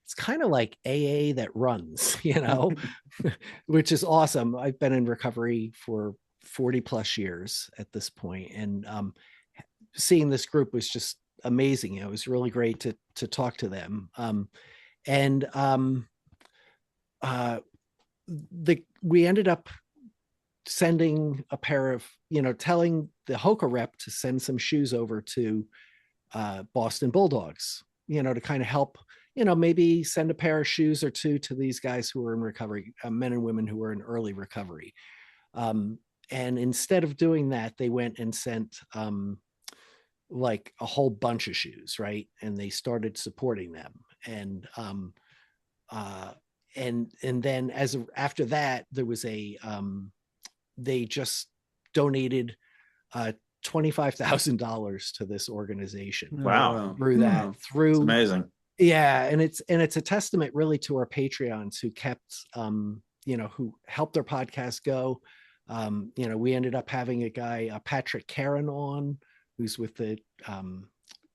it's kind of like AA that runs, which is awesome. I've been in recovery for 40 plus years at this point, and seeing this group was just amazing. It was really great to talk to them. We ended up sending a pair of, telling the Hoka rep to send some shoes over to Boston Bulldogs, to kind of help, maybe send a pair of shoes or two to these guys who are in recovery, men and women who are in early recovery. And instead of doing that, they went and sent like a whole bunch of shoes, right? And they started supporting them. And then after that, there was they just donated $25,000 to this organization. Wow. Through it's amazing. Yeah. And it's a testament really to our Patreons who kept, who helped their podcast go. We ended up having a guy, Patrick Caron, on, who's with the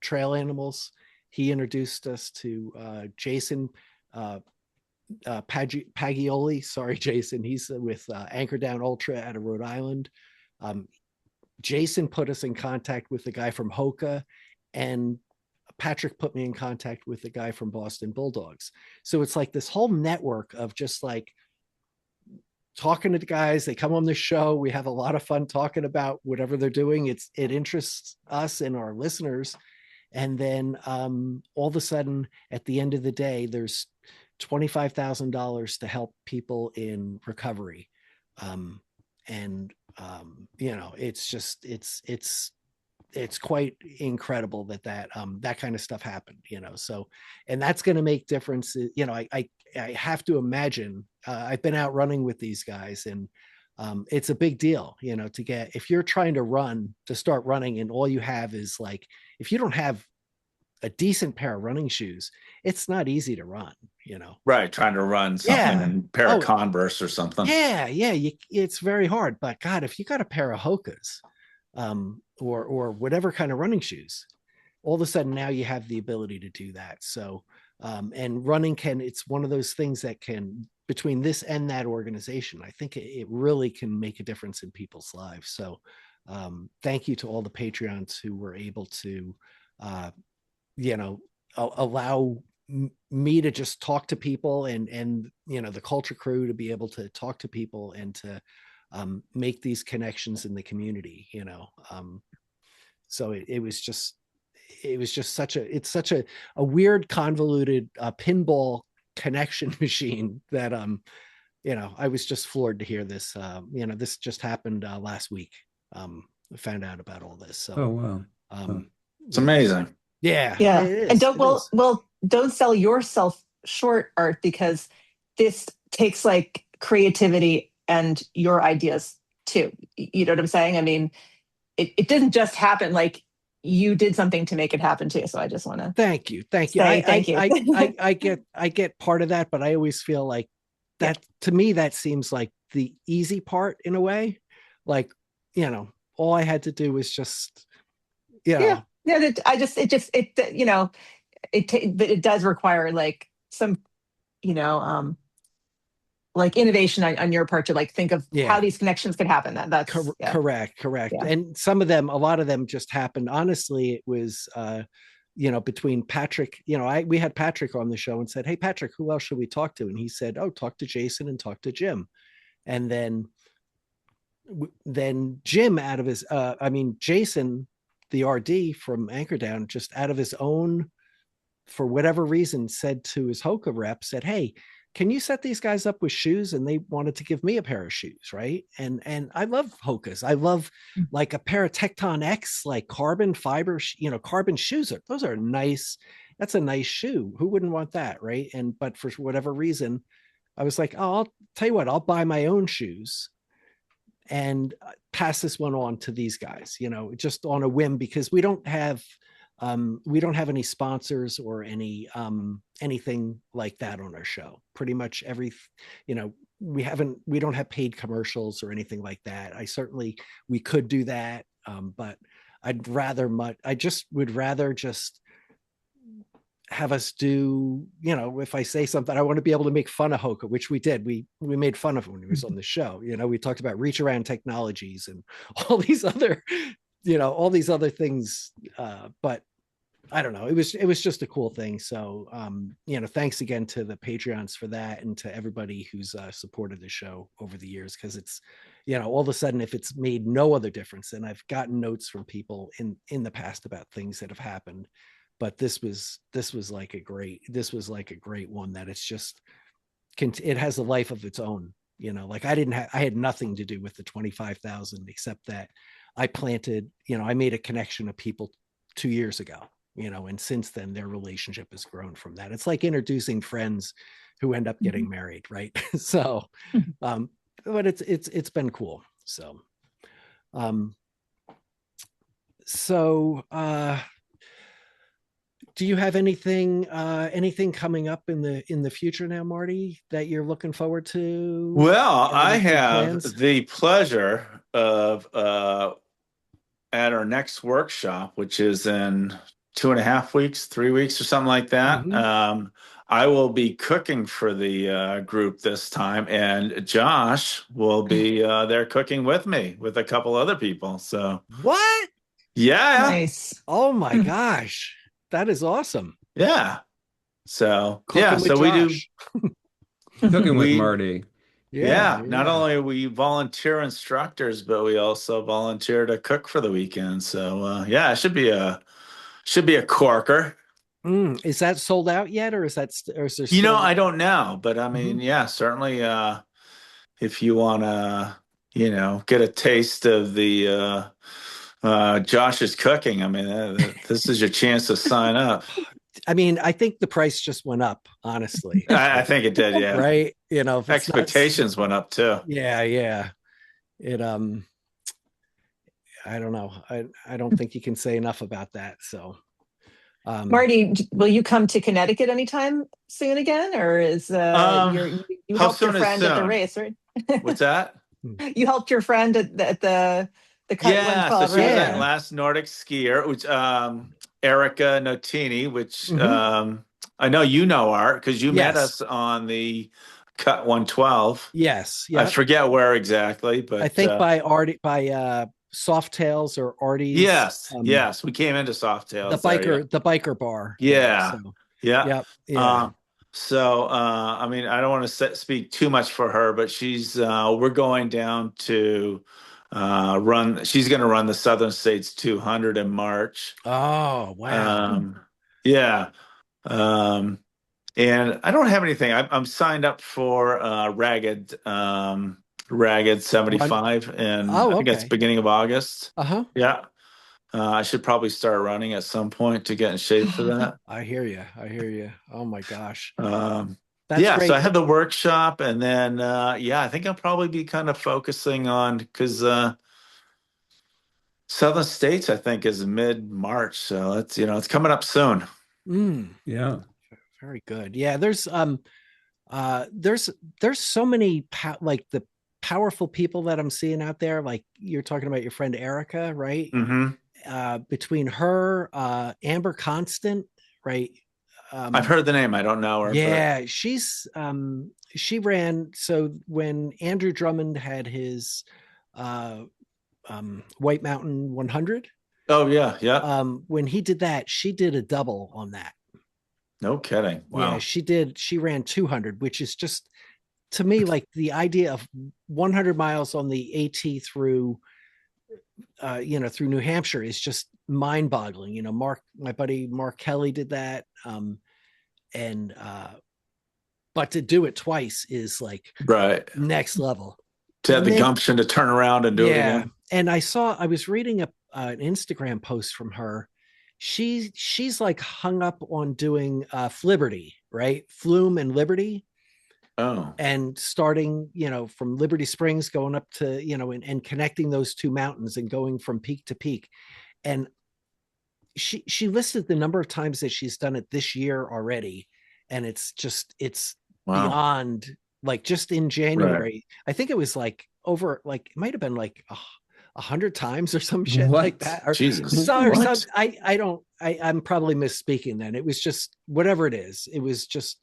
Trail Animals. He introduced us to Jason Pagioli. Sorry, Jason. He's with Anchor Down Ultra out of Rhode Island. Jason put us in contact with the guy from Hoka, and Patrick put me in contact with the guy from Boston Bulldogs. So it's like this whole network of just like talking to the guys. They come on the show. We have a lot of fun talking about whatever they're doing. It interests us and our listeners. And then all of a sudden, at the end of the day, there's $25,000 to help people in recovery. It's quite incredible that kind of stuff happened, so, and that's going to make differences. I have to imagine, I've been out running with these guys, and it's a big deal, to get, if you're trying to start running, and all you have is like, if you don't have a decent pair of running shoes, it's not easy to run, Right. Trying to run something in a pair of Converse or something. Yeah. It's very hard, but God, if you got a pair of Hokas, or whatever kind of running shoes, all of a sudden now you have the ability to do that. So, and running it's one of those things that can, between this and that organization, I think it really can make a difference in people's lives. So, thank you to all the Patreons who were able to, allow me to just talk to people, and the Cultra crew to be able to talk to people and to make these connections in the community, so it was just such a weird, convoluted pinball connection machine that I was just floored to hear this. This just happened last week. I found out about all this. So wow. It's amazing. Yeah. And don't sell yourself short, Art, because this takes like creativity and your ideas too. You know what I'm saying? I mean, it didn't just happen. Like, you did something to make it happen too. So I just want to thank you. Thank you. I get part of that, but I always feel like that, to me, that seems like the easy part in a way. Like, all I had to do was just, but it does require like some, like innovation on your part to like think of how these connections could happen. That's correct. Yeah. And a lot of them just happened. Honestly, it was, between Patrick, we had Patrick on the show and said, "Hey, Patrick, who else should we talk to?" And he said, "Oh, talk to Jason and talk to Jim." And then Jim Jason, the RD from Anchor Down, just out of his own, for whatever reason, said to his Hoka rep, said, "Hey, can you set these guys up with shoes?" And they wanted to give me a pair of shoes, right? And I love Hokas. I love like a pair of Tecton X, like carbon fiber, carbon shoes. Those are nice. That's a nice shoe. Who wouldn't want that, right? But for whatever reason, I was like, "Oh, I'll tell you what, I'll buy my own shoes, and pass this one on to these guys, just on a whim, because we don't have any sponsors or anything like that on our show. Pretty much we don't have paid commercials or anything like that. We could do that, but I would rather just have us do, if I say something, I want to be able to make fun of Hoka, which we did. We made fun of him when he was on the show. We talked about reach around technologies and all these other things. But I don't know. It was just a cool thing. So, thanks again to the Patreons for that, and to everybody who's supported the show over the years. Cause it's, all of a sudden, if it's made no other difference, and I've gotten notes from people in the past about things that have happened, but this was like a great one, that it's just, it has a life of its own. Like I had nothing to do with the 25,000, except that I planted, I made a connection of people 2 years ago, and since then their relationship has grown from that. It's like introducing friends who end up getting married, right? So, but it's been cool. So, do you have anything coming up in the future now, Marty, that you're looking forward to? Well, I have the pleasure of at our next workshop, which is in 2.5 weeks, 3 weeks or something like that. I will be cooking for the group this time, and Josh will be there cooking with me with a couple other people. So what? Yeah. Nice. Oh my gosh. That is awesome. Yeah. So Cooking with we Josh. do cooking with Marty. Yeah. Not only are we volunteer instructors, but we also volunteer to cook for the weekend. So it should be a corker. Is that sold out yet, or is there still... I don't know, but I mean, certainly if you want to, get a taste of the Josh's cooking, I mean, this is your chance to sign up. I mean, I think the price just went up, honestly. I think it did, yeah. Right? If expectations went up too. Yeah. It I don't know. I don't think you can say enough about that. So Marty, will you come to Connecticut anytime soon again, or is you helped your friend at the race, right? What's that? You helped your friend at the Cut 112, so she was that last Nordic skier, which Erica Notini, which I know Art, because you met us on the Cut 112. Yes. I forget where exactly, but I think by Softails or Artie's. Yes, we came into Softails. The biker bar. Yeah. So, I mean, I don't want to speak too much for her, but we're going down to she's going to run the Southern States 200 in March. Oh, wow. And I don't have anything. I'm signed up for Ragged 75, and I think that's beginning of August. Yeah. I should probably start running at some point to get in shape for that. I hear you. Oh my gosh. That's great. So I had the workshop, and then I think I'll probably be kind of focusing on, because Southern States I think is mid-March, so it's coming up soon. Yeah. Very good. Yeah, there's so many the powerful people that I'm seeing out there. Like you're talking about your friend Erica, right? Between her, Amber Constant, right? I've heard the name. I don't know her. Yeah, she's she ran. So when Andrew Drummond had his White Mountain 100. Oh yeah. When he did that, she did a double on that. No kidding. Wow. Yeah, she ran 200, which is just, to me, like the idea of 100 miles on the AT through through New Hampshire is just mind-boggling. My buddy Mark Kelly did that. But to do it twice is like next level. To have the gumption to turn around and do it again. And I was reading an Instagram post from her. She's like hung up on doing Liberty, right? Flume and Liberty. Oh. And starting, from Liberty Springs, going up to, and connecting those two mountains and going from peak to peak. And she listed the number of times that she's done it this year already. And it's Wow. beyond, like, just in January, I think it was like over, like, it might've been like 100 times or some shit like that. Or Jesus. I'm probably misspeaking then. It was just whatever it is. It was just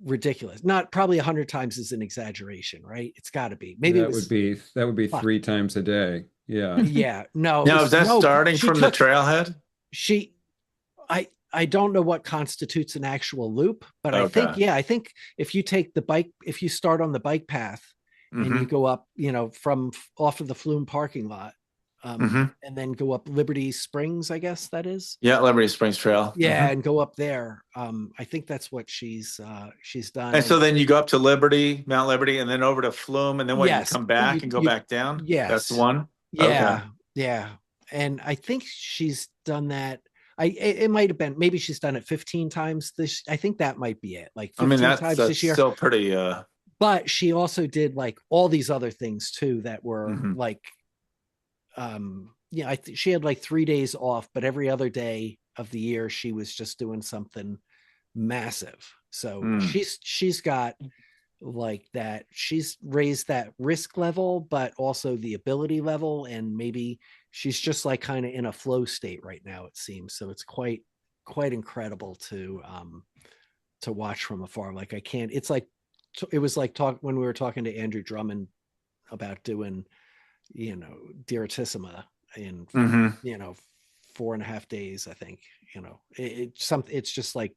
ridiculous. Not probably 100 times is an exaggeration, right? It's got to be. Maybe that would be 3 times a day. Yeah. Yeah. No. Now, is that starting from the trailhead? I don't know what constitutes an actual loop, but okay. I think if you take the bike, if you start on the bike path and you go up, from off of the Flume parking lot, and then go up Liberty Springs, I guess that is. Yeah, Liberty Springs Trail. Yeah, and go up there. I think that's what she's done. And so then you go up to Mount Liberty, and then over to Flume, and then you come back and go back down? Yes. That's the one? Yeah, okay. Yeah. And I think she's done that. It might have been, maybe she's done it 15 times this. I think that might be it. Like 15 times this year. Still pretty. But she also did like all these other things too that were like, she had like 3 days off, but every other day of the year she was just doing something massive. So she's got like that. She's raised that risk level, but also the ability level, and maybe she's just like kind of in a flow state right now, it seems. So it's quite incredible to watch from afar. Like it was like when we were talking to Andrew Drummond about doing, Direttissima in 4.5 days, I think. It's just like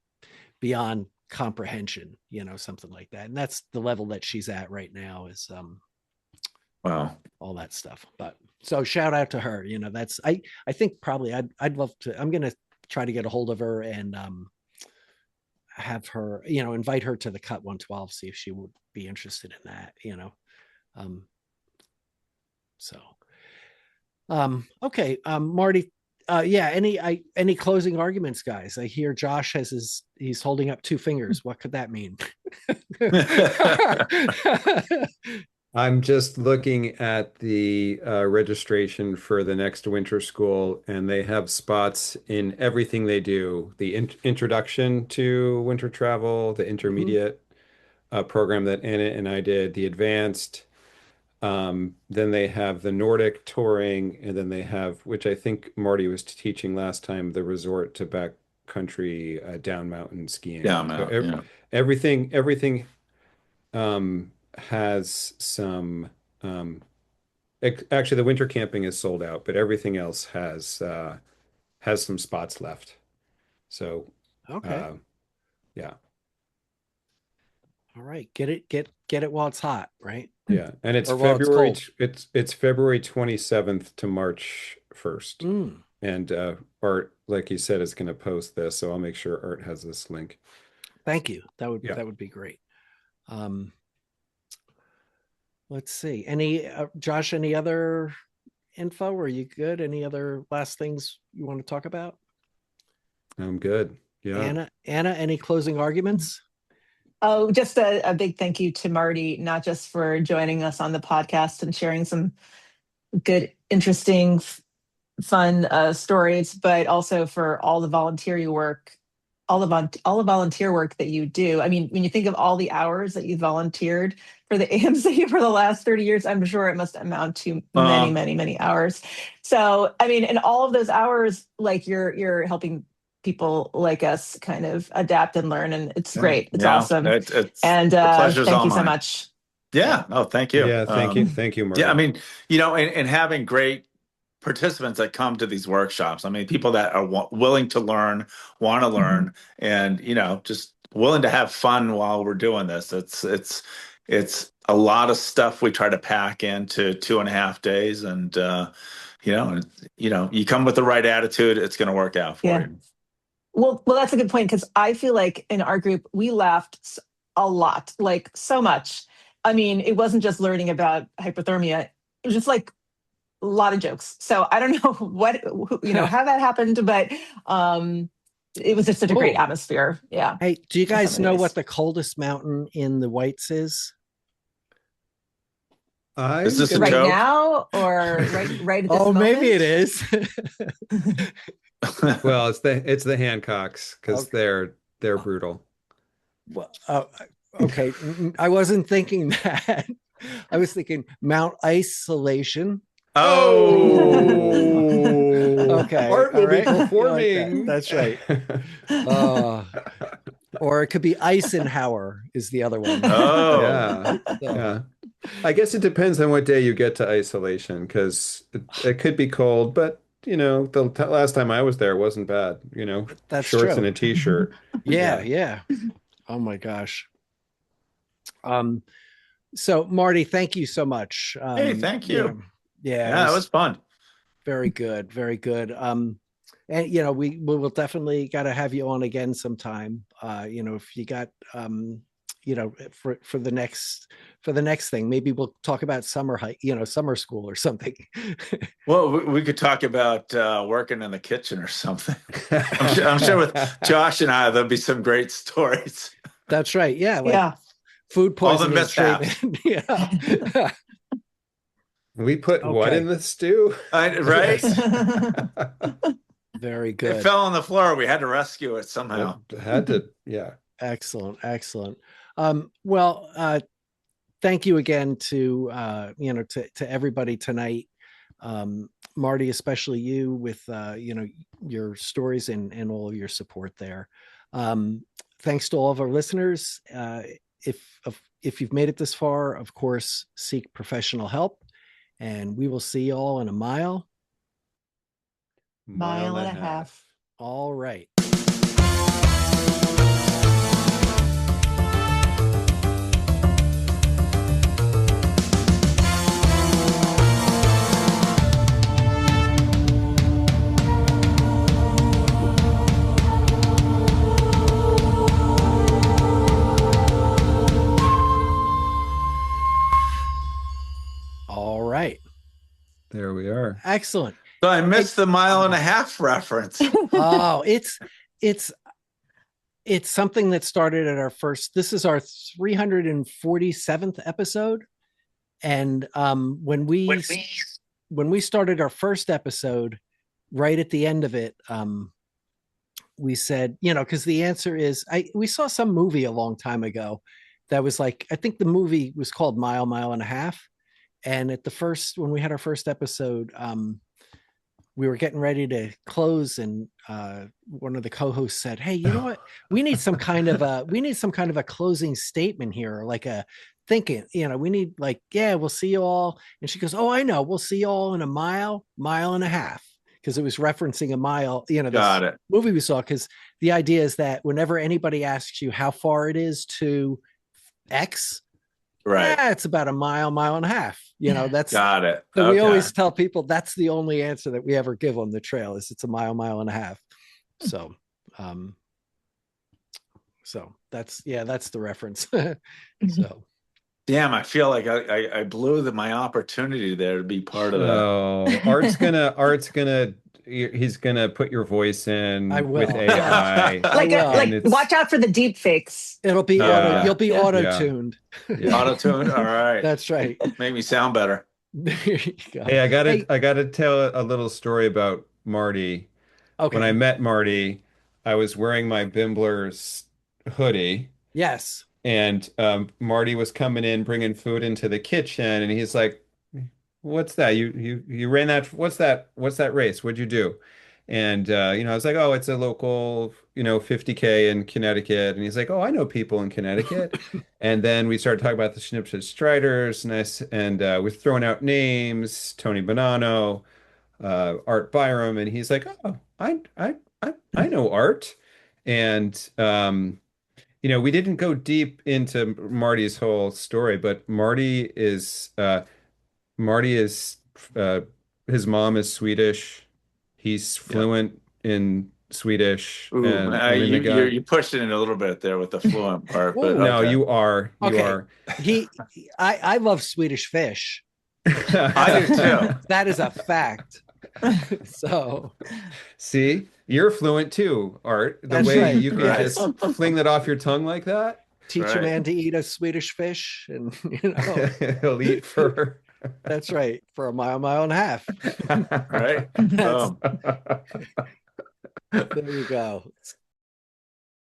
beyond comprehension, something like that. And that's the level that she's at right now, is wow, all that stuff. But so shout out to her. That's I think probably I'd love to. I'm gonna try to get a hold of her and have her, invite her to the Cut 112, see if she would be interested in that. Okay, Marty. Any closing arguments, guys? I hear Josh he's holding up 2 fingers. What could that mean? I'm just looking at the registration for the next winter school, and they have spots in everything they do. The introduction to winter travel, the intermediate program that Anna and I did, the advanced. Then they have the Nordic touring, and then they have, which I think Marty was teaching last time, the resort to backcountry down mountain skiing. Everything has some actually the winter camping is sold out, but everything else has some spots left. So okay. Yeah. All right. Get it while it's hot, right? Yeah. And it's February it's February 27th to March 1st. And Art, like you said, is going to post this, so I'll make sure Art has this link. Thank you. That would be great. Let's see. Josh, any other info? Are you good? Any other last things you want to talk about? I'm good. Yeah. Anna, any closing arguments? Oh, just a big thank you to Marty, not just for joining us on the podcast and sharing some good, interesting, fun stories, but also for all the volunteer work, all the volunteer work that you do. I mean, when you think of all the hours that you volunteered for the AMC for the last 30 years, I'm sure it must amount to many, many, many hours. So, I mean, and all of those hours, like you're helping people like us kind of adapt and learn, and it's great. It's awesome. And thank you so much. Yeah. Oh, thank you. Yeah. Thank you, Marty. Yeah. I mean, and having great participants that come to these workshops. I mean, people that are willing to learn, want to learn, and just willing to have fun while we're doing this. It's a lot of stuff we try to pack into 2.5 days, and you come with the right attitude, it's going to work out for you. Well, that's a good point, because I feel like in our group we laughed a lot, like so much. I mean, it wasn't just learning about hypothermia; it was just like a lot of jokes. So I don't know how that happened, but it was just such a great Cool. atmosphere. Yeah. Hey, do you guys know nice. what the coldest mountain in the Whites is? Is this a right joke? now or right at this moment? Maybe it is. Well, it's the Hancocks, because they're brutal. Well, okay, I wasn't thinking that. I was thinking Mount Isolation. Oh, Okay, Art will be all right. performing. That's right. Or it could be Eisenhower is the other one. oh, Yeah. Yeah. I guess it depends on what day you get to Isolation, because it could be cold, but the last time I was there it wasn't bad. That's shorts true. and a t-shirt. Yeah. Oh my gosh. So Marty, thank you so much. hey, thank you. Yeah, it was fun. Very good, very good. And we will definitely got to have you on again sometime. If you got for the next thing, maybe we'll talk about summer school or something. Well, we could talk about working in the kitchen or something. I'm sure with Josh and I, there'll be some great stories. That's right. Yeah. Yeah. Food poisoning. All the mishaps. Yeah. We put what in the stew? Right? Very good. It fell on the floor. We had to rescue it somehow. Had to, yeah. Excellent. Well, thank you again to everybody tonight. Marty, especially you with your stories and all of your support there. Thanks to all of our listeners. If you've made it this far, of course, seek professional help, and we will see you all in a mile and a half. All right. All right. There we are. Excellent. So I missed the mile and a half reference. Oh, it's something that started at this is our 347th episode. And when we started our first episode, right at the end of it, we said, because the answer is, we saw some movie a long time ago that was like, I think the movie was called Mile and a Half. And when we had our first episode, we were getting ready to close, and one of the co-hosts said, "Hey, you know what? We need some kind of a closing statement here, like a thinking. We need we'll see you all." And she goes, "Oh, I know. We'll see you all in a mile and a half," because it was referencing a mile. Got it. Movie we saw. Because the idea is that whenever anybody asks you how far it is to X. Right. It's about a mile and a half. That's got it. So we always tell people that's the only answer that we ever give on the trail is it's a mile and a half. So, that's the reference. So, damn, I feel like I blew my opportunity there to be part of that. Oh, he's gonna put your voice in with AI. Watch out for the deep fakes. It'll be you'll be auto-tuned. Yeah. Auto-tuned. All right. That's right. Make me sound better. There you go. Hey, I gotta tell a little story about Marty. Okay. When I met Marty, I was wearing my Bimblers hoodie. Yes. And Marty was coming in, bringing food into the kitchen, and he's like, "What's that? You ran that? What's that race? What'd you do?" And I was like, "Oh, it's a local, 50K in Connecticut." And he's like, "Oh, I know people in Connecticut." And then we started talking about the Schnipsted Striders, and we're throwing out names: Tony Bonanno, Art Byram, and he's like, "Oh, I know Art." And we didn't go deep into Marty's whole story, but Marty is his mom is Swedish. He's fluent in Swedish. Ooh, you pushed it in a little bit there with the fluent part. But no, you are. I love Swedish fish. I do too. That is a fact. So see, you're fluent too, Art. The That's way right. you can Yes. just fling that off your tongue like that. Teach a man to eat a Swedish fish, and He'll eat for. That's right, for a mile and a half. Right. There you go.